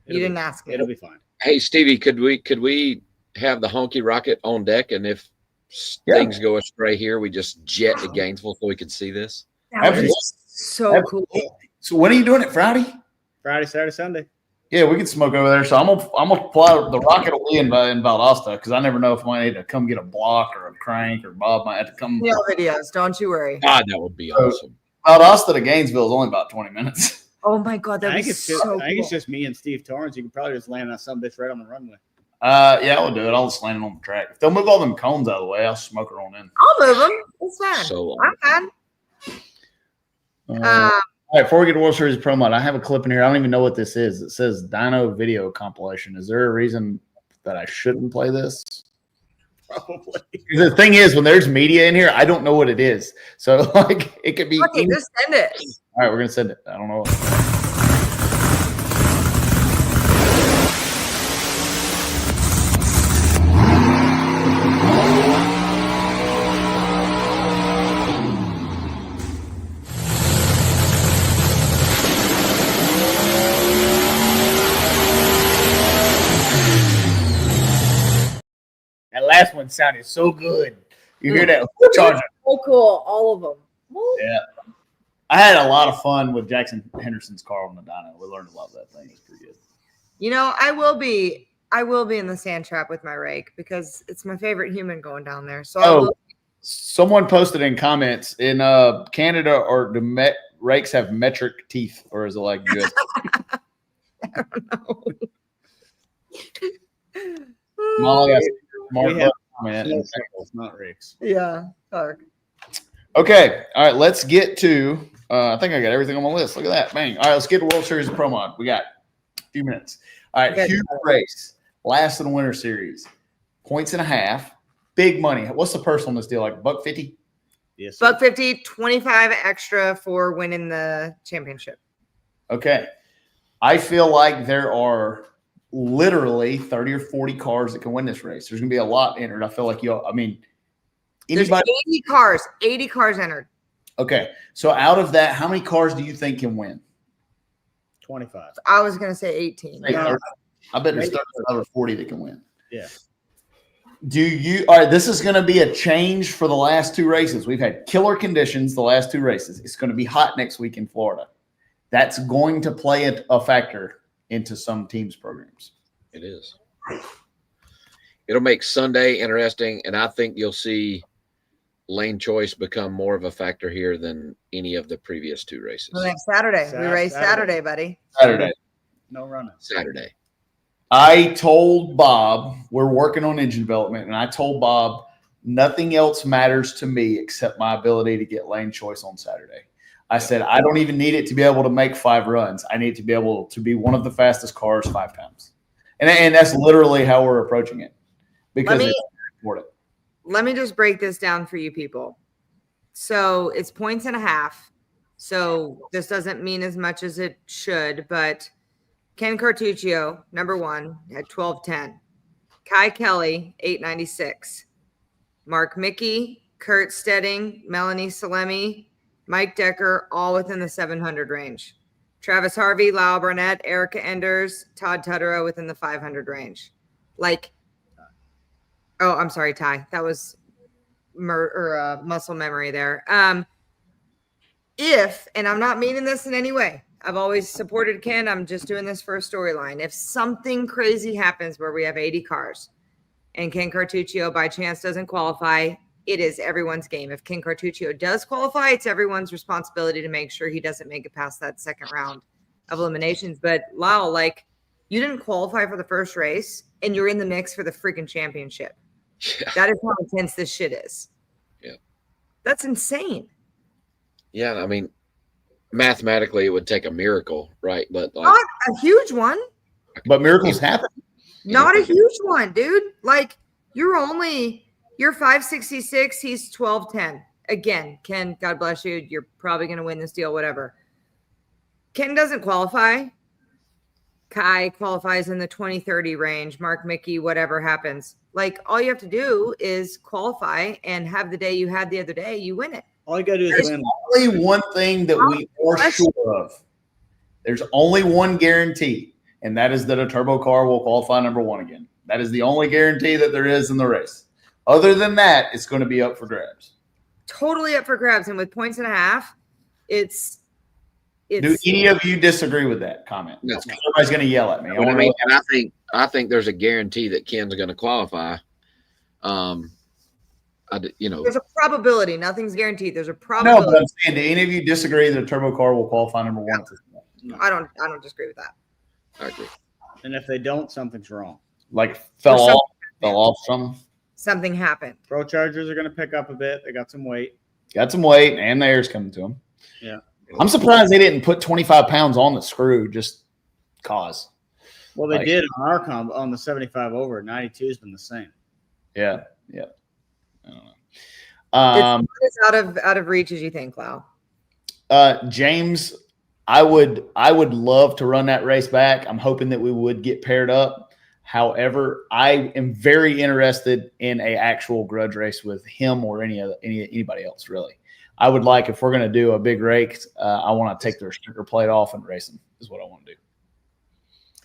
You didn't ask me. It'll be fine. hey Stevie, could we have the honky rocket on deck, and if things go astray here, we just jet to Gainesville so we can see this? That would be so cool. So when are you doing it? Friday? Friday, Saturday, Sunday. Yeah, we can smoke over there. So I'm gonna fly the rocket will be in Valdosta because I never know if I might need to come get a block or a crank or Bob might have to come. Yeah, videos. Don't you worry. God, that would be awesome. Valdosta to Gainesville is only about 20 minutes. Oh my God, that'd be so cool. I think it's just me and Steve Torrance. You can probably just land on some bitch right on the runway. Yeah, I'll do it. I'll just land it on the track. If they'll move all them cones out of the way, I'll smoke her on in. I'll move them. It's fine. So I'm fine. All right, before we get to World Series Pro Mod, I have a clip in here. I don't even know what this is. It says Dyno Video Compilation. Is there a reason that I shouldn't play this? Probably. The thing is, when there's media in here, I don't know what it is. So, like, it could be. Okay, just send it. All right, we're going to send it. I don't know. That last one sounded so good. You hear that charger? So cool, all of them. Yeah. I had a lot of fun with Jackson Henderson's car on the dyno. We learned a lot of that thing. It's pretty good. You know, I will be in the sand trap with my rake because it's my favorite human going down there. So someone posted in comments in Canada, or do rakes have metric teeth, or is it like good? I don't know. Molly, not rakes. Yeah, dark. Okay, all right. Let's get to. I think I got everything on my list. Look at that, bang! All right, let's get to World Series of Pro Mod. We got a few minutes. All right, Okay. huge race, last in the Winter Series, 1.5 points, big money. What's the purse on this deal? Like $150? Yes. $150, 25 extra for winning the championship. Okay, I feel like there are literally 30 or 40 cars that can win this race. There's going to be a lot entered. I feel like There's anybody. 80 cars entered. Okay, so out of that, how many cars do you think can win? 25. I was going to say 18. I bet there's 30 or 40 that can win. Yeah. All right, this is going to be a change for the last 2 races. We've had killer conditions the last 2 races. It's going to be hot next week in Florida. That's going to play a factor into some teams' programs. It is. It'll make Sunday interesting, and I think you'll see lane choice become more of a factor here than any of the previous 2 races. Well, next Saturday. We race Saturday, buddy. Saturday. No running. Saturday. I told Bob we're working on engine development, and I told Bob nothing else matters to me except my ability to get lane choice on Saturday. I said I don't even need it to be able to make 5 runs. I need to be able to be one of the fastest cars 5 times, and that's literally how we're approaching it because it's important. Let me just break this down for you people. So it's 1.5 points. So this doesn't mean as much as it should, but Ken Cartuccio, number 1, at 12:10. Kai Kelly, 896. Mark Mickey, Kurt Stedding, Melanie Salemi, Mike Decker, all within the 700 range. Travis Harvey, Lyle Barnett, Erica Enders, Todd Tutterow within the 500 range. Oh, I'm sorry, Ty. That was muscle memory there. If, and I'm not meaning this in any way, I've always supported Ken. I'm just doing this for a storyline. If something crazy happens where we have 80 cars and Ken Cartuccio by chance doesn't qualify, it is everyone's game. If Ken Cartuccio does qualify, it's everyone's responsibility to make sure he doesn't make it past that second round of eliminations. But Lyle, like, you didn't qualify for the first race and you're in the mix for the freaking championship. Yeah. That is how intense this shit is. Yeah. That's insane. Yeah, I mean, mathematically, it would take a miracle, right? But like, not a huge one. But miracles happen. Not a huge one, dude. Like, you're 566. He's 1210. Again, Ken, God bless you. You're probably going to win this deal, whatever. Ken doesn't qualify. Kai qualifies in the 2030 range. Mark Mickey, whatever happens. Like, all you have to do is qualify and have the day you had the other day. You win it. All you got to do is There's win. only one thing that we are sure of. There's only one guarantee, and that is that a turbo car will qualify number one again. That is the only guarantee that there is in the race. Other than that, it's going to be up for grabs. Totally up for grabs. And with points and a half, it's do any of you disagree with that comment? No. Everybody's going to yell at me. I think there's a guarantee that Ken's going to qualify. There's a probability. Nothing's guaranteed. There's a probability. No, but I'm saying, do any of you disagree that a turbo car will qualify number one? No. I don't disagree with that. I agree. And if they don't, something's wrong. Like fell off something. Something happened. Pro Chargers are going to pick up a bit. They got some weight. And the air's coming to them. Yeah. I'm surprised they didn't put 25 pounds on the screw just cause. Well, they did on our on the 75 over. 92 has been the same. Yeah. Yeah. I don't know. It's out of reach as you think, Lyle. James, I would love to run that race back. I'm hoping that we would get paired up. However, I am very interested in a actual grudge race with him or anybody else, really. I would like, if we're going to do a big race, I want to take their sticker plate off and race them is what I want to do.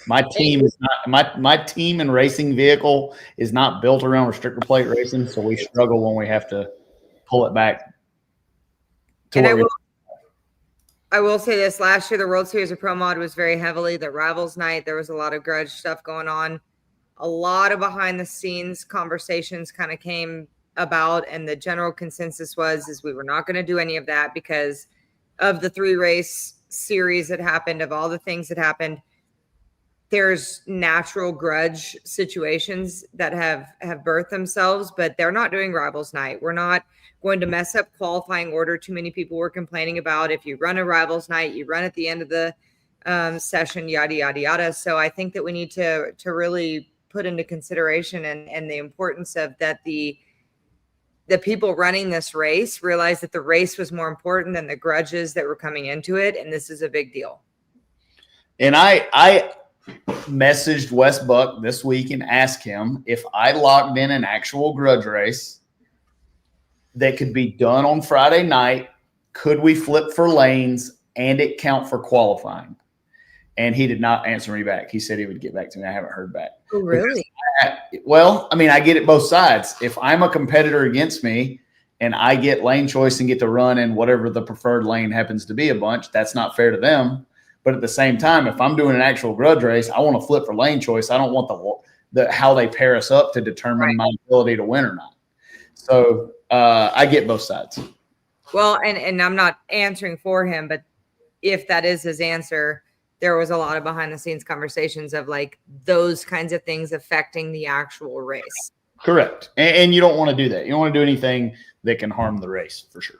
My team is not my team and racing vehicle is not built around restrictor plate racing, so we struggle when we have to pull it back. I will say this: last year, the World Series of Pro Mod was very heavily the Rivals Night. There was a lot of grudge stuff going on. A lot of behind the scenes conversations kind of came about, and the general consensus is we were not going to do any of that because of the 3 race series that happened, of all the things that happened. There's natural grudge situations that have birthed themselves, but they're not doing Rivals Night. We're not going to mess up qualifying order. Too many people were complaining about if you run a Rivals Night, you run at the end of the session, yada, yada, yada. So I think that we need to really put into consideration and the importance of that the people running this race realized that the race was more important than the grudges that were coming into it. And this is a big deal. And I messaged Wes Buck this week and asked him if I locked in an actual grudge race that could be done on Friday night, could we flip for lanes and it count for qualifying? And he did not answer me back. He said he would get back to me. I haven't heard back. Oh, really? I get it both sides. If I'm a competitor against me and I get lane choice and get to run in whatever the preferred lane happens to be a bunch, that's not fair to them. But at the same time, if I'm doing an actual grudge race, I want to flip for lane choice. I don't want the how they pair us up to determine my ability to win or not. So I get both sides. Well, and I'm not answering for him, but if that is his answer, there was a lot of behind the scenes conversations of like those kinds of things affecting the actual race. Correct. And you don't want to do that. You don't want to do anything that can harm the race for sure.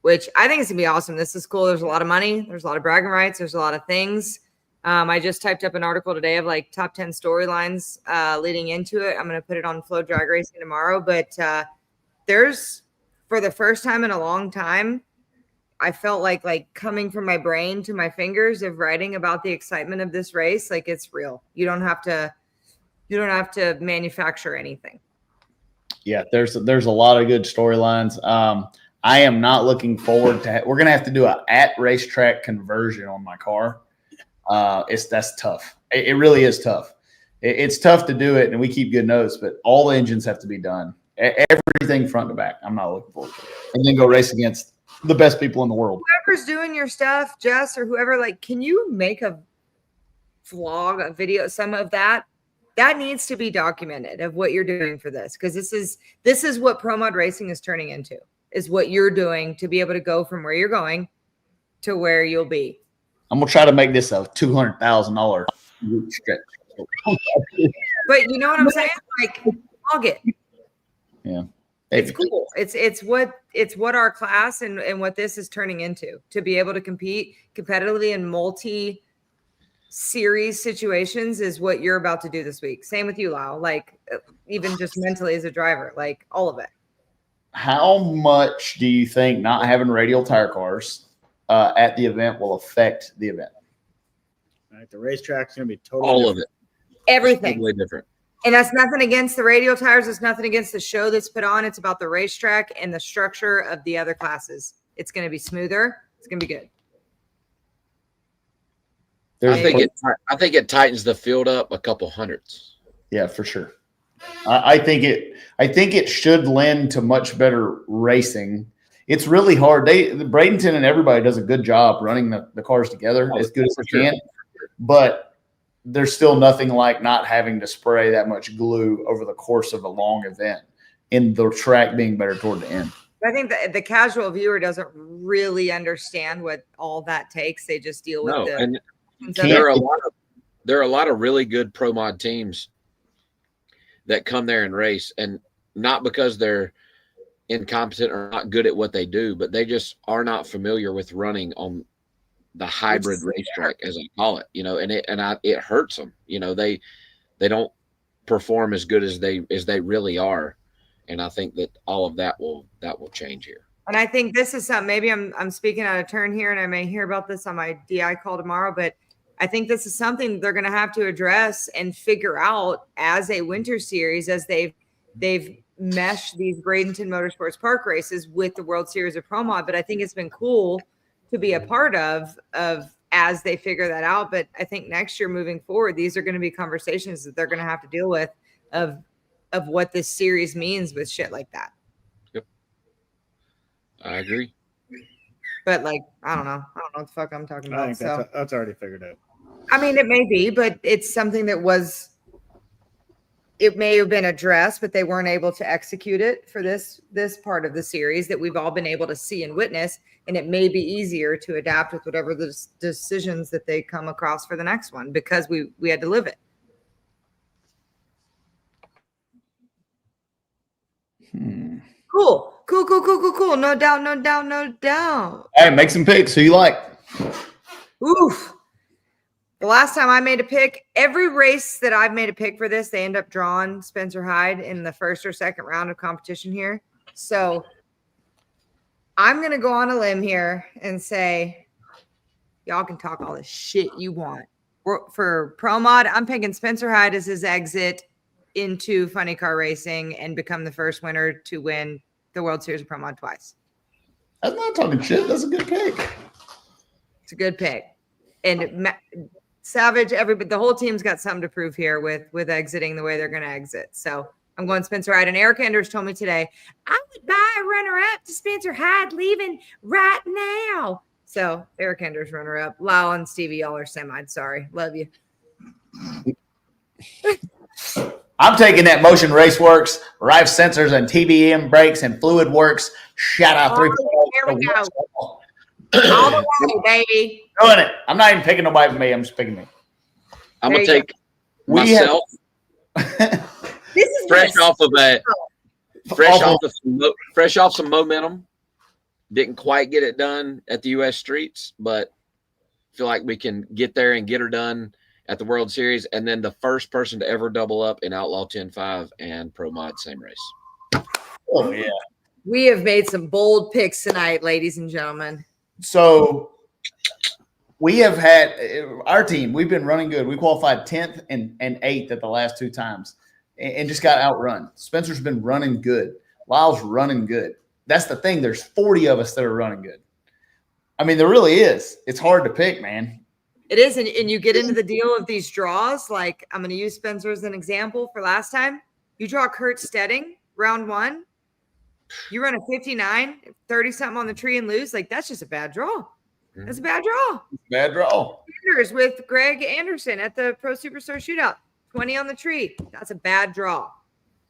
Which I think is going to be awesome. This is cool. There's a lot of money. There's a lot of bragging rights. There's a lot of things. I just typed up an article today of like top 10 storylines leading into it. I'm going to put it on Flow Drag Racing tomorrow. But there's, for the first time in a long time, I felt like coming from my brain to my fingers of writing about the excitement of this race. Like it's real. You don't have to manufacture anything. Yeah, there's a lot of good storylines. I am not looking forward to. We're gonna have to do a at racetrack conversion on my car. That's tough. It really is tough. It's tough to do it, and we keep good notes, but all the engines have to be done. Everything front to back. I'm not looking forward to it. And then go race against the best people in the world. Whoever's doing your stuff, Jess or whoever, like, can you make a vlog, a video, some of that? That needs to be documented of what you're doing for this, because this is what Pro Mod racing is turning into, is what you're doing to be able to go from where you're going to where you'll be. I'm gonna try to make this a $200,000 stretch. But you know what I'm saying? Like, log it. Yeah. It's cool. It's what our class and what this is turning into, to be able to compete competitively in multi-series situations is what you're about to do this week. Same with you, Lyle. Like, even just mentally as a driver, like all of it. How much do you think not having radial tire cars at the event will affect the event? All right, the racetrack's going to be totally all different. of it. Everything. Totally different. And that's nothing against the radial tires. It's nothing against the show that's put on. It's about the racetrack and the structure of the other classes. It's going to be smoother. It's going to be good. I think it tightens the field up a couple hundreds. Yeah, for sure. I think it should lend to much better racing. It's really hard. Bradenton and everybody does a good job running the cars together as good as they can, but there's still nothing like not having to spray that much glue over the course of a long event and the track being better toward the end. I think that the casual viewer doesn't really understand what all that takes. They just deal with and there are a lot of really good pro mod teams that come there and race, and not because they're incompetent or not good at what they do, but they just are not familiar with running on the hybrid racetrack, as I call it, and it hurts them. They don't perform as good as they really are. And I think that all of that will change here. And I think this is something, maybe I'm speaking out of turn here, and I may hear about this on my DI call tomorrow, but I think this is something they're going to have to address and figure out as a winter series, as they've meshed these Bradenton Motorsports Park races with the World Series of Pro Mod. But I think it's been cool to be a part of as they figure that out. But I think next year moving forward, these are going to be conversations that they're going to have to deal with of what this series means with shit like that. Yep. I agree. But I don't know what the fuck I'm talking about. I think that's already figured out. I mean, it may be, but it's something that it may have been addressed, but they weren't able to execute it for this part of the series that we've all been able to see and witness. And it may be easier to adapt with whatever the decisions that they come across for the next one, because we had to live it. Cool. No doubt. Hey, make some picks. Who you like? Oof. The last time I made a pick, every race that I've made a pick for this, they end up drawing Spencer Hyde in the first or second round of competition here. So I'm going to go on a limb here and say, y'all can talk all the shit you want. For Pro Mod, I'm picking Spencer Hyde as his exit into funny car racing and become the first winner to win the World Series of Pro Mod twice. That's not talking shit. That's a good pick. It's a good pick. And Savage, the whole team's got something to prove here with exiting the way they're going to exit. So I'm going Spencer Hyde. And Eric Anders told me today, I would buy a runner-up to Spencer Hyde leaving right now. So Eric Anders runner-up. Lyle and Stevie, y'all are semi. Sorry. Love you. I'm taking that Motion Raceworks, Rive Sensors, and TBM brakes and Fluid Works. Shout out 3. Here we go. All the way, baby. Doing it. I'm not even picking nobody for me. I'm just picking me. I'm going to take myself this is fresh off some momentum. Didn't quite get it done at the U.S. streets, but feel like we can get there and get her done at the World Series, and then the first person to ever double up in Outlaw 10.5 and Pro Mod, same race. Oh, yeah. We have made some bold picks tonight, ladies and gentlemen. So we have had our team. We've been running good. We qualified 10th and 8th at the last 2 times and just got outrun. Spencer's been running good. Lyle's running good. That's the thing. There's 40 of us that are running good. I mean, there really is. It's hard to pick, man. It is, and you get into the deal of these draws. Like, I'm going to use Spencer as an example for last time. You draw Kurt Stedding, round 1. You run a 59, 30-something on the tree and lose. Like, that's just a bad draw. That's a bad draw. Bad draw. Sanders with Greg Anderson at the Pro Superstar Shootout, 20 on the tree. That's a bad draw.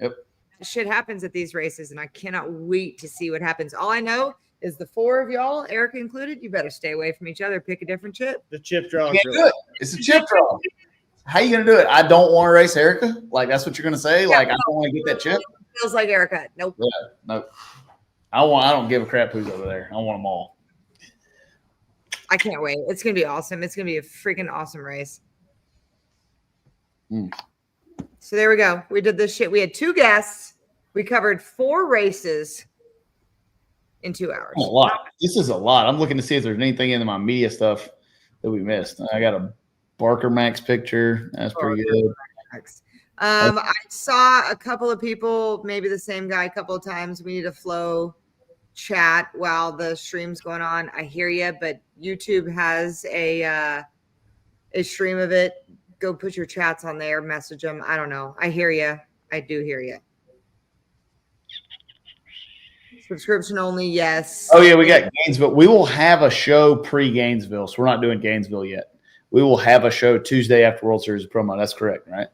Yep. Shit happens at these races, and I cannot wait to see what happens. All I know is the 4 of y'all, Erica included, you better stay away from each other. Pick a different chip. The chip draw. You can't do it. It's a chip draw. How you gonna do it? I don't want to race Erica. Like, that's what you're gonna say. Like, I don't want to get that chip. Feels like Erica. Nope. Yeah, nope. I don't give a crap who's over there. I want them all. I can't wait. It's gonna be awesome. It's gonna be a freaking awesome race. So there we go. We did this shit. We had 2 guests. We covered 4 races in 2 hours. A lot. This is a lot. I'm looking to see if there's anything in my media stuff that we missed. I got a Barker Max picture. That's pretty good. I saw a couple of people, maybe the same guy a couple of times. We need a flow chat while the stream's going on. I hear you, but YouTube has a stream of it. Go put your chats on there, message them. I don't know. I hear you. I do hear you. Subscription only, yes. Oh, yeah, we got Gainesville. We will have a show pre-Gainesville, so we're not doing Gainesville yet. We will have a show Tuesday after World Series of Promo. That's correct, right?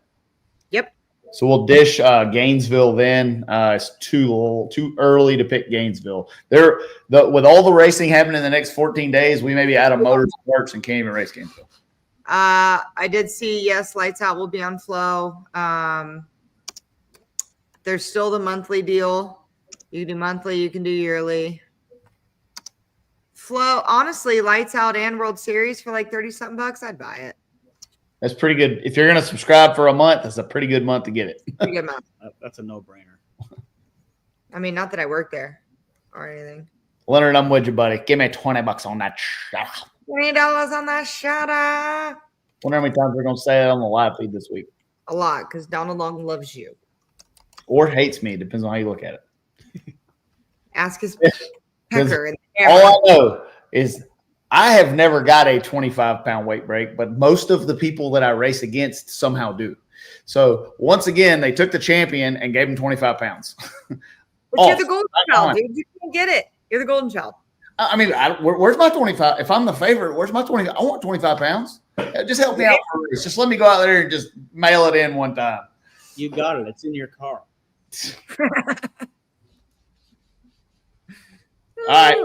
Yep. So we'll dish Gainesville then. It's too early to pick Gainesville. With all the racing happening in the next 14 days, we may be out of motorsports and can't even race Gainesville. I did see, yes, Lights Out will be on Flow. There's still the monthly deal. You can do monthly, you can do yearly. Flow, honestly, Lights Out and World Series for like 30-something bucks, I'd buy it. That's pretty good. If you're going to subscribe for a month, that's a pretty good month to get it. Pretty good month. That's a no-brainer. I mean, not that I work there or anything. Leonard, I'm with you, buddy. Give me $20 on that shot. $20 on that shot. Wonder how many times we're going to say it on the live feed this week. A lot, because Donald Long loves you. Or hates me. Depends on how you look at it. Ask his pecker. All I know is I have never got a 25-pound weight break, but most of the people that I race against somehow do. So once again, they took the champion and gave him 25 pounds. But you're the golden child, dude. You can't get it. You're the golden child. I mean, where's my 25? If I'm the favorite, where's my 25? I want 25 pounds. Just help me out for this. Just let me go out there and just mail it in one time. You got it. It's in your car. All right.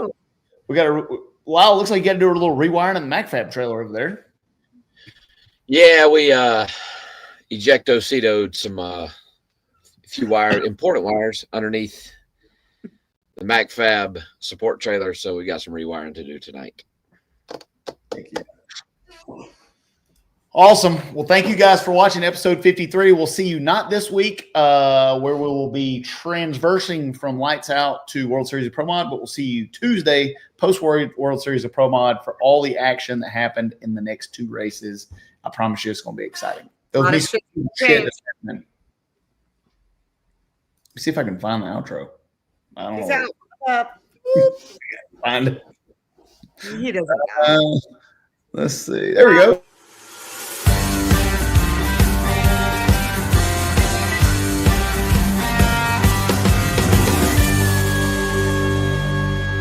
We got Lyle, looks like you got to do a little rewiring in the MacFab trailer over there. Yeah, we ejecto-cetoed some few important wires underneath the MacFab support trailer, so we got some rewiring to do tonight. Thank you. Awesome. Well, thank you guys for watching episode 53. We'll see you not this week, where we will be transversing from Lights Out to World Series of Pro Mod, but we'll see you Tuesday post World Series of Pro Mod for all the action that happened in the next 2 races. I promise you, it's going to be exciting. There'll be some shit that's happening. Let's see if I can find the outro. I don't know. Find it. He doesn't know. Let's see. There we go.